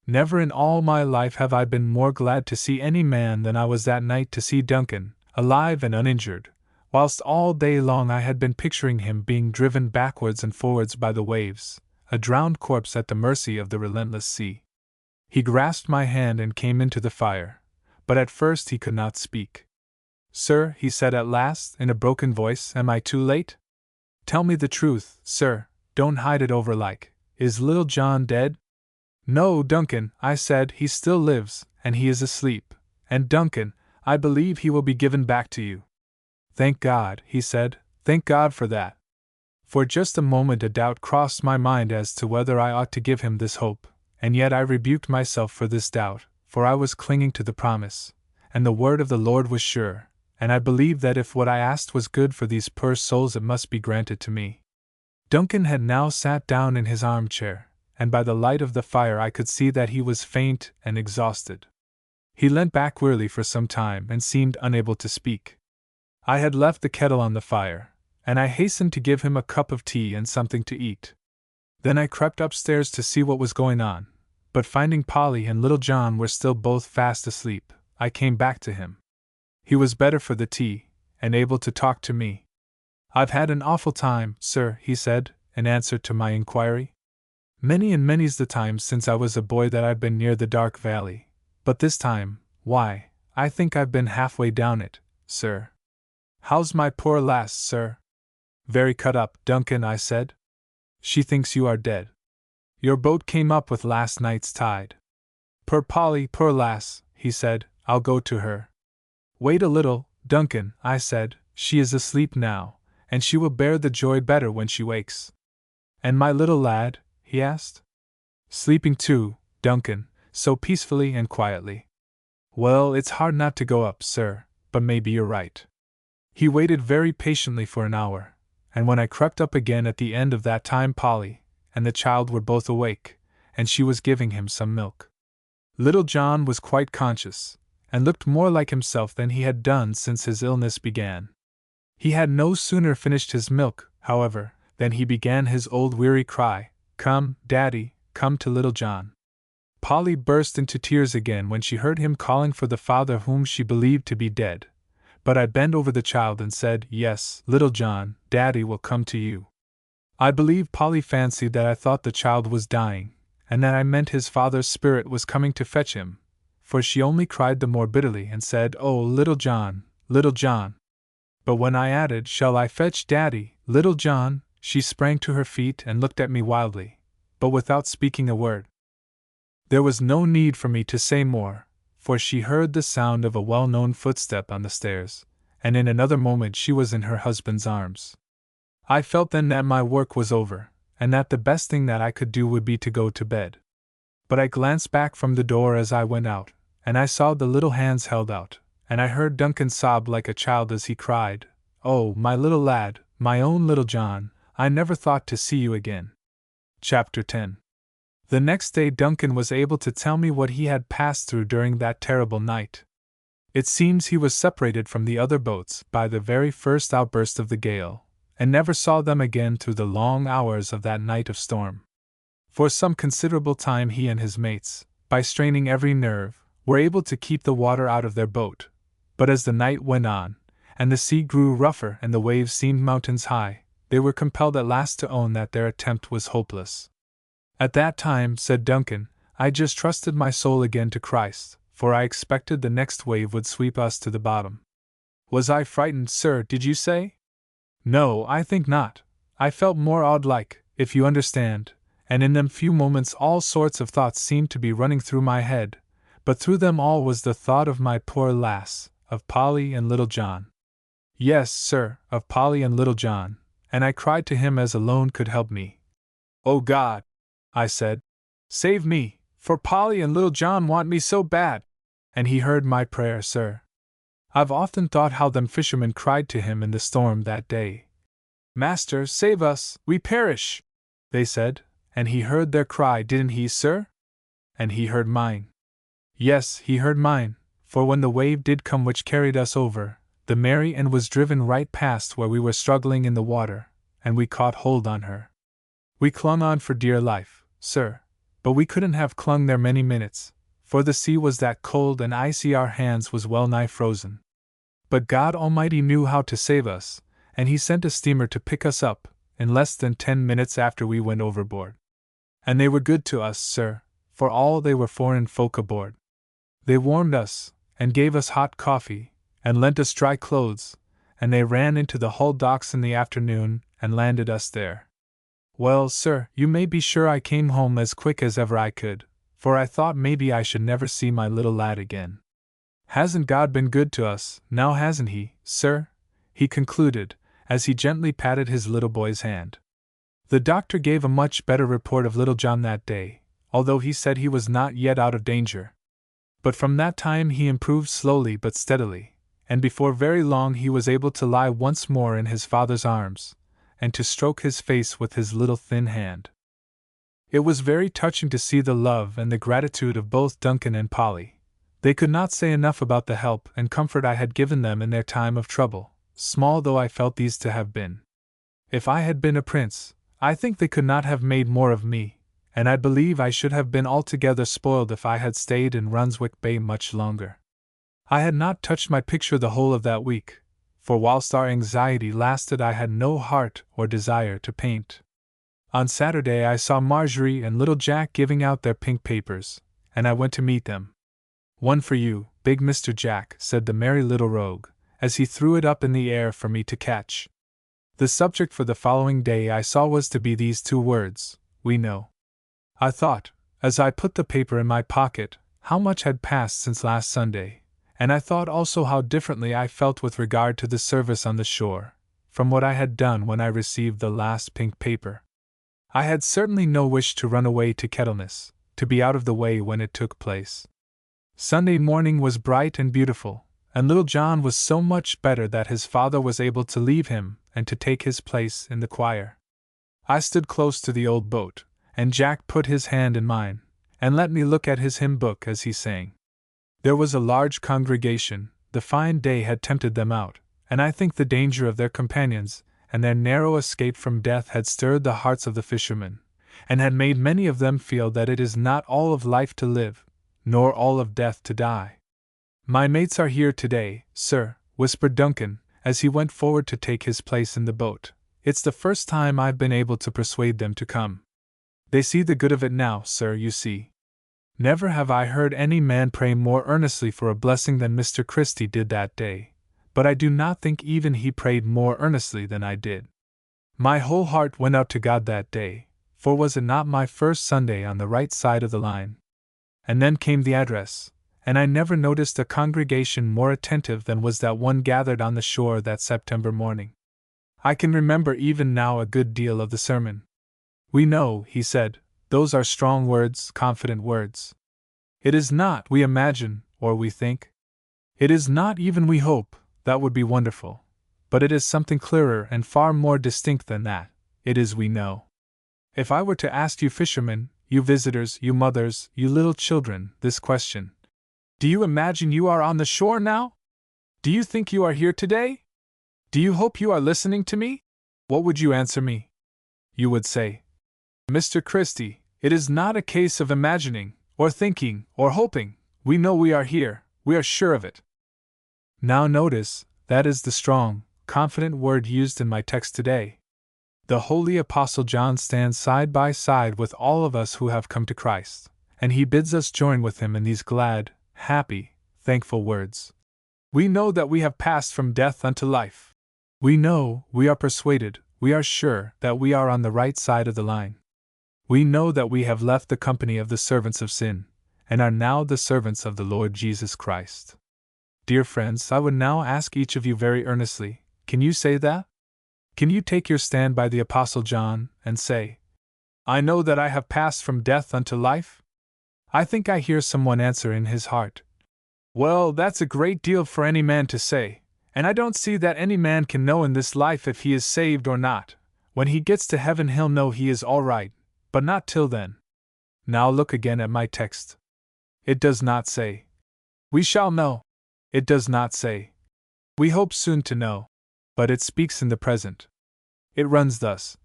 A: Never in all my life have I been more glad to see any man than I was that night to see Duncan, alive and uninjured, whilst all day long I had been picturing him being driven backwards and forwards by the waves, a drowned corpse at the mercy of the relentless sea. He grasped my hand and came into the fire, but at first he could not speak. "Sir," he said at last, in a broken voice, "am I too late? Tell me the truth, sir, don't hide it over like, is little John dead?" "No, Duncan," I said, "he still lives, and he is asleep, and Duncan, I believe he will be given back to you." "Thank God," he said, "thank God for that." For just a moment a doubt crossed my mind as to whether I ought to give him this hope, and yet I rebuked myself for this doubt, for I was clinging to the promise, and the word of the Lord was sure, and I believed that if what I asked was good for these poor souls it must be granted to me. Duncan had now sat down in his armchair, and by the light of the fire I could see that he was faint and exhausted. He leant back wearily for some time and seemed unable to speak. I had left the kettle on the fire, and I hastened to give him a cup of tea and something to eat. Then I crept upstairs to see what was going on, but finding Polly and little John were still both fast asleep, I came back to him. He was better for the tea, and able to talk to me. "I've had an awful time, sir," he said, in answer to my inquiry. "Many and many's the time since I was a boy that I've been near the dark valley, but this time, why, I think I've been halfway down it, sir." "How's my poor lass, sir?" "Very cut up, Duncan," I said. "She thinks you are dead. Your boat came up with last night's tide." "Poor Polly, poor lass," he said, "I'll go to her." "Wait a little, Duncan," I said, "she is asleep now, and she will bear the joy better when she wakes." "And my little lad?" he asked. "Sleeping too, Duncan, so peacefully and quietly." "Well, it's hard not to go up, sir, but maybe you're right." He waited very patiently for an hour, and when I crept up again at the end of that time Polly and the child were both awake, and she was giving him some milk. Little John was quite conscious, and looked more like himself than he had done since his illness began. He had no sooner finished his milk, however, than he began his old weary cry, "Come, Daddy, come to little John." Polly burst into tears again when she heard him calling for the father whom she believed to be dead, but I bent over the child and said, "Yes, little John, Daddy will come to you." I believe Polly fancied that I thought the child was dying, and that I meant his father's spirit was coming to fetch him, for she only cried the more bitterly and said, "Oh, little John, little John." But when I added, "Shall I fetch Daddy, Little John?" she sprang to her feet and looked at me wildly, but without speaking a word. There was no need for me to say more, for she heard the sound of a well-known footstep on the stairs, and in another moment she was in her husband's arms. I felt then that my work was over, and that the best thing that I could do would be to go to bed. But I glanced back from the door as I went out, and I saw the little hands held out, and I heard Duncan sob like a child as he cried, "Oh, my little lad, my own little John, I never thought to see you again." Chapter 10. The next day Duncan was able to tell me what he had passed through during that terrible night. It seems he was separated from the other boats by the very first outburst of the gale, and never saw them again through the long hours of that night of storm. For some considerable time he and his mates, by straining every nerve, were able to keep the water out of their boat, but as the night went on, and the sea grew rougher and the waves seemed mountains high, they were compelled at last to own that their attempt was hopeless. At that time, said Duncan, I just trusted my soul again to Christ, for I expected the next wave would sweep us to the bottom. Was I frightened, sir, did you say? No, I think not. I felt more awed-like, if you understand, and in them few moments all sorts of thoughts seemed to be running through my head, but through them all was the thought of my poor lass, of Polly and little John. Yes, sir, of Polly and little John, and I cried to him as alone could help me. "O God," I said, "save me, for Polly and little John want me so bad." And he heard my prayer, sir. I've often thought how them fishermen cried to him in the storm that day. "Master, save us, we perish," they said, and he heard their cry, didn't he, sir? And he heard mine. Yes, he heard mine, for when the wave did come which carried us over, the Mary Ann was driven right past where we were struggling in the water, and we caught hold on her. We clung on for dear life, sir, but we couldn't have clung there many minutes, for the sea was that cold and icy our hands was well nigh frozen. But God Almighty knew how to save us, and He sent a steamer to pick us up, in less than 10 minutes after we went overboard. And they were good to us, sir, for all they were foreign folk aboard. They warmed us, and gave us hot coffee, and lent us dry clothes, and they ran into the Hull docks in the afternoon, and landed us there. Well, sir, you may be sure I came home as quick as ever I could, for I thought maybe I should never see my little lad again. Hasn't God been good to us, now hasn't He, sir? He concluded, as he gently patted his little boy's hand. The doctor gave a much better report of little John that day, although he said he was not yet out of danger. But from that time he improved slowly but steadily, and before very long he was able to lie once more in his father's arms, and to stroke his face with his little thin hand. It was very touching to see the love and the gratitude of both Duncan and Polly. They could not say enough about the help and comfort I had given them in their time of trouble, small though I felt these to have been. If I had been a prince, I think they could not have made more of me, and I believe I should have been altogether spoiled if I had stayed in Runswick Bay much longer. I had not touched my picture the whole of that week, for whilst our anxiety lasted I had no heart or desire to paint. On Saturday I saw Marjorie and little Jack giving out their pink papers, and I went to meet them. "One for you, big Mr. Jack," said the merry little rogue, as he threw it up in the air for me to catch. The subject for the following day I saw was to be these 2 words, "We know." I thought, as I put the paper in my pocket, how much had passed since last Sunday, and I thought also how differently I felt with regard to the service on the shore, from what I had done when I received the last pink paper. I had certainly no wish to run away to Kettleness, to be out of the way when it took place. Sunday morning was bright and beautiful, and little John was so much better that his father was able to leave him and to take his place in the choir. I stood close to the old boat, and Jack put his hand in mine, and let me look at his hymn book as he sang. There was a large congregation, the fine day had tempted them out, and I think the danger of their companions, and their narrow escape from death had stirred the hearts of the fishermen, and had made many of them feel that it is not all of life to live, nor all of death to die. "My mates are here today, sir," whispered Duncan, as he went forward to take his place in the boat. "It's the first time I've been able to persuade them to come. They see the good of it now, sir, you see. Never have I heard any man pray more earnestly for a blessing than Mr. Christie did that day, but I do not think even he prayed more earnestly than I did. My whole heart went out to God that day, for was it not my first Sunday on the right side of the line? And then came the address, and I never noticed a congregation more attentive than was that one gathered on the shore that September morning. I can remember even now a good deal of the sermon. "We know," he said, "those are strong words, confident words. It is not we imagine, or we think. It is not even we hope, that would be wonderful. But it is something clearer and far more distinct than that. It is we know. If I were to ask you fishermen, you visitors, you mothers, you little children, this question, do you imagine you are on the shore now? Do you think you are here today? Do you hope you are listening to me? What would you answer me? You would say, Mr. Christie, it is not a case of imagining, or thinking, or hoping. We know we are here, we are sure of it." Now notice, that is the strong, confident word used in my text today. The Holy Apostle John stands side by side with all of us who have come to Christ, and he bids us join with him in these glad, happy, thankful words. We know that we have passed from death unto life. We know, we are persuaded, we are sure that we are on the right side of the line. We know that we have left the company of the servants of sin, and are now the servants of the Lord Jesus Christ. Dear friends, I would now ask each of you very earnestly, can you say that? Can you take your stand by the Apostle John, and say, I know that I have passed from death unto life? I think I hear someone answer in his heart, well, that's a great deal for any man to say, and I don't see that any man can know in this life if he is saved or not. When he gets to heaven he'll know he is all right, but not till then. Now look again at my text. It does not say, we shall know. It does not say, we hope soon to know. But it speaks in the present. It runs thus.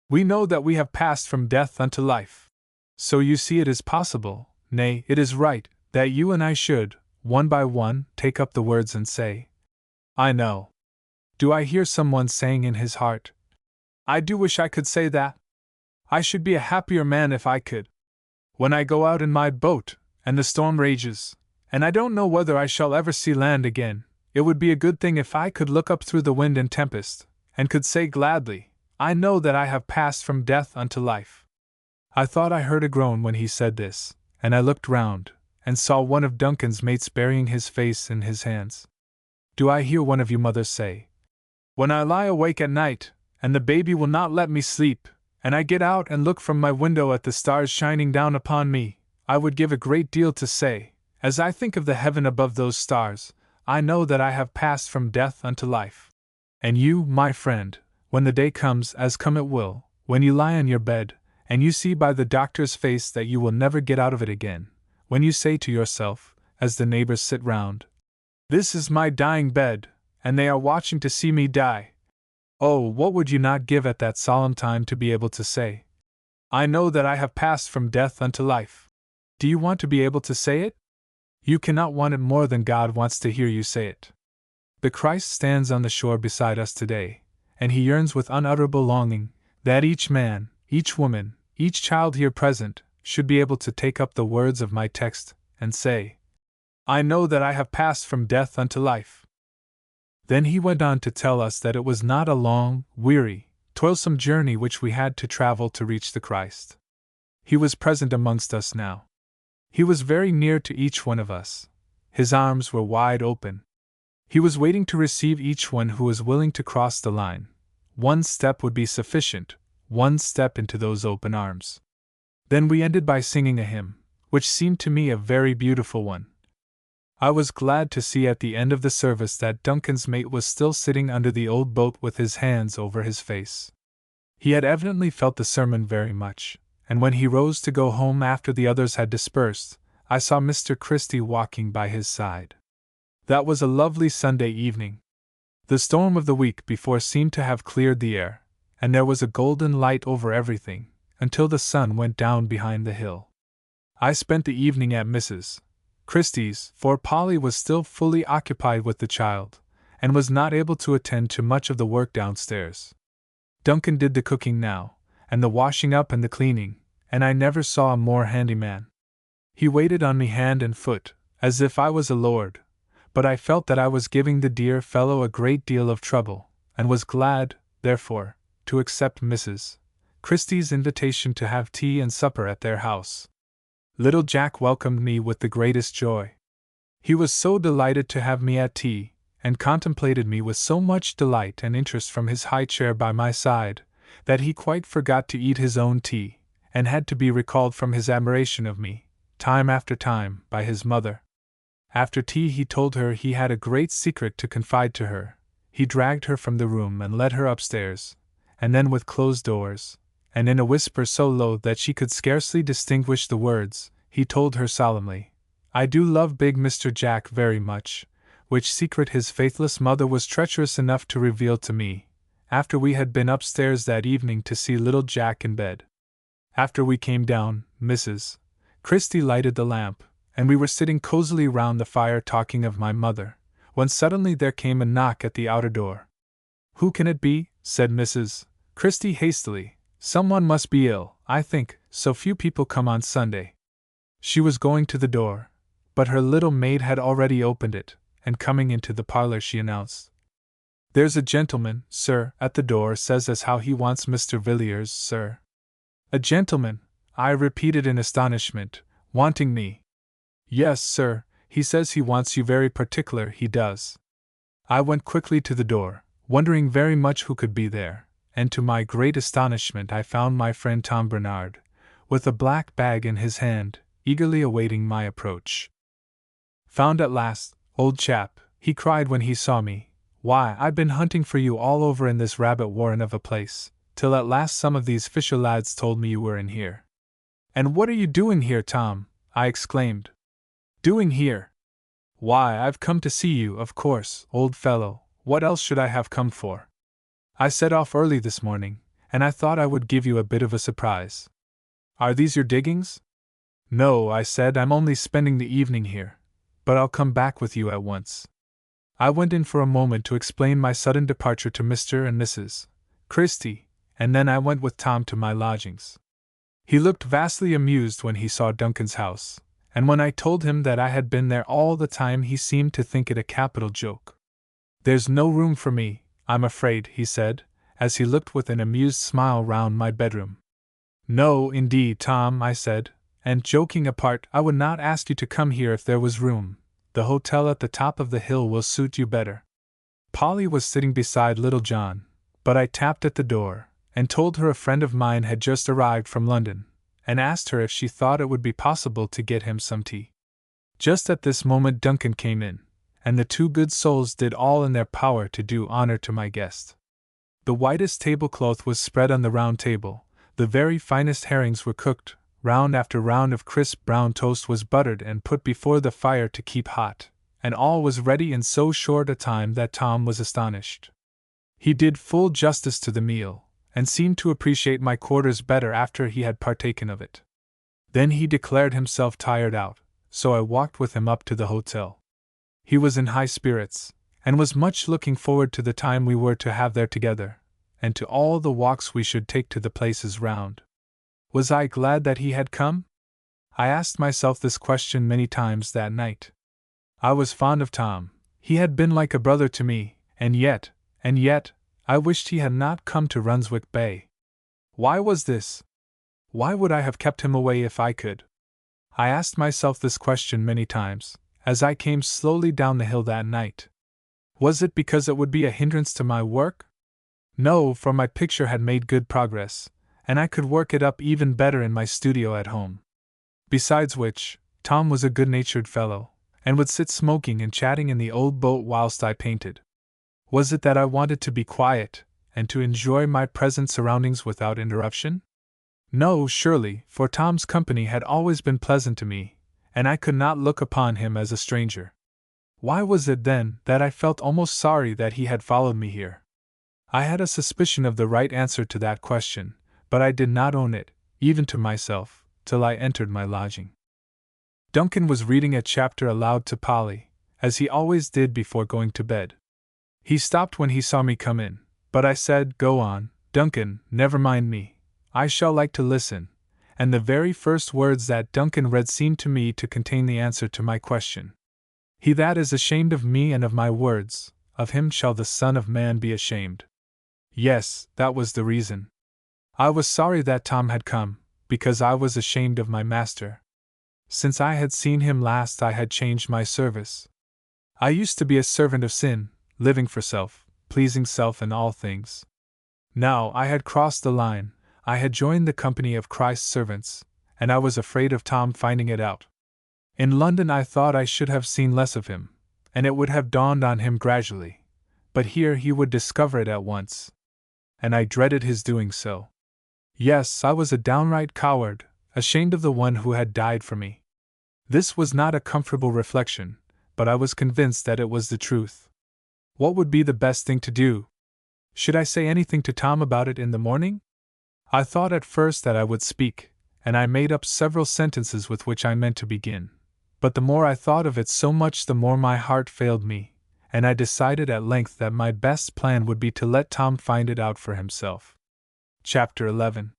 A: We know that we have passed from death unto life. So you see it is possible, nay, it is right, that you and I should, one by one, take up the words and say, I know. Do I hear someone saying in his heart, I do wish I could say that? I should be a happier man if I could. When I go out in my boat, and the storm rages, and I don't know whether I shall ever see land again, it would be a good thing if I could look up through the wind and tempest, and could say gladly, I know that I have passed from death unto life. I thought I heard a groan when he said this, and I looked round, and saw one of Duncan's mates burying his face in his hands. Do I hear one of you mothers say, when I lie awake at night, and the baby will not let me sleep, and I get out and look from my window at the stars shining down upon me, I would give a great deal to say, as I think of the heaven above those stars, I know that I have passed from death unto life. And you, my friend, when the day comes, as come it will, when you lie on your bed, and you see by the doctor's face that you will never get out of it again, when you say to yourself, as the neighbors sit round, this is my dying bed, and they are watching to see me die. Oh, what would you not give at that solemn time to be able to say, I know that I have passed from death unto life? Do you want to be able to say it? You cannot want it more than God wants to hear you say it. The Christ stands on the shore beside us today, and he yearns with unutterable longing that each man, each woman, each child here present, should be able to take up the words of my text and say, I know that I have passed from death unto life. Then he went on to tell us that it was not a long, weary, toilsome journey which we had to travel to reach the Christ. He was present amongst us now. He was very near to each one of us. His arms were wide open. He was waiting to receive each one who was willing to cross the line. One step would be sufficient, one step into those open arms. Then we ended by singing a hymn, which seemed to me a very beautiful one. I was glad to see at the end of the service that Duncan's mate was still sitting under the old boat with his hands over his face. He had evidently felt the sermon very much, and when he rose to go home after the others had dispersed, I saw Mr. Christie walking by his side. That was a lovely Sunday evening. The storm of the week before seemed to have cleared the air, and there was a golden light over everything, until the sun went down behind the hill. I spent the evening at Mrs. Christie's, for Polly was still fully occupied with the child, and was not able to attend to much of the work downstairs. Duncan did the cooking now, and the washing up and the cleaning, and I never saw a more handy man. He waited on me hand and foot, as if I was a lord, but I felt that I was giving the dear fellow a great deal of trouble, and was glad, therefore, to accept Mrs. Christie's invitation to have tea and supper at their house. Little Jack welcomed me with the greatest joy. He was so delighted to have me at tea, and contemplated me with so much delight and interest from his high chair by my side, that he quite forgot to eat his own tea, and had to be recalled from his admiration of me, time after time, by his mother. After tea he told her he had a great secret to confide to her. He dragged her from the room and led her upstairs, and then with closed doors, and in a whisper so low that she could scarcely distinguish the words, he told her solemnly, "I do love big Mr. Jack very much," which secret his faithless mother was treacherous enough to reveal to me, after we had been upstairs that evening to see little Jack in bed. After we came down, Mrs. Christie lighted the lamp, and we were sitting cosily round the fire talking of my mother, when suddenly there came a knock at the outer door. "Who can it be?" said Mrs. Christie hastily. "Someone must be ill, I think, so few people come on Sunday." She was going to the door, but her little maid had already opened it, and coming into the parlor she announced, "There's a gentleman, sir, at the door says as how he wants Mr. Villiers, sir." "A gentleman," I repeated in astonishment, "wanting me?" "Yes, sir, he says he wants you very particular, he does." I went quickly to the door, wondering very much who could be there, and to my great astonishment I found my friend Tom Bernard, with a black bag in his hand, eagerly awaiting my approach. "Found at last, old chap," he cried when he saw me. "Why, I've been hunting for you all over in this rabbit warren of a place, till at last some of these fisher lads told me you were in here." "And what are you doing here, Tom?" I exclaimed. "Doing here? Why, I've come to see you, of course, old fellow. What else should I have come for? I set off early this morning, and I thought I would give you a bit of a surprise." "Are these your diggings?" "No," I said, "I'm only spending the evening here, but I'll come back with you at once." I went in for a moment to explain my sudden departure to Mr. and Mrs. Christie, and then I went with Tom to my lodgings. He looked vastly amused when he saw Duncan's house, and when I told him that I had been there all the time he seemed to think it a capital joke. "There's no room for me, I'm afraid," he said, as he looked with an amused smile round my bedroom. "No, indeed, Tom," I said, "and joking apart, I would not ask you to come here if there was room. The hotel at the top of the hill will suit you better." Polly was sitting beside little John, but I tapped at the door, and told her a friend of mine had just arrived from London, and asked her if she thought it would be possible to get him some tea. Just at this moment Duncan came in, and the two good souls did all in their power to do honor to my guest. The whitest tablecloth was spread on the round table, the very finest herrings were cooked, round after round of crisp brown toast was buttered and put before the fire to keep hot, and all was ready in so short a time that Tom was astonished. He did full justice to the meal, and seemed to appreciate my quarters better after he had partaken of it. Then he declared himself tired out, so I walked with him up to the hotel. He was in high spirits, and was much looking forward to the time we were to have there together, and to all the walks we should take to the places round. Was I glad that he had come? I asked myself this question many times that night. I was fond of Tom, he had been like a brother to me, and yet, I wished he had not come to Runswick Bay. Why was this? Why would I have kept him away if I could? I asked myself this question many times, as I came slowly down the hill that night. Was it because it would be a hindrance to my work? No, for my picture had made good progress, and I could work it up even better in my studio at home. Besides which, Tom was a good-natured fellow, and would sit smoking and chatting in the old boat whilst I painted. Was it that I wanted to be quiet, and to enjoy my present surroundings without interruption? No, surely, for Tom's company had always been pleasant to me, and I could not look upon him as a stranger. Why was it then that I felt almost sorry that he had followed me here? I had a suspicion of the right answer to that question, but I did not own it, even to myself, till I entered my lodging. Duncan was reading a chapter aloud to Polly, as he always did before going to bed. He stopped when he saw me come in, but I said, "Go on, Duncan, never mind me. I shall like to listen," and the very first words that Duncan read seemed to me to contain the answer to my question. He that is ashamed of me and of my words, of him shall the Son of Man be ashamed. Yes, that was the reason. I was sorry that Tom had come, because I was ashamed of my master. Since I had seen him last, I had changed my service. I used to be a servant of sin, living for self, pleasing self in all things. Now I had crossed the line, I had joined the company of Christ's servants, and I was afraid of Tom finding it out. In London I thought I should have seen less of him, and it would have dawned on him gradually, but here he would discover it at once. And I dreaded his doing so. Yes, I was a downright coward, ashamed of the one who had died for me. This was not a comfortable reflection, but I was convinced that it was the truth. What would be the best thing to do? Should I say anything to Tom about it in the morning? I thought at first that I would speak, and I made up several sentences with which I meant to begin. But the more I thought of it so much the more my heart failed me, and I decided at length that my best plan would be to let Tom find it out for himself. Chapter 11.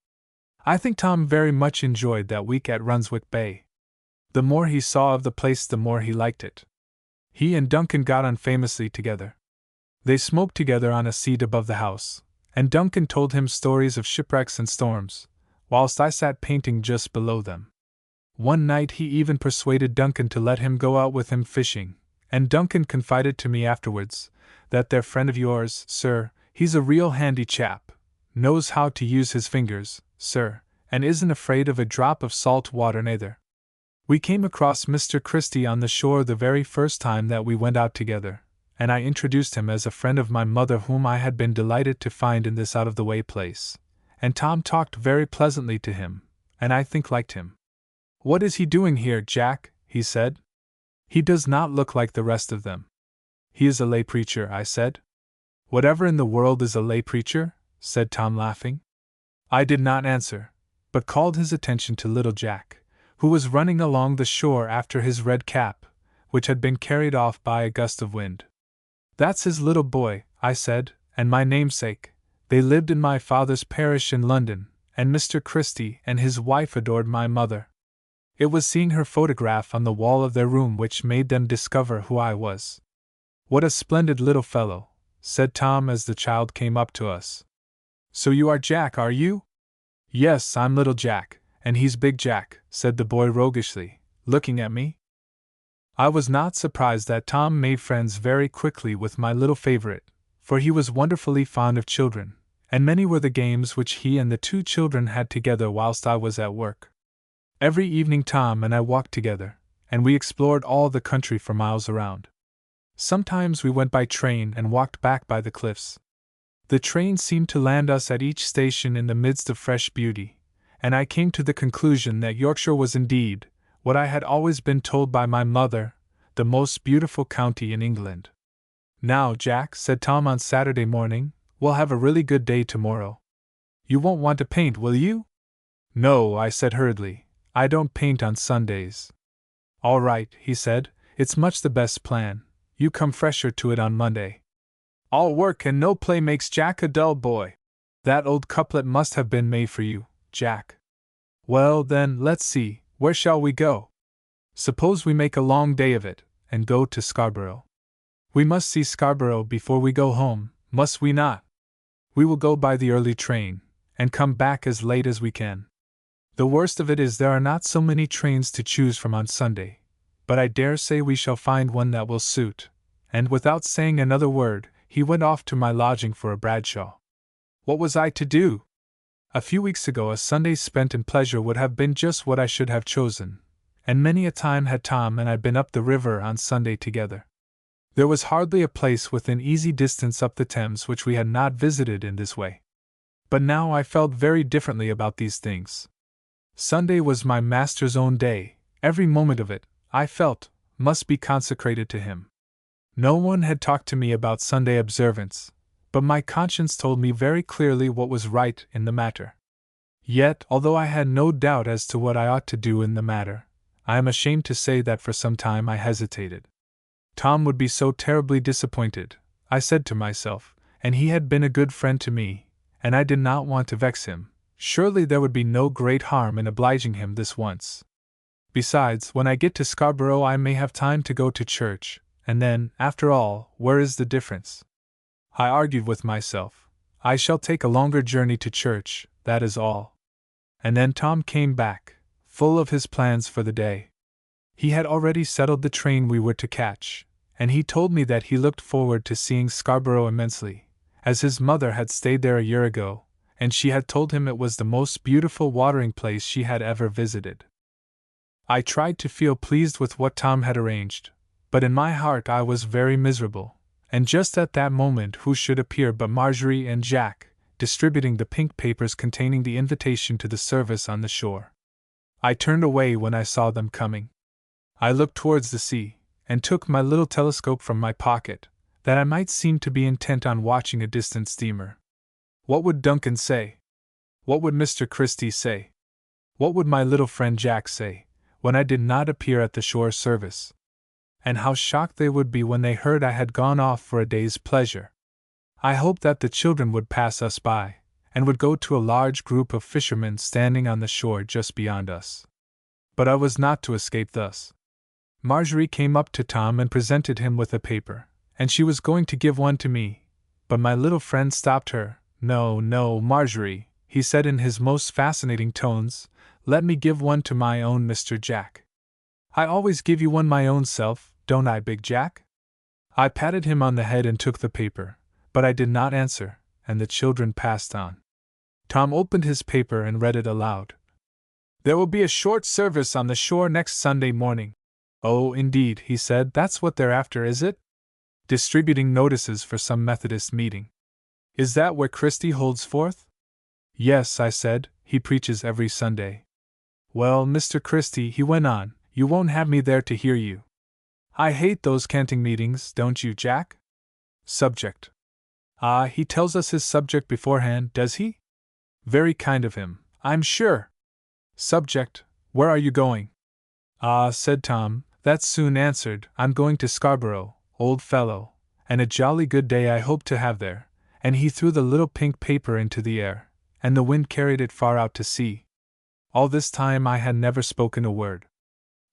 A: I think Tom very much enjoyed that week at Runswick Bay. The more he saw of the place the more he liked it. He and Duncan got on famously together. They smoked together on a seat above the house, and Duncan told him stories of shipwrecks and storms, whilst I sat painting just below them. One night he even persuaded Duncan to let him go out with him fishing, and Duncan confided to me afterwards that their friend of yours, sir, he's a real handy chap, knows how to use his fingers, sir, and isn't afraid of a drop of salt water neither. We came across Mr. Christie on the shore the very first time that we went out together, and I introduced him as a friend of my mother whom I had been delighted to find in this out-of-the-way place, and Tom talked very pleasantly to him, and I think liked him. "What is he doing here, Jack?" he said. "He does not look like the rest of them." "He is a lay preacher," I said. "Whatever in the world is a lay preacher?" said Tom, laughing. I did not answer, but called his attention to little Jack, who was running along the shore after his red cap, which had been carried off by a gust of wind. "That's his little boy," I said, "and my namesake. They lived in my father's parish in London, and Mr. Christie and his wife adored my mother. It was seeing her photograph on the wall of their room which made them discover who I was." "What a splendid little fellow," said Tom as the child came up to us. "So you are Jack, are you?" "Yes, I'm little Jack, and he's big Jack," said the boy roguishly, looking at me. I was not surprised that Tom made friends very quickly with my little favorite, for he was wonderfully fond of children, and many were the games which he and the two children had together whilst I was at work. Every evening Tom and I walked together, and we explored all the country for miles around. Sometimes we went by train and walked back by the cliffs. The train seemed to land us at each station in the midst of fresh beauty, and I came to the conclusion that Yorkshire was indeed, what I had always been told by my mother, the most beautiful county in England. "Now, Jack," said Tom on Saturday morning, "we'll have a really good day tomorrow. You won't want to paint, will you?" "No," I said hurriedly, "I don't paint on Sundays." "All right," he said, "it's much the best plan. You come fresher to it on Monday." "All work and no play makes Jack a dull boy." That old couplet must have been made for you, Jack. "Well, then, let's see, where shall we go? Suppose we make a long day of it, and go to Scarborough. We must see Scarborough before we go home, must we not? We will go by the early train, and come back as late as we can. The worst of it is there are not so many trains to choose from on Sunday, but I dare say we shall find one that will suit," and without saying another word, he went off to my lodging for a Bradshaw. What was I to do? A few weeks ago a Sunday spent in pleasure would have been just what I should have chosen, and many a time had Tom and I been up the river on Sunday together. There was hardly a place within easy distance up the Thames which we had not visited in this way. But now I felt very differently about these things. Sunday was my master's own day, every moment of it, I felt, must be consecrated to him. No one had talked to me about Sunday observance, but my conscience told me very clearly what was right in the matter. Yet, although I had no doubt as to what I ought to do in the matter, I am ashamed to say that for some time I hesitated. Tom would be so terribly disappointed, I said to myself, and he had been a good friend to me, and I did not want to vex him. Surely there would be no great harm in obliging him this once. Besides, when I get to Scarborough I may have time to go to church, and then, after all, where is the difference? I argued with myself. I shall take a longer journey to church, that is all. And then Tom came back, full of his plans for the day. He had already settled the train we were to catch, and he told me that he looked forward to seeing Scarborough immensely, as his mother had stayed there a year ago, and she had told him it was the most beautiful watering place she had ever visited. I tried to feel pleased with what Tom had arranged, but in my heart I was very miserable, and just at that moment who should appear but Marjorie and Jack, distributing the pink papers containing the invitation to the service on the shore. I turned away when I saw them coming. I looked towards the sea, and took my little telescope from my pocket, that I might seem to be intent on watching a distant steamer. What would Duncan say? What would Mr. Christie say? What would my little friend Jack say, when I did not appear at the shore service? And how shocked they would be when they heard I had gone off for a day's pleasure. I hoped that the children would pass us by, and would go to a large group of fishermen standing on the shore just beyond us. But I was not to escape thus. Marjorie came up to Tom and presented him with a paper, and she was going to give one to me, but my little friend stopped her. No, no, Marjorie, he said in his most fascinating tones, let me give one to my own Mr. Jack. I always give you one my own self, don't I, Big Jack? I patted him on the head and took the paper, but I did not answer, and the children passed on. Tom opened his paper and read it aloud. There will be a short service on the shore next Sunday morning. Oh, indeed, he said, that's what they're after, is it? Distributing notices for some Methodist meeting. Is that where Christie holds forth? Yes, I said, he preaches every Sunday. Well, Mr. Christie, he went on, you won't have me there to hear you. I hate those canting meetings, don't you, Jack? Subject. Ah, he tells us his subject beforehand, does he? Very kind of him, I'm sure. Subject, where are you going? Ah, said Tom, that's soon answered, I'm going to Scarborough, old fellow, and a jolly good day I hope to have there, and he threw the little pink paper into the air, and the wind carried it far out to sea. All this time I had never spoken a word.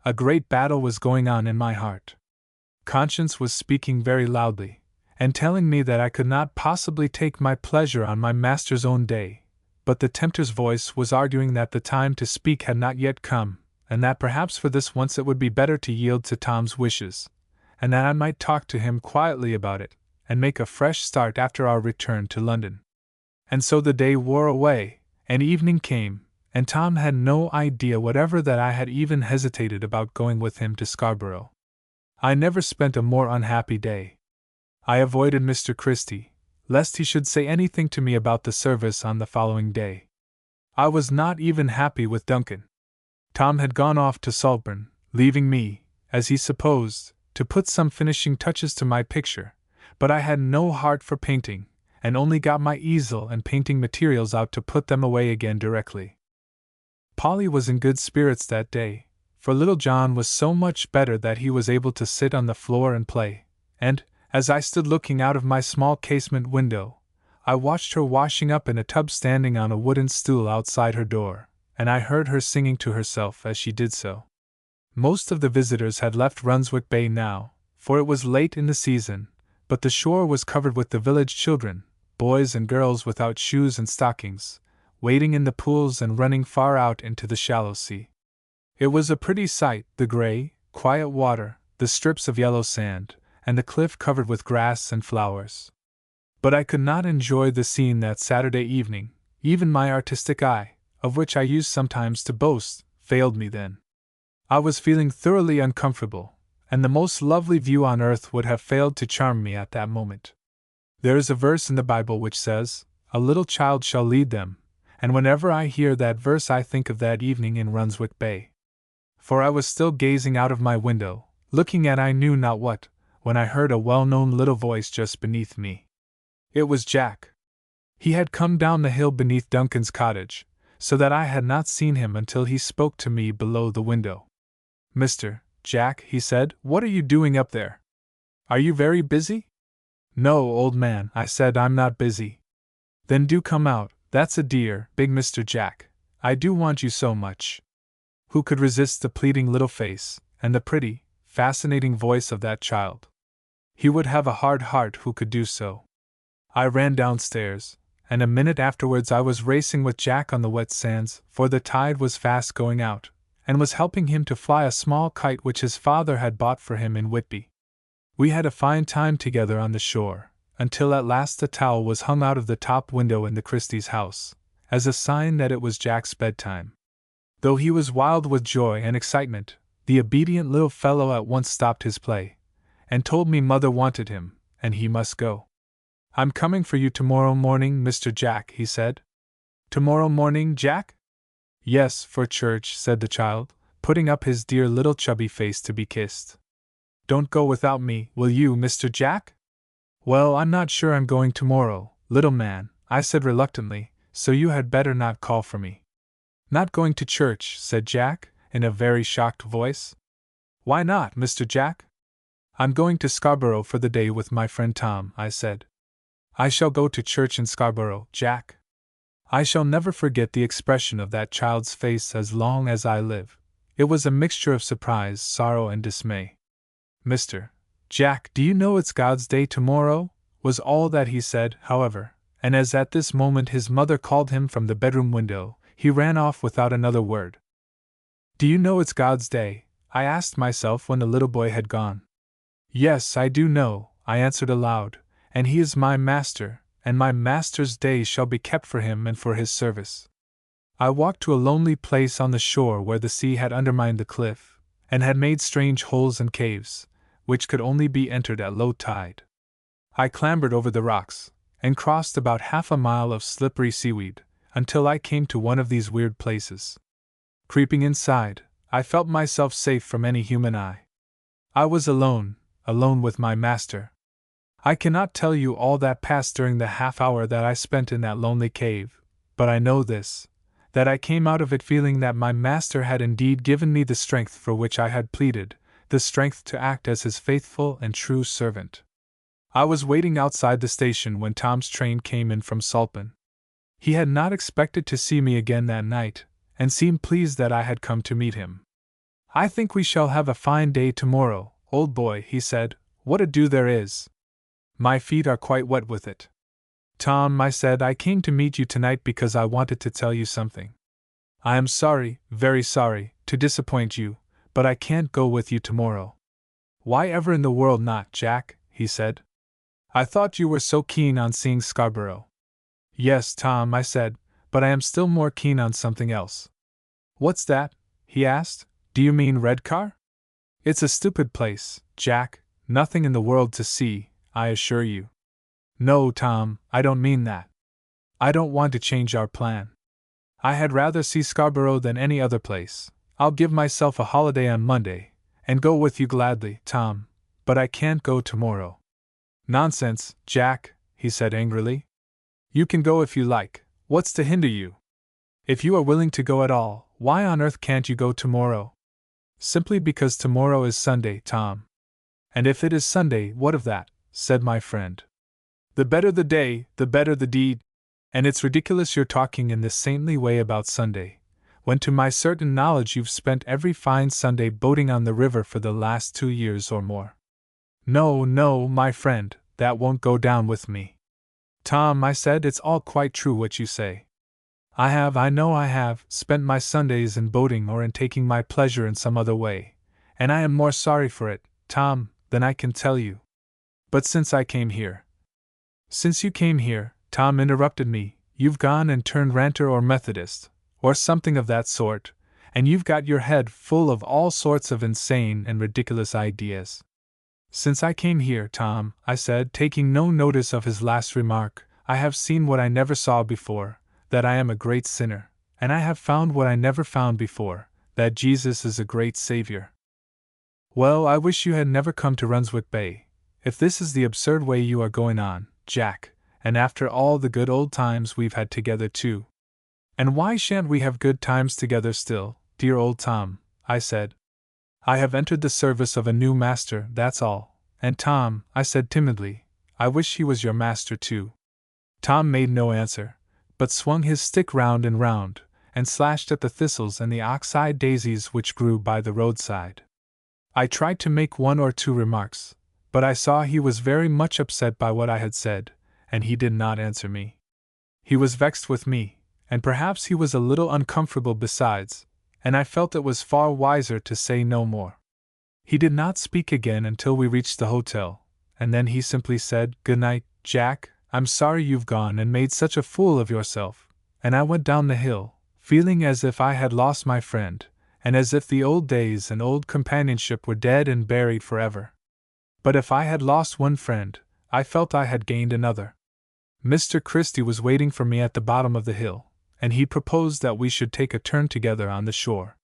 A: A great battle was going on in my heart. Conscience was speaking very loudly, and telling me that I could not possibly take my pleasure on my master's own day, but the tempter's voice was arguing that the time to speak had not yet come, and that perhaps for this once it would be better to yield to Tom's wishes, and that I might talk to him quietly about it, and make a fresh start after our return to London. And so the day wore away, and evening came, and Tom had no idea whatever that I had even hesitated about going with him to Scarborough. I never spent a more unhappy day. I avoided Mr. Christie, lest he should say anything to me about the service on the following day. I was not even happy with Duncan. Tom had gone off to Saltburn, leaving me, as he supposed, to put some finishing touches to my picture, but I had no heart for painting, and only got my easel and painting materials out to put them away again directly. Polly was in good spirits that day, for little John was so much better that he was able to sit on the floor and play, and, as I stood looking out of my small casement window, I watched her washing up in a tub standing on a wooden stool outside her door, and I heard her singing to herself as she did so. Most of the visitors had left Runswick Bay now, for it was late in the season, but the shore was covered with the village children, boys and girls without shoes and stockings, wading in the pools and running far out into the shallow sea. It was a pretty sight, the gray, quiet water, the strips of yellow sand, and the cliff covered with grass and flowers. But I could not enjoy the scene that Saturday evening. Even my artistic eye, of which I used sometimes to boast, failed me then. I was feeling thoroughly uncomfortable, and the most lovely view on earth would have failed to charm me at that moment. There is a verse in the Bible which says, "A little child shall lead them," and whenever I hear that verse I think of that evening in Runswick Bay. For I was still gazing out of my window, looking at I knew not what, when I heard a well-known little voice just beneath me. It was Jack. He had come down the hill beneath Duncan's cottage, so that I had not seen him until he spoke to me below the window. "Mr. Jack," he said, "what are you doing up there? Are you very busy?" "No, old man," I said, "I'm not busy." "Then do come out, that's a dear, big Mr. Jack. I do want you so much." Who could resist the pleading little face, and the pretty, fascinating voice of that child? He would have a hard heart who could do so. I ran downstairs, and a minute afterwards I was racing with Jack on the wet sands, for the tide was fast going out, and was helping him to fly a small kite which his father had bought for him in Whitby. We had a fine time together on the shore, until at last a towel was hung out of the top window in the Christie's house, as a sign that it was Jack's bedtime. Though he was wild with joy and excitement, the obedient little fellow at once stopped his play, and told me mother wanted him, and he must go. "I'm coming for you tomorrow morning, Mr. Jack," he said. "Tomorrow morning, Jack?" "Yes, for church," said the child, putting up his dear little chubby face to be kissed. "Don't go without me, will you, Mr. Jack?" "Well, I'm not sure I'm going tomorrow, little man," I said reluctantly, "so you had better not call for me." "Not going to church," said Jack, in a very shocked voice. "Why not, Mr. Jack?" "I'm going to Scarborough for the day with my friend Tom," I said. "I shall go to church in Scarborough, Jack." I shall never forget the expression of that child's face as long as I live. It was a mixture of surprise, sorrow, and dismay. "Mr. Jack, do you know it's God's day tomorrow?" was all that he said, however, and as at this moment his mother called him from the bedroom window, he ran off without another word. "Do you know it's God's day?" I asked myself when the little boy had gone. "Yes, I do know," I answered aloud, "and he is my master, and my master's day shall be kept for him and for his service." I walked to a lonely place on the shore where the sea had undermined the cliff, and had made strange holes and caves, which could only be entered at low tide. I clambered over the rocks, and crossed about half a mile of slippery seaweed, until I came to one of these weird places. Creeping inside, I felt myself safe from any human eye. I was alone with my master. I cannot tell you all that passed during the half hour that I spent in that lonely cave, but I know this, that I came out of it feeling that my master had indeed given me the strength for which I had pleaded, the strength to act as his faithful and true servant. I was waiting outside the station when Tom's train came in from Saltburn. He had not expected to see me again that night, and seemed pleased that I had come to meet him. "I think we shall have a fine day tomorrow, old boy," he said. "What a dew there is! My feet are quite wet with it." "Tom," I said, "I came to meet you tonight because I wanted to tell you something. I am sorry, very sorry, to disappoint you, but I can't go with you tomorrow." "Why ever in the world not, Jack?" he said. "I thought you were so keen on seeing Scarborough." "Yes, Tom," I said, "but I am still more keen on something else." "What's that?" he asked. "Do you mean Redcar?" "It's a stupid place, Jack, nothing in the world to see, I assure you." "No, Tom, I don't mean that. I don't want to change our plan. I had rather see Scarborough than any other place. I'll give myself a holiday on Monday, and go with you gladly, Tom, but I can't go tomorrow." "Nonsense, Jack," he said angrily. "You can go if you like. What's to hinder you? If you are willing to go at all, why on earth can't you go tomorrow?" "Simply because tomorrow is Sunday, Tom." "And if it is Sunday, what of that?" said my friend. "The better the day, the better the deed. And it's ridiculous you're talking in this saintly way about Sunday, when to my certain knowledge you've spent every fine Sunday boating on the river for the last 2 years or more." "No, no, my friend, that won't go down with me." "Tom," I said, "it's all quite true what you say. I know I have, spent my Sundays in boating or in taking my pleasure in some other way, and I am more sorry for it, Tom, than I can tell you. But since I came here—" "Since you came here," Tom interrupted me, "you've gone and turned ranter or Methodist, or something of that sort, and you've got your head full of all sorts of insane and ridiculous ideas." "Since I came here, Tom," I said, taking no notice of his last remark, "I have seen what I never saw before, that I am a great sinner, and I have found what I never found before, that Jesus is a great Savior." "Well, I wish you had never come to Runswick Bay, if this is the absurd way you are going on, Jack, and after all the good old times we've had together too." "And why shan't we have good times together still, dear old Tom?" I said. "I have entered the service of a new master, that's all, and Tom," I said timidly, "I wish he was your master too." Tom made no answer, but swung his stick round and round, and slashed at the thistles and the ox-eye daisies which grew by the roadside. I tried to make 1 or 2 remarks, but I saw he was very much upset by what I had said, and he did not answer me. He was vexed with me, and perhaps he was a little uncomfortable besides, and I felt it was far wiser to say no more. He did not speak again until we reached the hotel, and then he simply said, "Good night, Jack, I'm sorry you've gone and made such a fool of yourself," and I went down the hill, feeling as if I had lost my friend, and as if the old days and old companionship were dead and buried forever. But if I had lost one friend, I felt I had gained another. Mr. Christie was waiting for me at the bottom of the hill, and he proposed that we should take a turn together on the shore.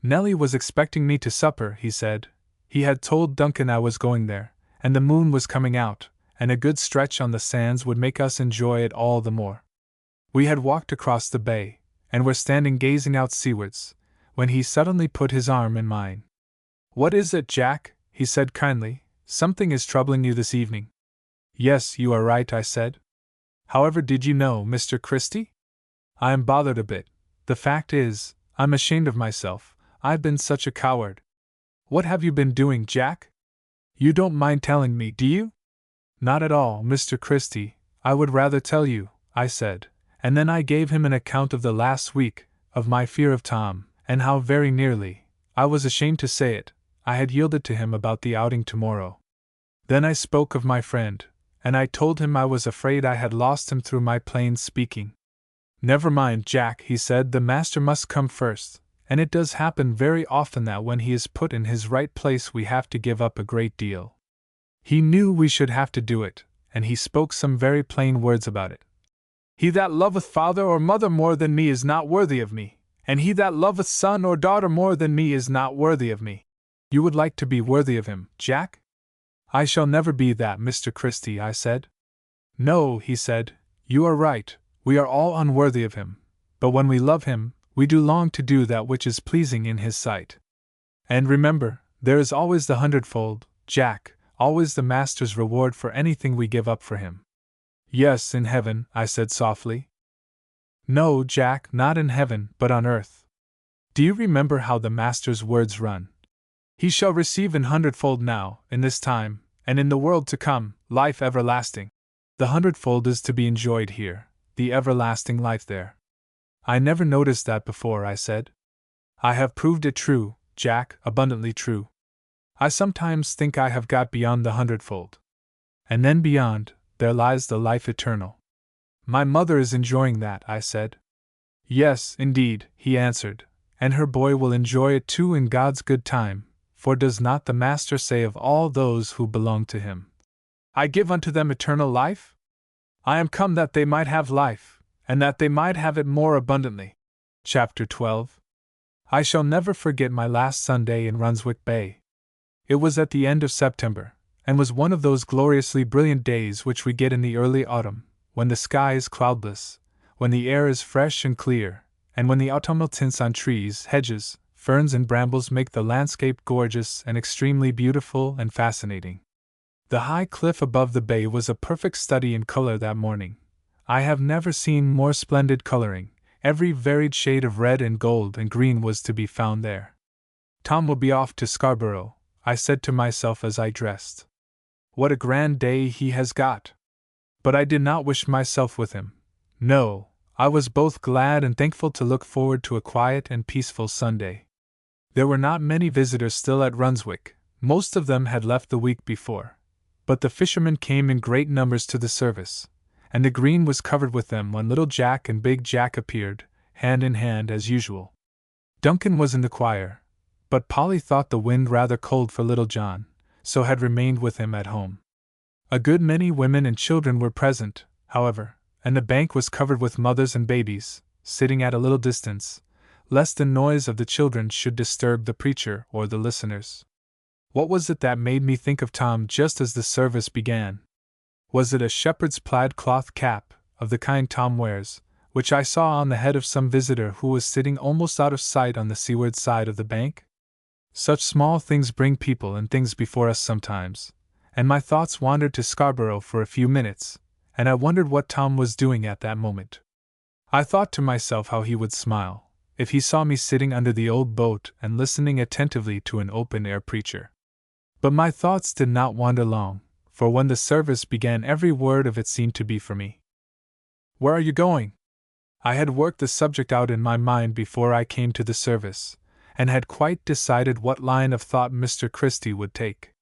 A: Nellie was expecting me to supper, he said. He had told Duncan I was going there, and the moon was coming out, and a good stretch on the sands would make us enjoy it all the more. We had walked across the bay, and were standing gazing out seawards, when he suddenly put his arm in mine. "What is it, Jack?" he said kindly. "Something is troubling you this evening." "Yes, you are right," I said. "However did you know, Mr. Christie?" "I am bothered a bit. The fact is, I'm ashamed of myself. I've been such a coward." "What have you been doing, Jack? You don't mind telling me, do you?" "Not at all, Mr. Christie. I would rather tell you," I said, and then I gave him an account of the last week, of my fear of Tom, and how very nearly, I was ashamed to say it, I had yielded to him about the outing tomorrow. Then I spoke of my friend, and I told him I was afraid I had lost him through my plain speaking. "Never mind, Jack," he said, "the master must come first, and it does happen very often that when he is put in his right place we have to give up a great deal." He knew we should have to do it, and he spoke some very plain words about it. "He that loveth father or mother more than me is not worthy of me, and he that loveth son or daughter more than me is not worthy of me." "You would like to be worthy of him, Jack?" "I shall never be that, Mr. Christie," I said. "No," he said, "you are right, we are all unworthy of him, but when we love him, we do long to do that which is pleasing in his sight. And remember, there is always the 100-fold, Jack, always the master's reward for anything we give up for him." "Yes, in heaven," I said softly. "No, Jack, not in heaven, but on earth. Do you remember how the master's words run? He shall receive in 100-fold now, in this time, and in the world to come, life everlasting. The 100-fold is to be enjoyed here, the everlasting life there." "I never noticed that before," I said. "I have proved it true, Jack, abundantly true. I sometimes think I have got beyond the 100-fold. And then beyond, there lies the life eternal." "My mother is enjoying that," I said. "Yes, indeed," he answered, "and her boy will enjoy it too in God's good time, for does not the Master say of all those who belong to him, 'I give unto them eternal life'? I am come that they might have life, and that they might have it more abundantly." Chapter 12. I shall never forget my last Sunday in Runswick Bay. It was at the end of September, and was one of those gloriously brilliant days which we get in the early autumn, when the sky is cloudless, when the air is fresh and clear, and when the autumnal tints on trees, hedges, ferns and brambles make the landscape gorgeous and extremely beautiful and fascinating. The high cliff above the bay was a perfect study in color that morning. I have never seen more splendid coloring. Every varied shade of red and gold and green was to be found there. "Tom will be off to Scarborough," I said to myself as I dressed. "What a grand day he has got!" But I did not wish myself with him. No, I was both glad and thankful to look forward to a quiet and peaceful Sunday. There were not many visitors still at Runswick, most of them had left the week before, but the fishermen came in great numbers to the service, and the green was covered with them when little Jack and big Jack appeared, hand in hand as usual. Duncan was in the choir, but Polly thought the wind rather cold for little John, so had remained with him at home. A good many women and children were present, however, and the bank was covered with mothers and babies, sitting at a little distance, lest the noise of the children should disturb the preacher or the listeners. What was it that made me think of Tom just as the service began? Was it a shepherd's plaid cloth cap, of the kind Tom wears, which I saw on the head of some visitor who was sitting almost out of sight on the seaward side of the bank? Such small things bring people and things before us sometimes, and my thoughts wandered to Scarborough for a few minutes, and I wondered what Tom was doing at that moment. I thought to myself how he would smile, if he saw me sitting under the old boat and listening attentively to an open-air preacher. But my thoughts did not wander long, for when the service began every word of it seemed to be for me. "Where are you going?" I had worked the subject out in my mind before I came to the service, and had quite decided what line of thought Mr. Christie would take.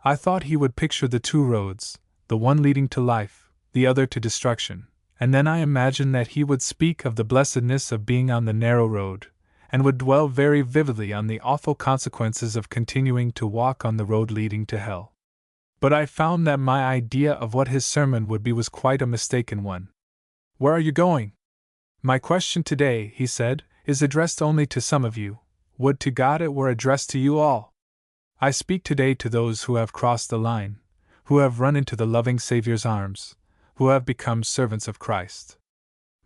A: I thought he would picture the two roads, the one leading to life, the other to destruction, and then I imagined that he would speak of the blessedness of being on the narrow road, and would dwell very vividly on the awful consequences of continuing to walk on the road leading to hell. But I found that my idea of what his sermon would be was quite a mistaken one. "Where are you going?" "My question today," he said, "is addressed only to some of you. Would to God it were addressed to you all! I speak today to those who have crossed the line, who have run into the loving Saviour's arms, who have become servants of Christ.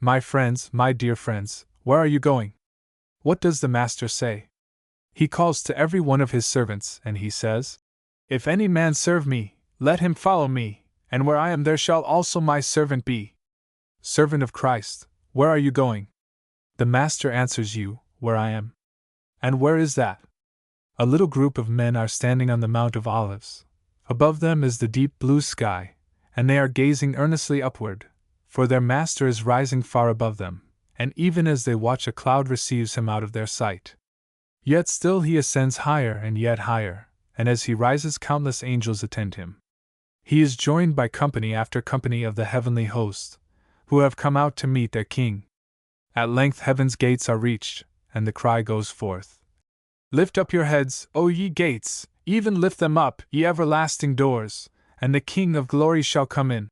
A: My friends, my dear friends, where are you going? What does the Master say? He calls to every one of his servants, and he says, 'If any man serve me, let him follow me, and where I am there shall also my servant be.' Servant of Christ, where are you going? The Master answers you, 'Where I am.' And where is that? A little group of men are standing on the Mount of Olives. Above them is the deep blue sky, and they are gazing earnestly upward, for their Master is rising far above them, and even as they watch a cloud receives him out of their sight. Yet still he ascends higher and yet higher, and as he rises countless angels attend him. He is joined by company after company of the heavenly host, who have come out to meet their King. At length heaven's gates are reached, and the cry goes forth, 'Lift up your heads, O ye gates, even lift them up, ye everlasting doors, and the King of glory shall come in.'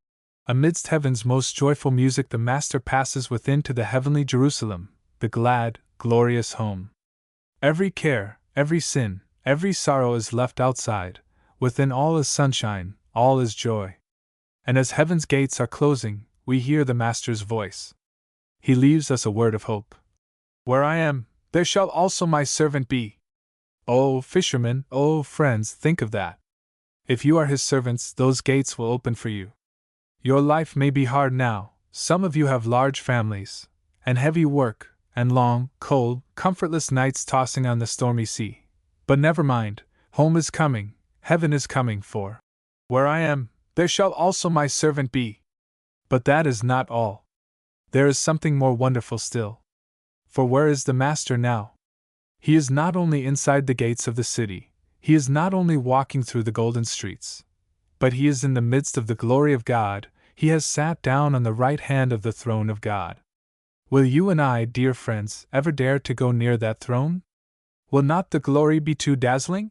A: Amidst heaven's most joyful music the Master passes within to the heavenly Jerusalem, the glad, glorious home. Every care, every sin, every sorrow is left outside, within all is sunshine, all is joy. And as heaven's gates are closing, we hear the Master's voice. He leaves us a word of hope. 'Where I am, there shall also my servant be.' Oh, fishermen, oh, friends, think of that. If you are his servants, those gates will open for you. Your life may be hard now, some of you have large families, and heavy work, and long, cold, comfortless nights tossing on the stormy sea. But never mind, home is coming, heaven is coming, for 'where I am, there shall also my servant be.' But that is not all. There is something more wonderful still. For where is the Master now? He is not only inside the gates of the city, he is not only walking through the golden streets, but he is in the midst of the glory of God. He has sat down on the right hand of the throne of God. Will you and I, dear friends, ever dare to go near that throne? Will not the glory be too dazzling?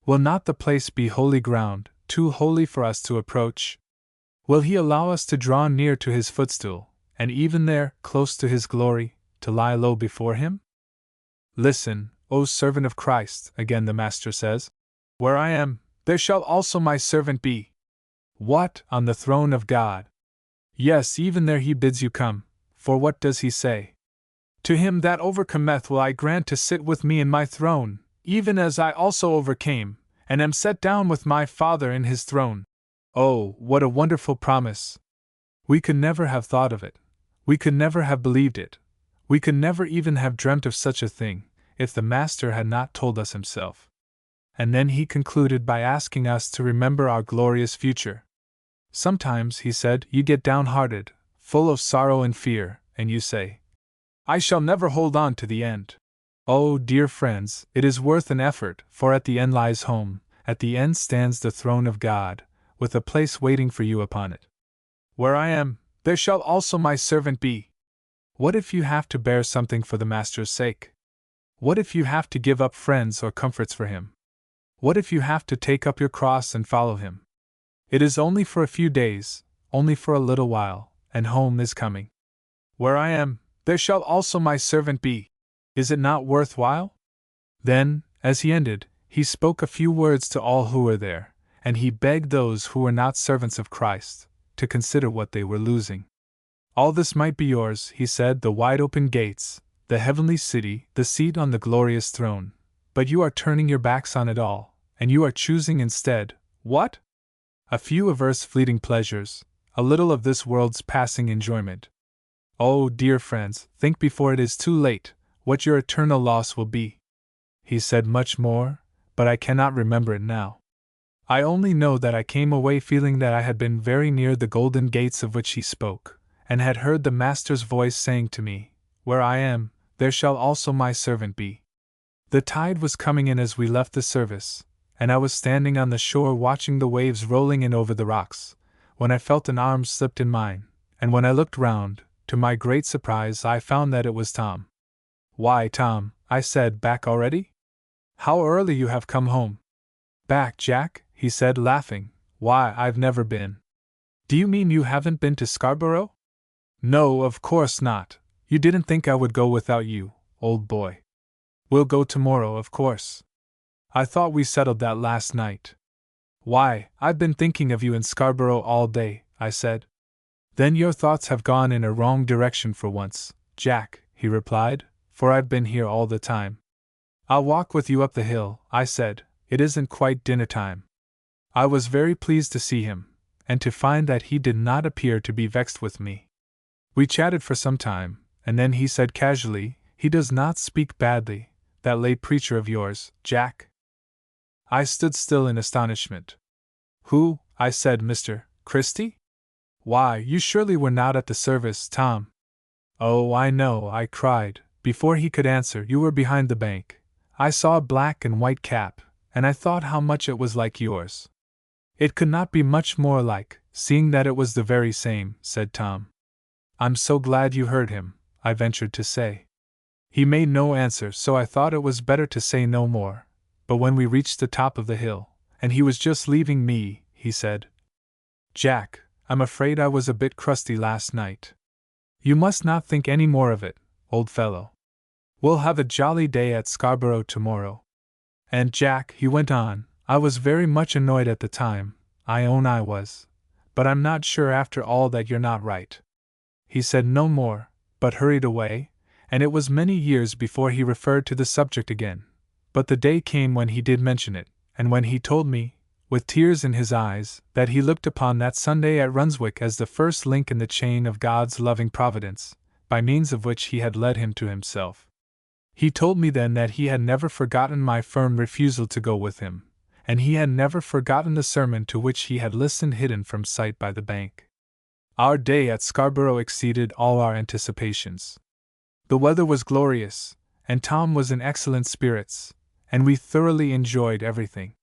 A: Will not the place be holy ground, too holy for us to approach? Will he allow us to draw near to his footstool, and even there, close to his glory, to lie low before him? Listen, O servant of Christ, again the Master says, 'Where I am, there shall also my servant be.' What, on the throne of God? Yes, even there he bids you come, for what does he say? 'To him that overcometh will I grant to sit with me in my throne, even as I also overcame, and am set down with my Father in his throne.' Oh, what a wonderful promise! We could never have thought of it. We could never have believed it. We could never even have dreamt of such a thing, if the Master had not told us himself. And then he concluded by asking us to remember our glorious future. Sometimes, he said, you get downhearted, full of sorrow and fear, and you say, 'I shall never hold on to the end.' Oh, dear friends, it is worth an effort, for at the end lies home, at the end stands the throne of God, with a place waiting for you upon it. 'Where I am, there shall also my servant be.' What if you have to bear something for the Master's sake? What if you have to give up friends or comforts for him? What if you have to take up your cross and follow him? It is only for a few days, only for a little while, and home is coming. 'Where I am, there shall also my servant be.' Is it not worthwhile? Then, as he ended, he spoke a few words to all who were there, and he begged those who were not servants of Christ to consider what they were losing. All this might be yours, he said, the wide-open gates, the heavenly city, the seat on the glorious throne, but you are turning your backs on it all, and you are choosing instead, what? A few of earth's fleeting pleasures, a little of this world's passing enjoyment. Oh, dear friends, think before it is too late, what your eternal loss will be. He said much more, but I cannot remember it now. I only know that I came away feeling that I had been very near the golden gates of which he spoke, and had heard the Master's voice saying to me, "Where I am, there shall also my servant be." The tide was coming in as we left the service, and I was standing on the shore watching the waves rolling in over the rocks, when I felt an arm slipped in mine, and when I looked round, to my great surprise I found that it was Tom. "Why, Tom," I said, "back already? How early you have come home." "Back, Jack?" he said, laughing. "Why, I've never been." "Do you mean you haven't been to Scarborough?" "No, of course not. You didn't think I would go without you, old boy. We'll go tomorrow, of course. I thought we settled that last night." "Why, I've been thinking of you in Scarborough all day," I said. "Then your thoughts have gone in a wrong direction for once, Jack," he replied, "for I've been here all the time." "I'll walk with you up the hill," I said. "It isn't quite dinner time." I was very pleased to see him, and to find that he did not appear to be vexed with me. We chatted for some time, and then he said casually, "He does not speak badly, that late preacher of yours, Jack?" I stood still in astonishment. "Who?" I said. "Mr. Christie?" "Why, you surely were not at the service, Tom." "Oh, I know," I cried, before he could answer. "You were behind the bank. I saw a black and white cap, and I thought how much it was like yours." "It could not be much more like, seeing that it was the very same," said Tom. "I'm so glad you heard him," I ventured to say. He made no answer, so I thought it was better to say no more, but when we reached the top of the hill, and he was just leaving me, he said, "Jack, I'm afraid I was a bit crusty last night. You must not think any more of it, old fellow. We'll have a jolly day at Scarborough tomorrow. And Jack," he went on, "I was very much annoyed at the time, I own I was, but I'm not sure after all that you're not right." He said no more, but hurried away, and it was many years before he referred to the subject again, but the day came when he did mention it, and when he told me, with tears in his eyes, that he looked upon that Sunday at Runswick as the first link in the chain of God's loving providence, by means of which he had led him to himself. He told me then that he had never forgotten my firm refusal to go with him, and he had never forgotten the sermon to which he had listened hidden from sight by the bank. Our day at Scarborough exceeded all our anticipations. The weather was glorious, and Tom was in excellent spirits, and we thoroughly enjoyed everything.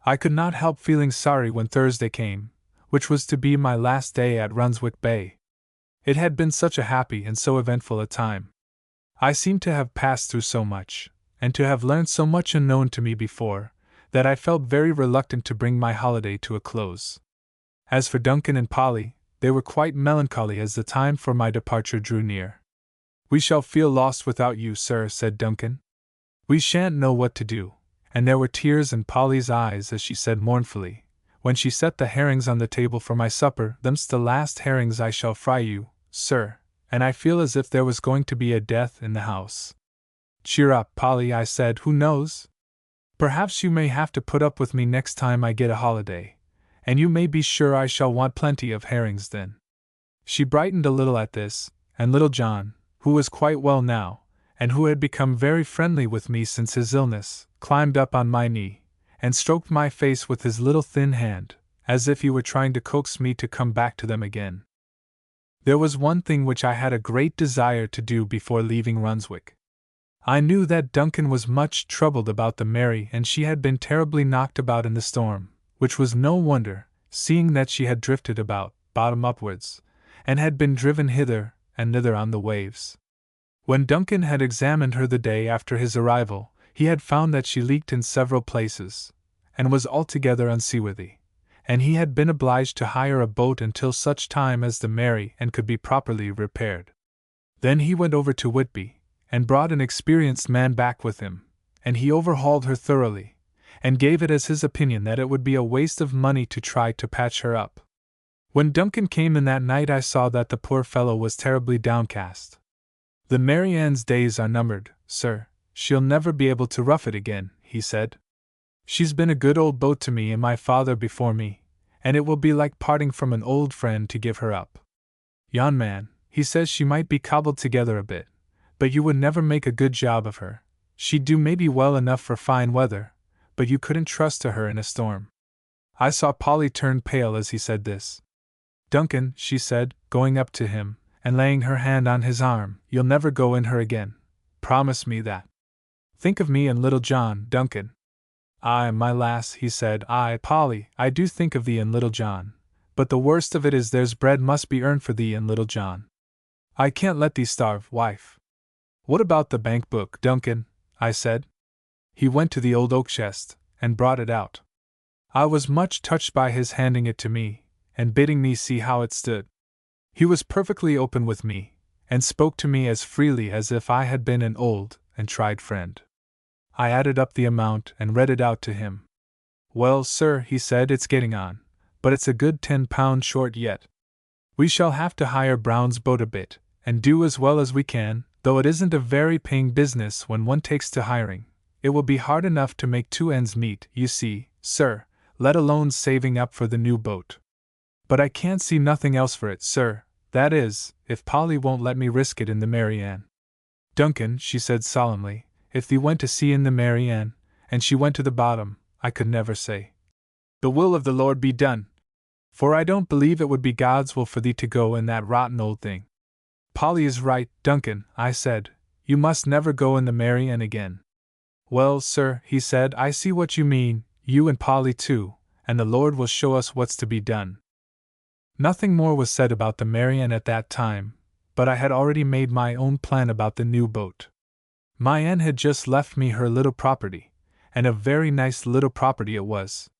A: I could not help feeling sorry when Thursday came, which was to be my last day at Runswick Bay. It had been such a happy and so eventful a time. I seemed to have passed through so much, and to have learned so much unknown to me before, that I felt very reluctant to bring my holiday to a close. As for Duncan and Polly, they were quite melancholy as the time for my departure drew near. "We shall feel lost without you, sir," said Duncan. "We shan't know what to do," and there were tears in Polly's eyes as she said mournfully, when she set the herrings on the table for my supper, "Them's the last herrings I shall fry you, sir, and I feel as if there was going to be a death in the house." "Cheer up, Polly," I said. "Who knows? Perhaps you may have to put up with me next time I get a holiday, and you may be sure I shall want plenty of herrings then." She brightened a little at this, and little John, who was quite well now, and who had become very friendly with me since his illness, climbed up on my knee, and stroked my face with his little thin hand, as if he were trying to coax me to come back to them again. There was one thing which I had a great desire to do before leaving Runswick. I knew that Duncan was much troubled about the Mary, and she had been terribly knocked about in the storm, which was no wonder, seeing that she had drifted about, bottom upwards, and had been driven hither and thither on the waves. When Duncan had examined her the day after his arrival, he had found that she leaked in several places, and was altogether unseaworthy, and he had been obliged to hire a boat until such time as the Mary and could be properly repaired. Then he went over to Whitby, and brought an experienced man back with him, and he overhauled her thoroughly, and gave it as his opinion that it would be a waste of money to try to patch her up. When Duncan came in that night I saw that the poor fellow was terribly downcast. "The Mary Ann's days are numbered, sir. She'll never be able to rough it again," he said. "She's been a good old boat to me and my father before me, and it will be like parting from an old friend to give her up. Yon man, he says she might be cobbled together a bit, But you would never make a good job of her. She'd do maybe well enough for fine weather, but you couldn't trust to her in a storm. I saw Polly turn pale as he said this. Duncan, she said, going up to him, and laying her hand on his arm, you'll never go in her again. Promise me that. Think of me and little John, Duncan. Aye, my lass, he said. Aye, Polly, I do think of thee and little John. But the worst of it is there's bread must be earned for thee and little John. I can't let thee starve, wife. What about the bank book, Duncan? I said. He went to the old oak chest, and brought it out. I was much touched by his handing it to me, and bidding me see how it stood. He was perfectly open with me, and spoke to me as freely as if I had been an old and tried friend. I added up the amount and read it out to him. Well, sir, he said, it's getting on, but it's a good £10 short yet. We shall have to hire Brown's boat a bit, and do as well as we can, though it isn't a very paying business when one takes to hiring. It will be hard enough to make two ends meet, you see, sir, let alone saving up for the new boat. But I can't see nothing else for it, sir, that is, if Polly won't let me risk it in the Mary Ann. Duncan, she said solemnly, if thee went to sea in the Mary Ann, and she went to the bottom, I could never say, the will of the Lord be done. For I don't believe it would be God's will for thee to go in that rotten old thing. Polly is right, Duncan, I said, you must never go in the Mary Ann again. Well, sir, he said, I see what you mean, you and Polly too, and the Lord will show us what's to be done. Nothing more was said about the Mary Ann at that time, but I had already made my own plan about the new boat. My Ann had just left me her little property, and a very nice little property it was.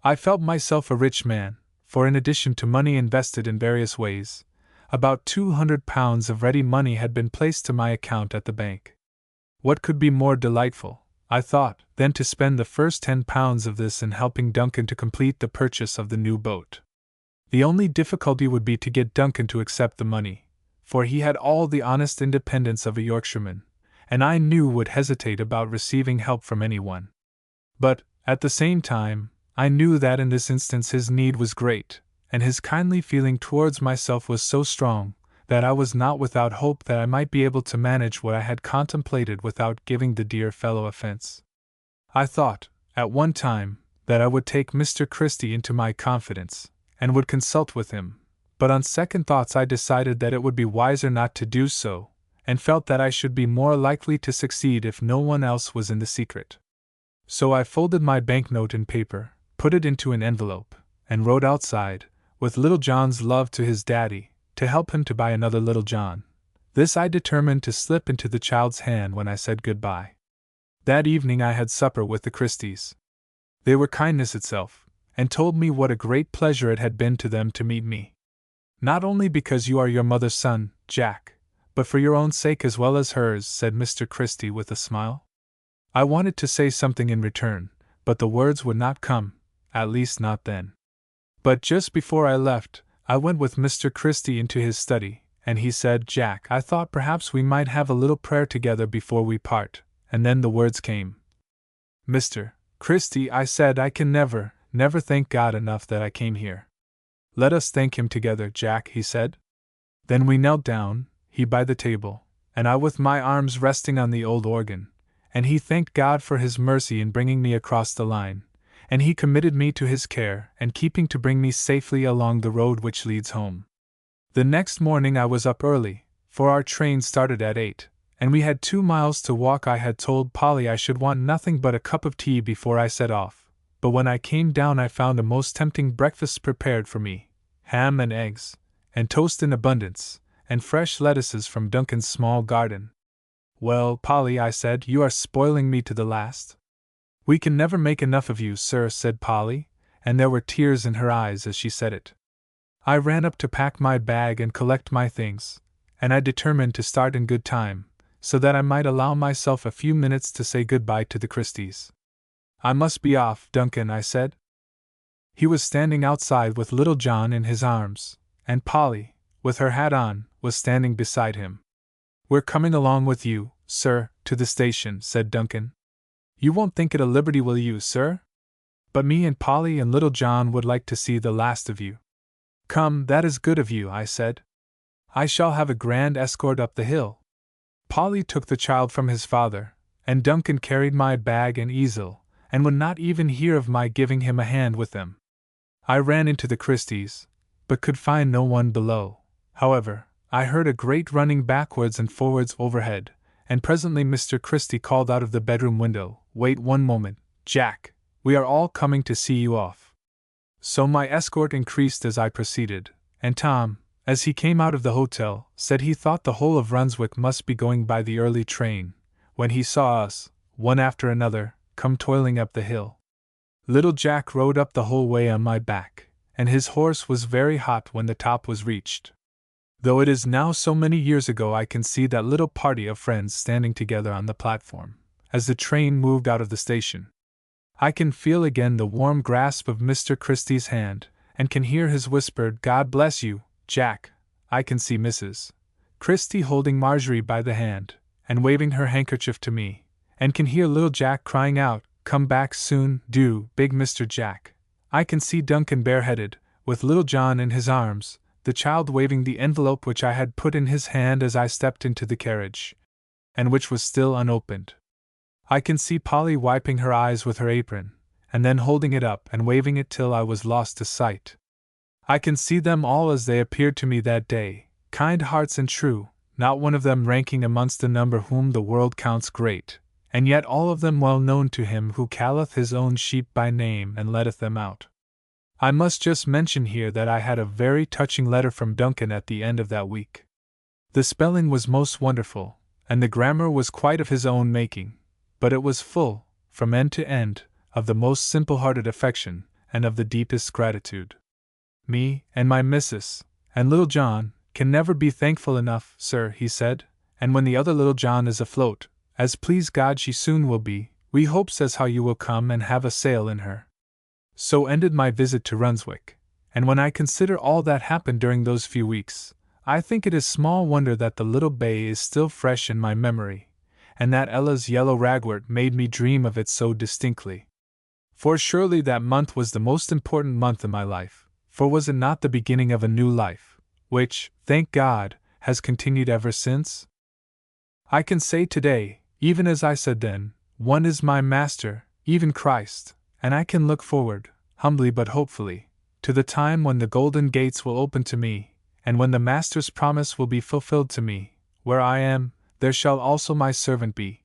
A: I felt myself a rich man, for in addition to money invested in various ways, about £200 of ready money had been placed to my account at the bank. What could be more delightful, I thought, than to spend the first £10 of this in helping Duncan to complete the purchase of the new boat? The only difficulty would be to get Duncan to accept the money, for he had all the honest independence of a Yorkshireman, and I knew would hesitate about receiving help from anyone. But, at the same time, I knew that in this instance his need was great, and his kindly feeling towards myself was so strong, that I was not without hope that I might be able to manage what I had contemplated without giving the dear fellow offense. I thought, at one time, that I would take Mr. Christie into my confidence, and would consult with him, but on second thoughts I decided that it would be wiser not to do so, and felt that I should be more likely to succeed if no one else was in the secret. So I folded my banknote in paper, put it into an envelope, and wrote outside, with Little John's love to his daddy, to help him to buy another Little John. This I determined to slip into the child's hand when I said goodbye. That evening I had supper with the Christies. They were kindness itself, and told me what a great pleasure it had been to them to meet me. Not only because you are your mother's son, Jack, but for your own sake as well as hers, said Mr. Christie with a smile. I wanted to say something in return, but the words would not come, at least not then. But just before I left, I went with Mr. Christie into his study, and he said, Jack, I thought perhaps we might have a little prayer together before we part, and then the words came. Mr. Christie, I said, I can never thank God enough that I came here. Let us thank him together, Jack, he said. Then we knelt down, he by the table, and I with my arms resting on the old organ, and he thanked God for his mercy in bringing me across the line, and he committed me to his care and keeping to bring me safely along the road which leads home. The next morning I was up early, for our train started at 8, and we had 2 miles to walk. I had told Polly I should want nothing but a cup of tea before I set off, but when I came down I found a most tempting breakfast prepared for me, ham and eggs, and toast in abundance, and fresh lettuces from Duncan's small garden. Well, Polly, I said, you are spoiling me to the last. We can never make enough of you, sir, said Polly, and there were tears in her eyes as she said it. I ran up to pack my bag and collect my things, and I determined to start in good time, so that I might allow myself a few minutes to say goodbye to the Christies. I must be off, Duncan, I said. He was standing outside with little John in his arms, and Polly, with her hat on, was standing beside him. We're coming along with you, sir, to the station, said Duncan. You won't think it a liberty, will you, sir? But me and Polly and little John would like to see the last of you. Come, that is good of you, I said. I shall have a grand escort up the hill. Polly took the child from his father, and Duncan carried my bag and easel, and would not even hear of my giving him a hand with them. I ran into the Christies, but could find no one below. However, I heard a great running backwards and forwards overhead, and presently Mr. Christie called out of the bedroom window, "Wait one moment, Jack, we are all coming to see you off." So my escort increased as I proceeded, and Tom, as he came out of the hotel, said he thought the whole of Runswick must be going by the early train, when he saw us, one after another, come toiling up the hill. Little Jack rode up the whole way on my back, and his horse was very hot when the top was reached. Though it is now so many years ago, I can see that little party of friends standing together on the platform, as the train moved out of the station. I can feel again the warm grasp of Mr. Christie's hand, and can hear his whispered, "God bless you, Jack." I can see Mrs. Christie holding Marjorie by the hand, and waving her handkerchief to me, and can hear little Jack crying out, "Come back soon, do, big Mr. Jack." I can see Duncan bareheaded, with little John in his arms, the child waving the envelope which I had put in his hand as I stepped into the carriage, and which was still unopened. I can see Polly wiping her eyes with her apron, and then holding it up and waving it till I was lost to sight. I can see them all as they appeared to me that day, kind hearts and true, not one of them ranking amongst the number whom the world counts great, and yet all of them well known to him who calleth his own sheep by name and letteth them out. I must just mention here that I had a very touching letter from Duncan at the end of that week. The spelling was most wonderful, and the grammar was quite of his own making, but it was full, from end to end, of the most simple-hearted affection, and of the deepest gratitude. "Me, and my missus, and little John, can never be thankful enough, sir," he said, "and when the other little John is afloat, as please God she soon will be, we hopes as how you will come and have a sail in her." So ended my visit to Runswick, and when I consider all that happened during those few weeks, I think it is small wonder that the little bay is still fresh in my memory, and that Ella's yellow ragwort made me dream of it so distinctly. For surely that month was the most important month in my life, for was it not the beginning of a new life, which, thank God, has continued ever since? I can say today, even as I said then, one is my master, even Christ, and I can look forward, humbly but hopefully, to the time when the golden gates will open to me, and when the Master's promise will be fulfilled to me, "Where I am, there shall also my servant be."